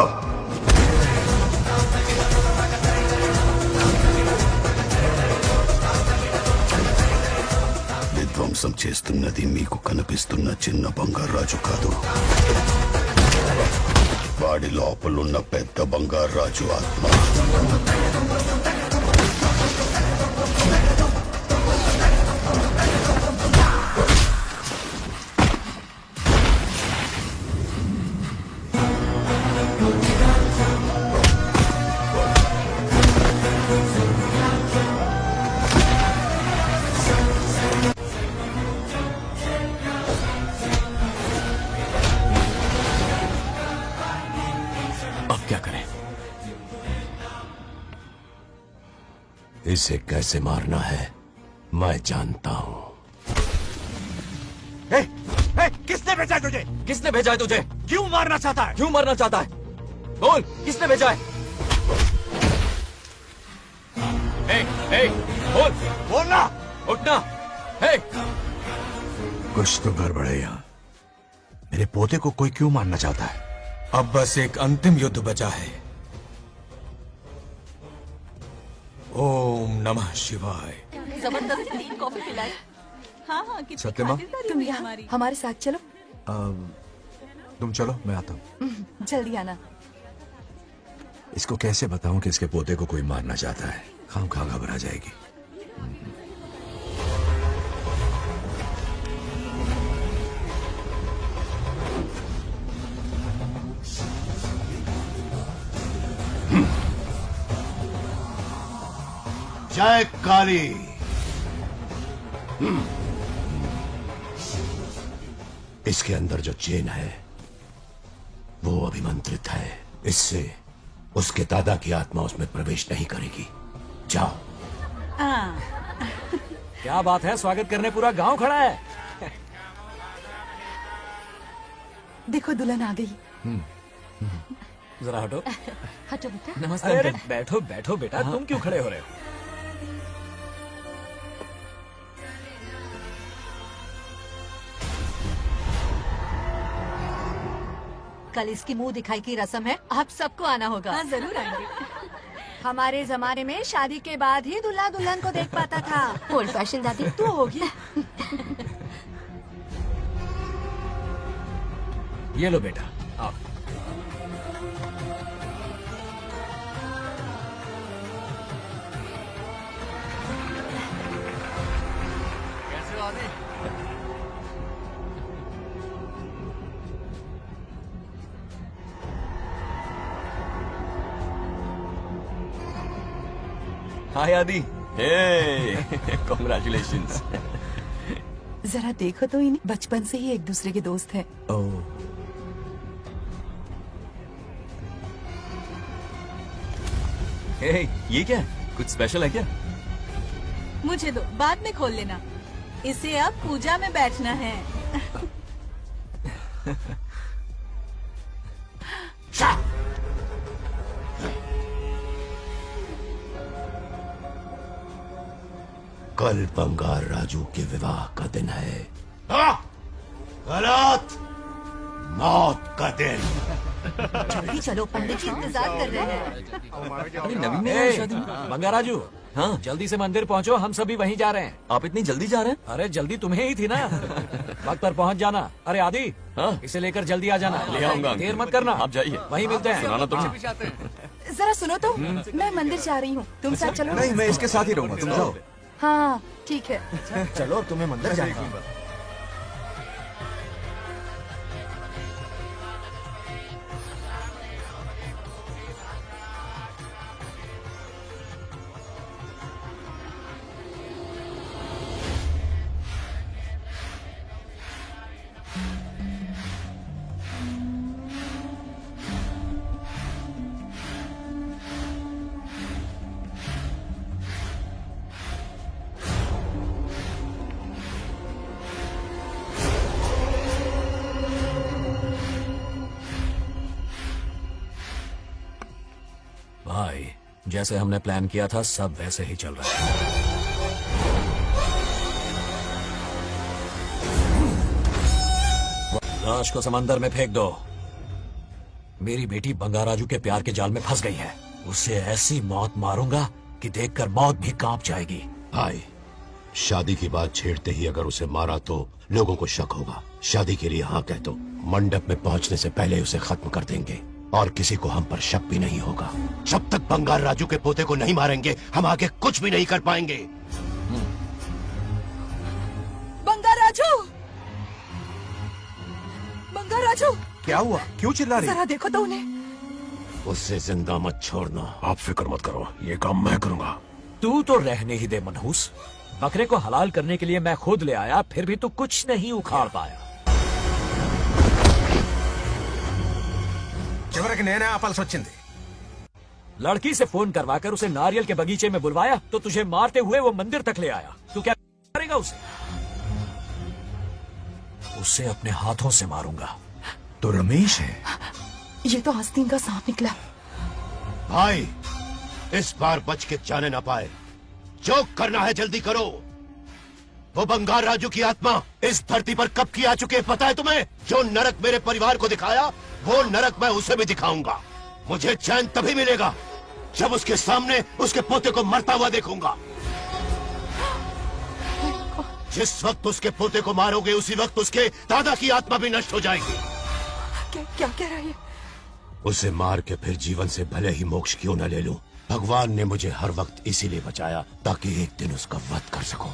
[SPEAKER 7] విధ్వంసం చేస్తున్నది మీకు కనిపిస్తున్న చిన్న బంగారాజు కాదు, వాడి లోపలున్న పెద్ద బంగారాజు ఆత్మ.
[SPEAKER 8] क्या करें?
[SPEAKER 7] इसे कैसे मारना है मैं जानता हूं।
[SPEAKER 8] किसने भेजा है तुझे? किसने भेजा है तुझे? क्यों मारना चाहता है? क्यों मारना चाहता है? बोल, किसने भेजा है? बोल, बोलना, उठना।
[SPEAKER 16] कुछ तो गड़बड़ है यहाँ। मेरे पोते को कोई क्यों मारना चाहता है?
[SPEAKER 19] अब बस एक अंतिम युद्ध बचा है। ओम नमः शिवाय।
[SPEAKER 5] जबरदस्ती 3 कॉफी पिलाई। हाँ हाँ कितनी
[SPEAKER 16] सत्यमा?
[SPEAKER 5] खातिरदारी
[SPEAKER 3] तुम
[SPEAKER 5] हुई
[SPEAKER 3] यहाँ
[SPEAKER 5] हमारी।
[SPEAKER 3] हमारे साथ चलो।
[SPEAKER 16] तुम चलो, मैं आता हूँ।
[SPEAKER 3] जल्दी आना।
[SPEAKER 16] इसको कैसे बताऊं कि इसके पोते को कोई मारना चाहता है? खामखा घबरा जाएगी।
[SPEAKER 7] जय काली। इसके अंदर जो चेन है वो अभिमंत्रित है, इससे उसके दादा की आत्मा उसमें प्रवेश नहीं करेगी। जाओ।
[SPEAKER 2] क्या बात है, स्वागत करने पूरा गांव खड़ा है।
[SPEAKER 3] देखो दुल्हन आ गई।
[SPEAKER 2] जरा हटो।
[SPEAKER 6] हटो बेटा।
[SPEAKER 2] नमस्ते। अरे बैठो बैठो बेटा, तुम क्यों खड़े हो रहे हो?
[SPEAKER 6] कल इसकी मुंह दिखाई की रस्म है, आप सबको आना होगा।
[SPEAKER 5] हाँ जरूर आएंगे।
[SPEAKER 3] हमारे जमाने में शादी के बाद ही दूल्हा दुल्हन को देख पाता था।
[SPEAKER 10] ओल्ड फैशन दादी
[SPEAKER 3] तू होगी।
[SPEAKER 2] ये लो बेटा, आओ।
[SPEAKER 20] कैसे हो आदि?
[SPEAKER 8] हाय आदि। कॉन्ग्रेचुलेशंस।
[SPEAKER 3] जरा देखो तो इन्हें, बचपन से ही एक दूसरे के दोस्त हैं।
[SPEAKER 8] ये क्या है? कुछ स्पेशल है क्या?
[SPEAKER 5] मुझे दो, बाद में खोल लेना। इसे अब पूजा में बैठना है।
[SPEAKER 7] कल बंगार राजू के विवाह का दिन है। गलत, मौत का दिन।
[SPEAKER 6] जल्दी चलो, पंडित जी इंतजार कर रहे हैं।
[SPEAKER 8] अरे नवीन में है शादी।
[SPEAKER 2] बंगाराजू,
[SPEAKER 8] हाँ
[SPEAKER 2] जल्दी से मंदिर पहुंचो, हम सभी वहीं जा रहे हैं।
[SPEAKER 8] आप इतनी जल्दी जा रहे हैं?
[SPEAKER 2] अरे जल्दी तुम्हें ही थी ना। वक्त पर पहुंच जाना। अरे आदि,
[SPEAKER 8] हाँ?
[SPEAKER 2] इसे लेकर जल्दी आ जाना।
[SPEAKER 8] ले आऊंगा।
[SPEAKER 2] देर मत करना।
[SPEAKER 8] आप जाइए,
[SPEAKER 2] वहीं मिलते हैं।
[SPEAKER 8] सुनाना तुम।
[SPEAKER 3] जरा सुनो तो, मैं मंदिर जा रही हूँ, तुम साथ चलो।
[SPEAKER 16] नहीं, मैं इसके साथ ही रहूंगा, तुम जाओ।
[SPEAKER 3] हाँ ठीक है।
[SPEAKER 11] चलो, तुम्हें मंदिर जाना है।
[SPEAKER 2] भाई, जैसे हमने प्लान किया था सब वैसे ही चल रहा है। लाश को समंदर में फेंक दो। मेरी बेटी बंगाराजू के प्यार के जाल में फंस गई है। उसे ऐसी मौत मारूंगा कि देखकर मौत भी कांप जाएगी।
[SPEAKER 7] भाई, शादी की बात छेड़ते ही अगर उसे मारा तो लोगों को शक होगा। शादी के लिए हाँ कह दो, मंडप में पहुंचने से पहले उसे खत्म कर देंगे और किसी को हम पर शक भी नहीं होगा। जब तक बंगार राजू के पोते को नहीं मारेंगे हम आगे कुछ भी नहीं कर पाएंगे।
[SPEAKER 3] बंगाराजू, बंगाराजू,
[SPEAKER 16] क्या हुआ? क्यों चिल्ला रही?
[SPEAKER 3] जरा देखो तो उन्हें।
[SPEAKER 7] उससे जिंदा मत छोड़ना। आप फिक्र मत करो, ये काम मैं करूंगा।
[SPEAKER 2] तू तो रहने ही दे मनहूस। बकरे को हलाल करने के लिए मैं खुद ले आया, फिर भी तू कुछ नहीं उखाड़ पाया।
[SPEAKER 16] చివరికి నేనే ఆపాల్సి వచ్చింది।
[SPEAKER 2] लड़की से फोन करवाकर उसे नारियल के बगीचे में बुलवाया तो तुझे मारते हुए वो मंदिर तक ले आया। तू क्या करेगा उसे? उसे अपने हाथों से मारूंगा।
[SPEAKER 16] तो रमेश है।
[SPEAKER 3] ये तो आस्तीन का सांप निकला।
[SPEAKER 7] भाई, इस बार बच के जाने ना पाए। जो करना है जल्दी करो। वो बंगार राजू की आत्मा इस धरती पर कब की आ चुके हैं पता है तुम्हें? जो नरक मेरे परिवार को दिखाया वो नरक मैं उसे भी दिखाऊंगा। मुझे चैन तभी मिलेगा जब उसके सामने उसके पोते को मरता हुआ देखूंगा। जिस वक्त उसके पोते को मारोगे उसी वक्त उसके दादा की आत्मा भी नष्ट हो जाएगी।
[SPEAKER 3] क्या कह रहा है?
[SPEAKER 7] उसे मार के फिर जीवन से भले ही मोक्ष क्यों न ले लूं, भगवान ने मुझे हर वक्त इसीलिए बचाया ताकि एक दिन उसका वध कर सकूं।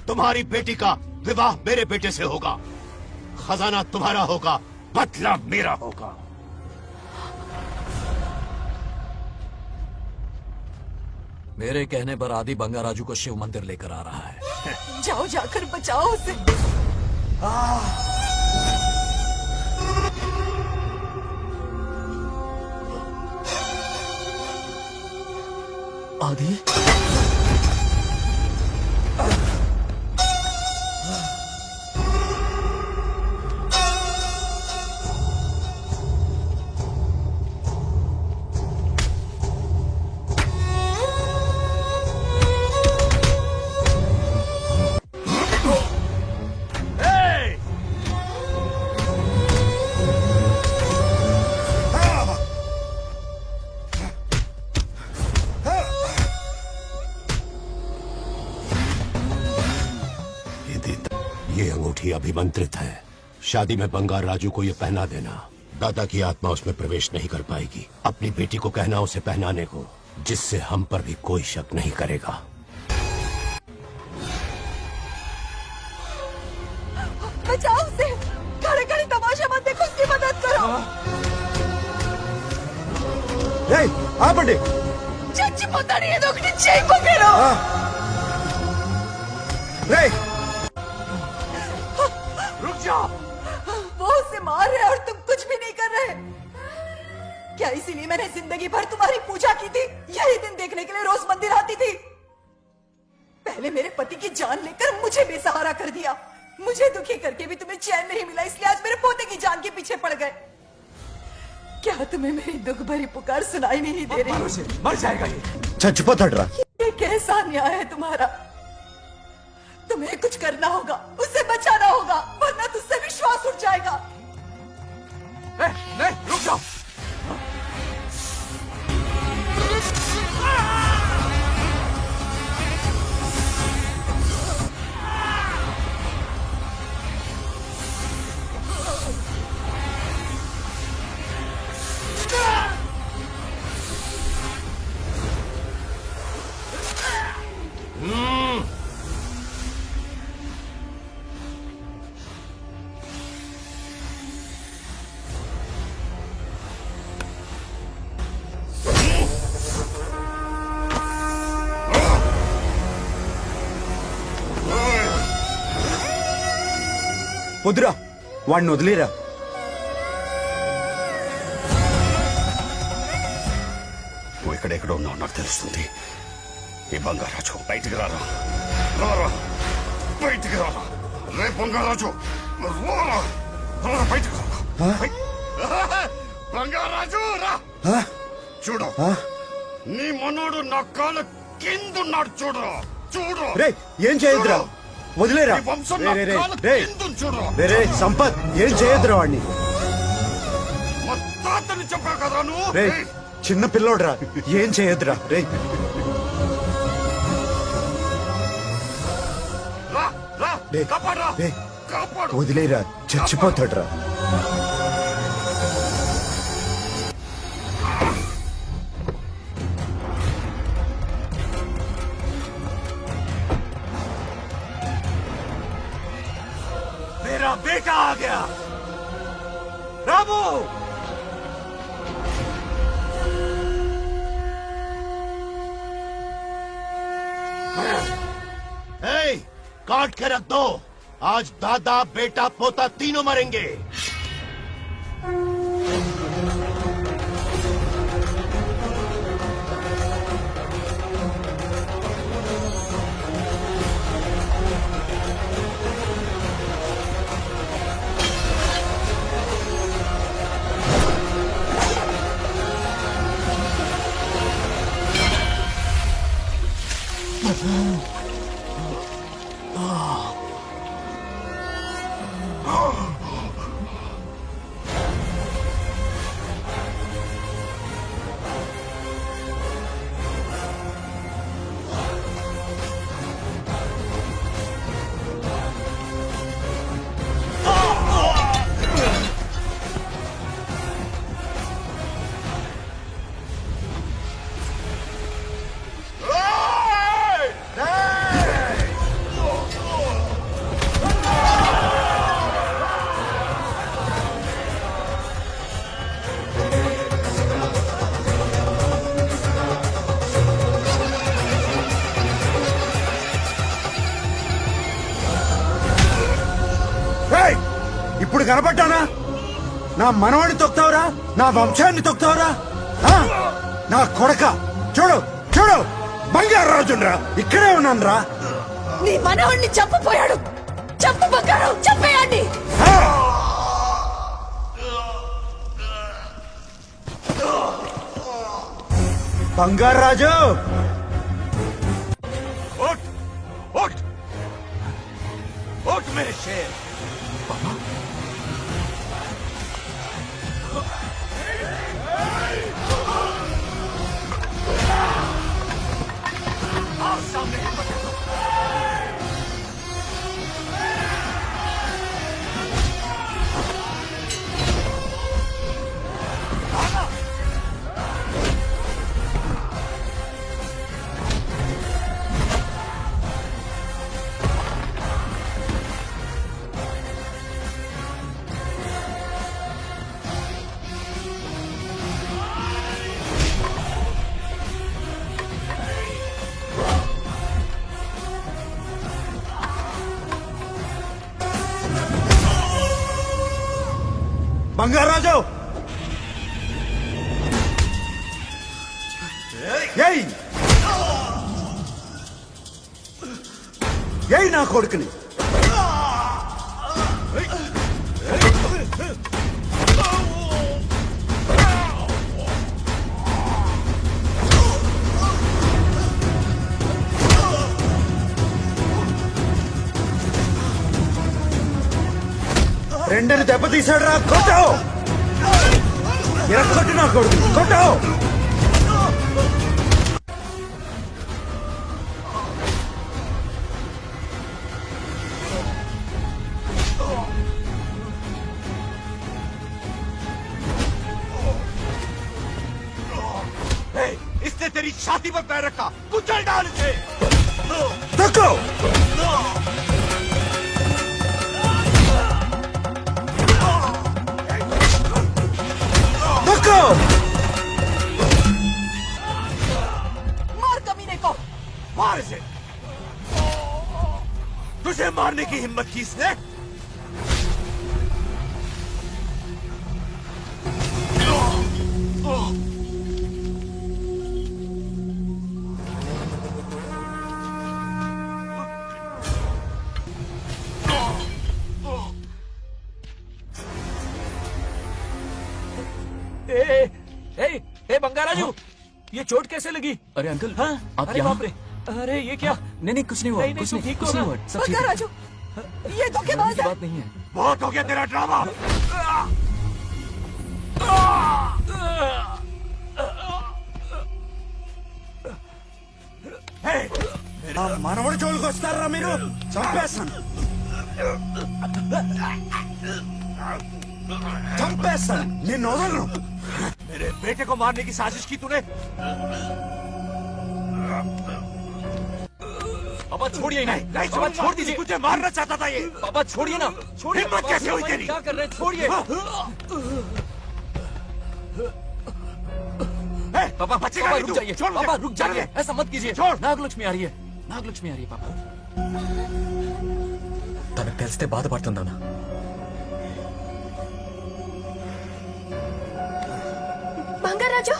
[SPEAKER 7] तुम्हारी बेटी का विवाह मेरे बेटे से होगा। खजाना तुम्हारा होगा, बदला मेरा होगा।
[SPEAKER 2] मेरे कहने पर आदि बंगाराजू को शिव मंदिर लेकर आ रहा है।
[SPEAKER 3] जाओ, जाकर बचाओ उसे।
[SPEAKER 11] आदि,
[SPEAKER 7] ये अंगूठी अभिमंत्रित है। शादी में बंगार राजू को ये पहना देना। दादा की आत्मा उसमें प्रवेश नहीं कर पाएगी। अपनी बेटी को कहना उसे पहनाने को, जिससे हम पर भी कोई शक नहीं करेगा।
[SPEAKER 3] बचाओ उसे। खड़े खड़े तमाशा मत देखो, उसकी मदद करो।
[SPEAKER 11] ఆపండి।
[SPEAKER 3] చచ్చిపోతాడు ఏదో ఒకటి చేయకపోయారు।
[SPEAKER 11] रुक जाओ।
[SPEAKER 3] वो उसे मार रहे और तुम कुछ भी नहीं कर रहे। क्या इसीलिए मैंने जिंदगी भर तुम्हारी पूजा की थी? यही दिन देखने के लिए रोज मंदिर आती थी। पहले मेरे पति की जान लेकर मुझे बेसहारा कर दिया। मुझे दुखी करके भी तुम्हें चैन नहीं मिला, इसलिए आज मेरे पोते की जान के पीछे पड़ गए। क्या तुम्हें मेरी दुख भरी पुकार सुनाई नहीं दे रही?
[SPEAKER 16] मर जाएगा ये।
[SPEAKER 11] చచ్చిపోతాడురా।
[SPEAKER 3] ये कैसा न्याय है तुम्हारा? तुम्हें कुछ करना होगा, उसे बचाना होगा, वरना तुझसे विश्वास उठ जाएगा।
[SPEAKER 16] नहीं, रुक जाओ।
[SPEAKER 13] వద్దురా, వాడిని వదిలేరా।
[SPEAKER 18] నువ్వు ఎక్కడెక్కడ ఉన్నావు నాకు తెలుస్తుంది। ఈ బంగారాజు బయటికి రారా, రారా, బయటికి రారా, రే బంగారాజు, రారా, రారా, బయటికి రారా, బంగారాజు రా। చూడు, నీ మనోడు నా కాళ్ళ కిందున్నాడు చూడు చూడు
[SPEAKER 13] రే ఏం చేయొద్దురా వదిలేరా
[SPEAKER 18] ఈ వంశం
[SPEAKER 13] రే,
[SPEAKER 18] నా
[SPEAKER 13] రే, రే,
[SPEAKER 18] కాళ్ళ
[SPEAKER 13] రే.
[SPEAKER 18] కిందుంది చూడు
[SPEAKER 13] రే, రే, సంపత్ ఏం చేయొద్దురా వాడిని
[SPEAKER 18] మా తాతని చెప్పావు కదరా నువ్వు
[SPEAKER 13] రే చిన్న పిల్లోడ్రా ఏం చేయొద్దురా రే
[SPEAKER 18] రా రా
[SPEAKER 13] రే,
[SPEAKER 18] కాపాడరా
[SPEAKER 13] రే,
[SPEAKER 18] కాపాడు
[SPEAKER 13] వదిలేరా చచ్చిపోతాడ్రా
[SPEAKER 16] मेरा बेटा आ गया रामू
[SPEAKER 7] ए, काट के रख दो। आज दादा बेटा पोता तीनों मरेंगे।
[SPEAKER 13] ఏయ్! ఇప్పుడు కనపడ్డానా నా మనవాడిని తొక్తావురా నా వంశాన్ని తొక్తావురా ఆ? నా కొడక చూడు చూడు బంగారు రాజునరా ఇక్కడే ఉన్నాను రా
[SPEAKER 5] నీ మనవణ్ణి చంపపోయాడు చంపు బంగారు చంపేయండి
[SPEAKER 13] బంగారు రాజు
[SPEAKER 16] उठ उठ उठ मेरे शेर आओ सामने
[SPEAKER 13] బంగారు రాజు ఏయ్ ఏయ్ నా కొడుకుని రెండని దెబ్బతీశాడు రా కొట్టావు ఎరగొట్టు నా కొడుకు కొట్టావు
[SPEAKER 16] इसने तेरी छाती पर पैर रखा कुचल डाल इसे
[SPEAKER 13] तको तको
[SPEAKER 5] मार कमीने को
[SPEAKER 16] मार इसे तुझे मारने की हिम्मत की इसने
[SPEAKER 2] ए बंगाराजू ये चोट कैसे लगी?
[SPEAKER 8] अरे अंकल,
[SPEAKER 2] हाँ?
[SPEAKER 8] आप
[SPEAKER 2] अरे
[SPEAKER 8] यहाँ?
[SPEAKER 2] बाप रे, अरे ये क्या?
[SPEAKER 8] नहीं नहीं, कुछ नहीं हुआ, कुछ नहीं, कुछ नहीं हुआ, सब ठीक है।
[SPEAKER 3] राजू, ये धोखेबाज है।
[SPEAKER 8] बात नहीं है।
[SPEAKER 13] बहुत हो गया तेरा ड्रामा। మనవడి జోలికి వస్తారా మీరు? చంపేస్తాను, చంపేస్తాను, నిన్ను వదలను.
[SPEAKER 16] मेरे बेटे को मारने की साजिश की तूने?
[SPEAKER 8] पापा छोड़िए इन्हें।
[SPEAKER 16] नहीं,
[SPEAKER 8] पापा छोड़ दीजिए।
[SPEAKER 16] तुझे मारना चाहता था ये।
[SPEAKER 8] पापा छोड़िए ना, छोड़िए।
[SPEAKER 16] हिम्मत कैसे हुई तेरी?
[SPEAKER 8] क्या कर रहे हैं? छोड़िए। पापा
[SPEAKER 16] बचेगा
[SPEAKER 8] पापा
[SPEAKER 16] नहीं
[SPEAKER 8] रुक
[SPEAKER 16] तू।
[SPEAKER 8] जाइए।
[SPEAKER 16] छोड़ मुझे।
[SPEAKER 8] पापा रुक जाइए,
[SPEAKER 16] छोड़।
[SPEAKER 8] ऐसा मत कीजिए।
[SPEAKER 16] छोड़।
[SPEAKER 8] नागलक्ष्मी आ रही है, नागलक्ष्मी आ रही है पापा। తనకు తెలిస్తే బాధపడుతుందానా?
[SPEAKER 10] बंगाराजू,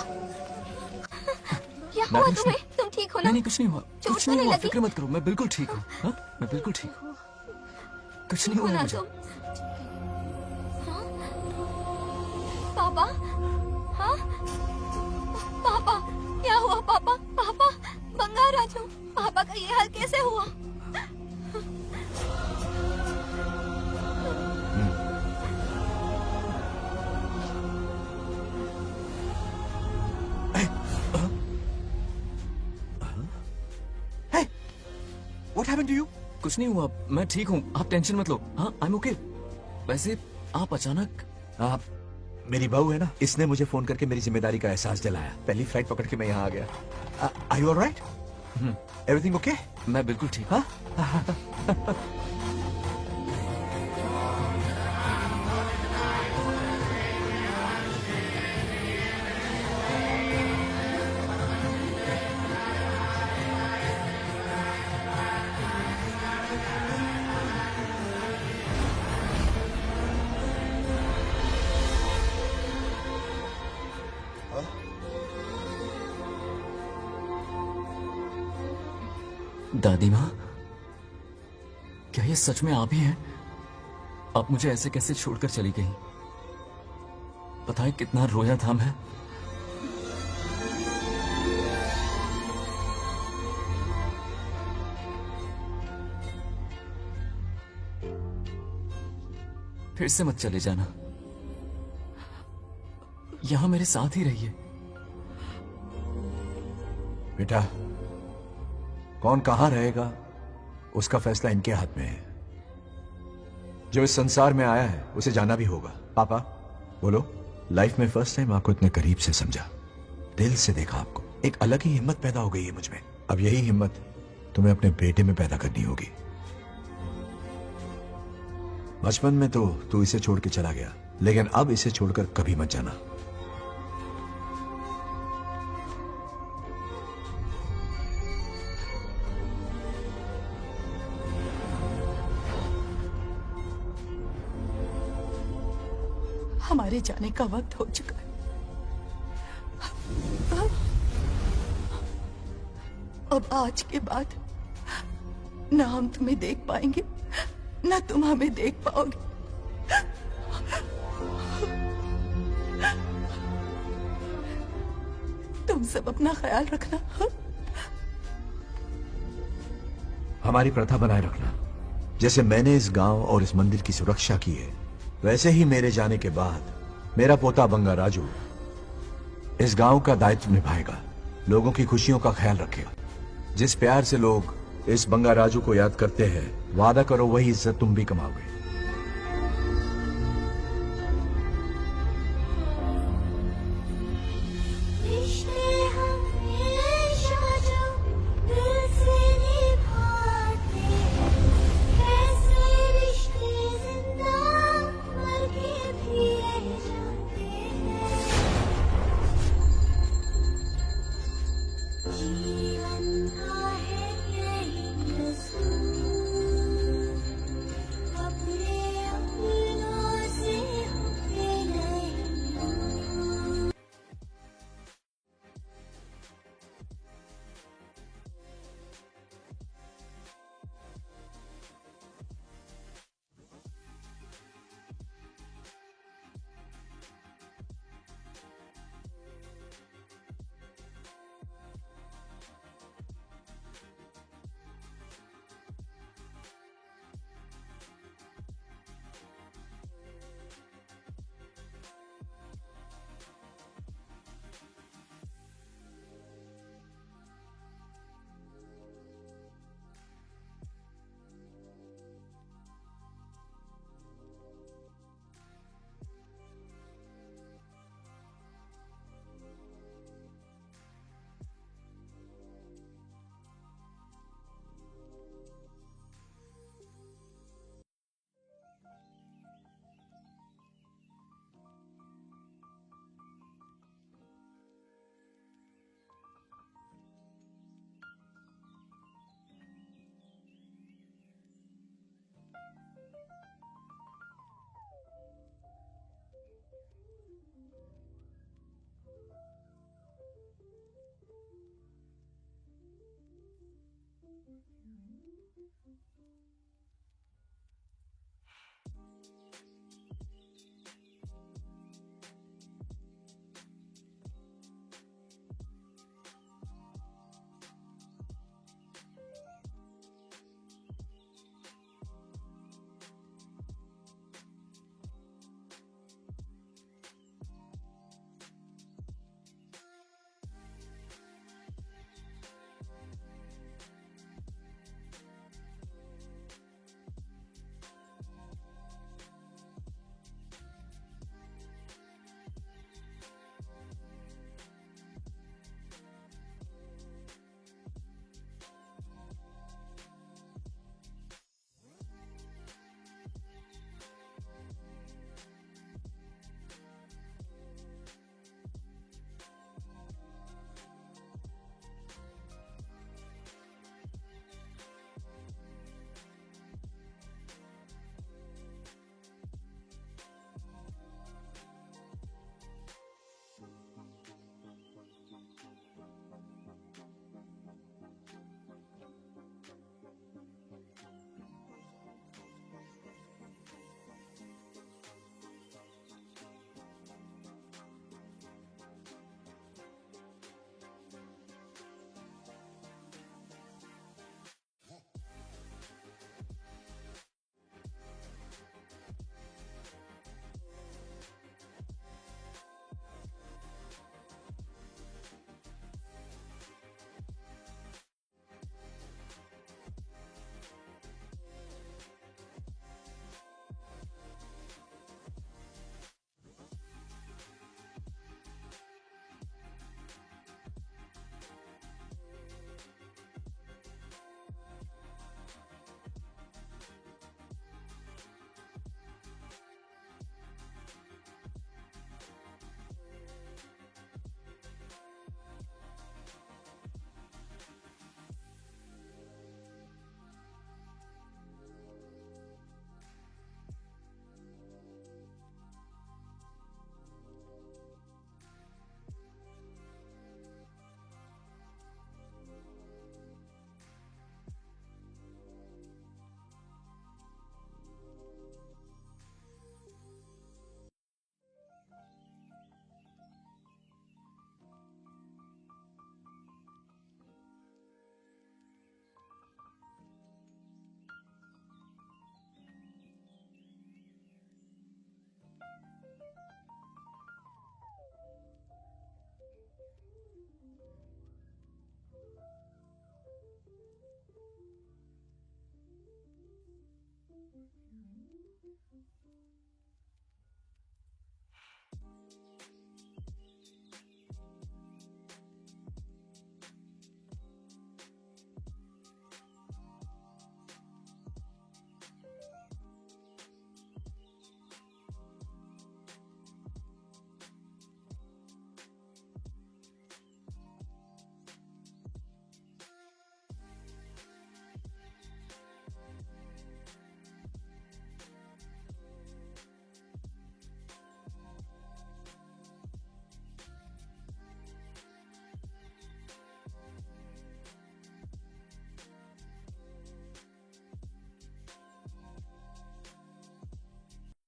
[SPEAKER 10] क्या हुआ तुम्हें? तुम ठीक हो ना?
[SPEAKER 8] नहीं कुछ नहीं हुआ,
[SPEAKER 10] चोट
[SPEAKER 8] कुछ
[SPEAKER 10] तो
[SPEAKER 8] नहीं
[SPEAKER 10] नहीं
[SPEAKER 8] हुआ,
[SPEAKER 10] लगी?
[SPEAKER 8] फिक्र मत करो, मैं बिल्कुल ठीक हूँ। हाँ? मैं बिल्कुल ठीक हूँ, कुछ नहीं हुआ
[SPEAKER 10] ना
[SPEAKER 8] मुझे।
[SPEAKER 10] तुम? हाँ? पापा, हाँ? पापा, क्या हुआ पापा? पापा, बंगाराजू, पापा का ये हाल कैसे हुआ?
[SPEAKER 8] What happened to you? कुछ नहीं हुआ, मैं ठीक हूँ, आप टेंशन मत लो। हाँ, I'm okay। वैसे आप अचानक
[SPEAKER 16] आप मेरी बहू है ना, इसने मुझे फोन करके मेरी जिम्मेदारी का एहसास दिलाया। पहली फ्लाइट पकड़ के मैं यहाँ आ गया। Are you all right? Everything okay?
[SPEAKER 8] मैं बिल्कुल ठीक।
[SPEAKER 16] हाँ?
[SPEAKER 8] दादी माँ, क्या ये सच में आप ही हैं? आप मुझे ऐसे कैसे छोड़कर चली गई? पता है कितना रोया था मैं। फिर से मत चले जाना, यहां मेरे साथ ही रहिए।
[SPEAKER 16] बेटा, कौन कहां रहेगा उसका फैसला इनके हाथ में है। जो इस संसार में आया है उसे जाना भी होगा। पापा बोलो, लाइफ में फर्स्ट टाइम आपको इतने करीब से समझा, दिल से देखा आपको, एक अलग ही हिम्मत पैदा हो गई है मुझ में। अब यही हिम्मत तुम्हें अपने बेटे में पैदा करनी होगी। बचपन में तो तू इसे छोड़ के चला गया, लेकिन अब इसे छोड़कर कभी मत जाना।
[SPEAKER 3] हमारे जाने का वक्त हो चुका है। अब आज के बाद ना हम तुम्हें देख पाएंगे, ना तुम हमें देख पाओगे। तुम सब अपना ख्याल रखना।
[SPEAKER 16] हमारी प्रथा बनाए रखना। जैसे मैंने इस गांव और इस मंदिर की सुरक्षा की है, वैसे ही मेरे जाने के बाद मेरा पोता बंगा राजू इस गांव का दायित्व निभाएगा, लोगों की खुशियों का ख्याल रखेगा। जिस प्यार से लोग इस बंगा राजू को याद करते हैं, वादा करो वही इज्जत तुम भी कमाओगे।
[SPEAKER 1] अपने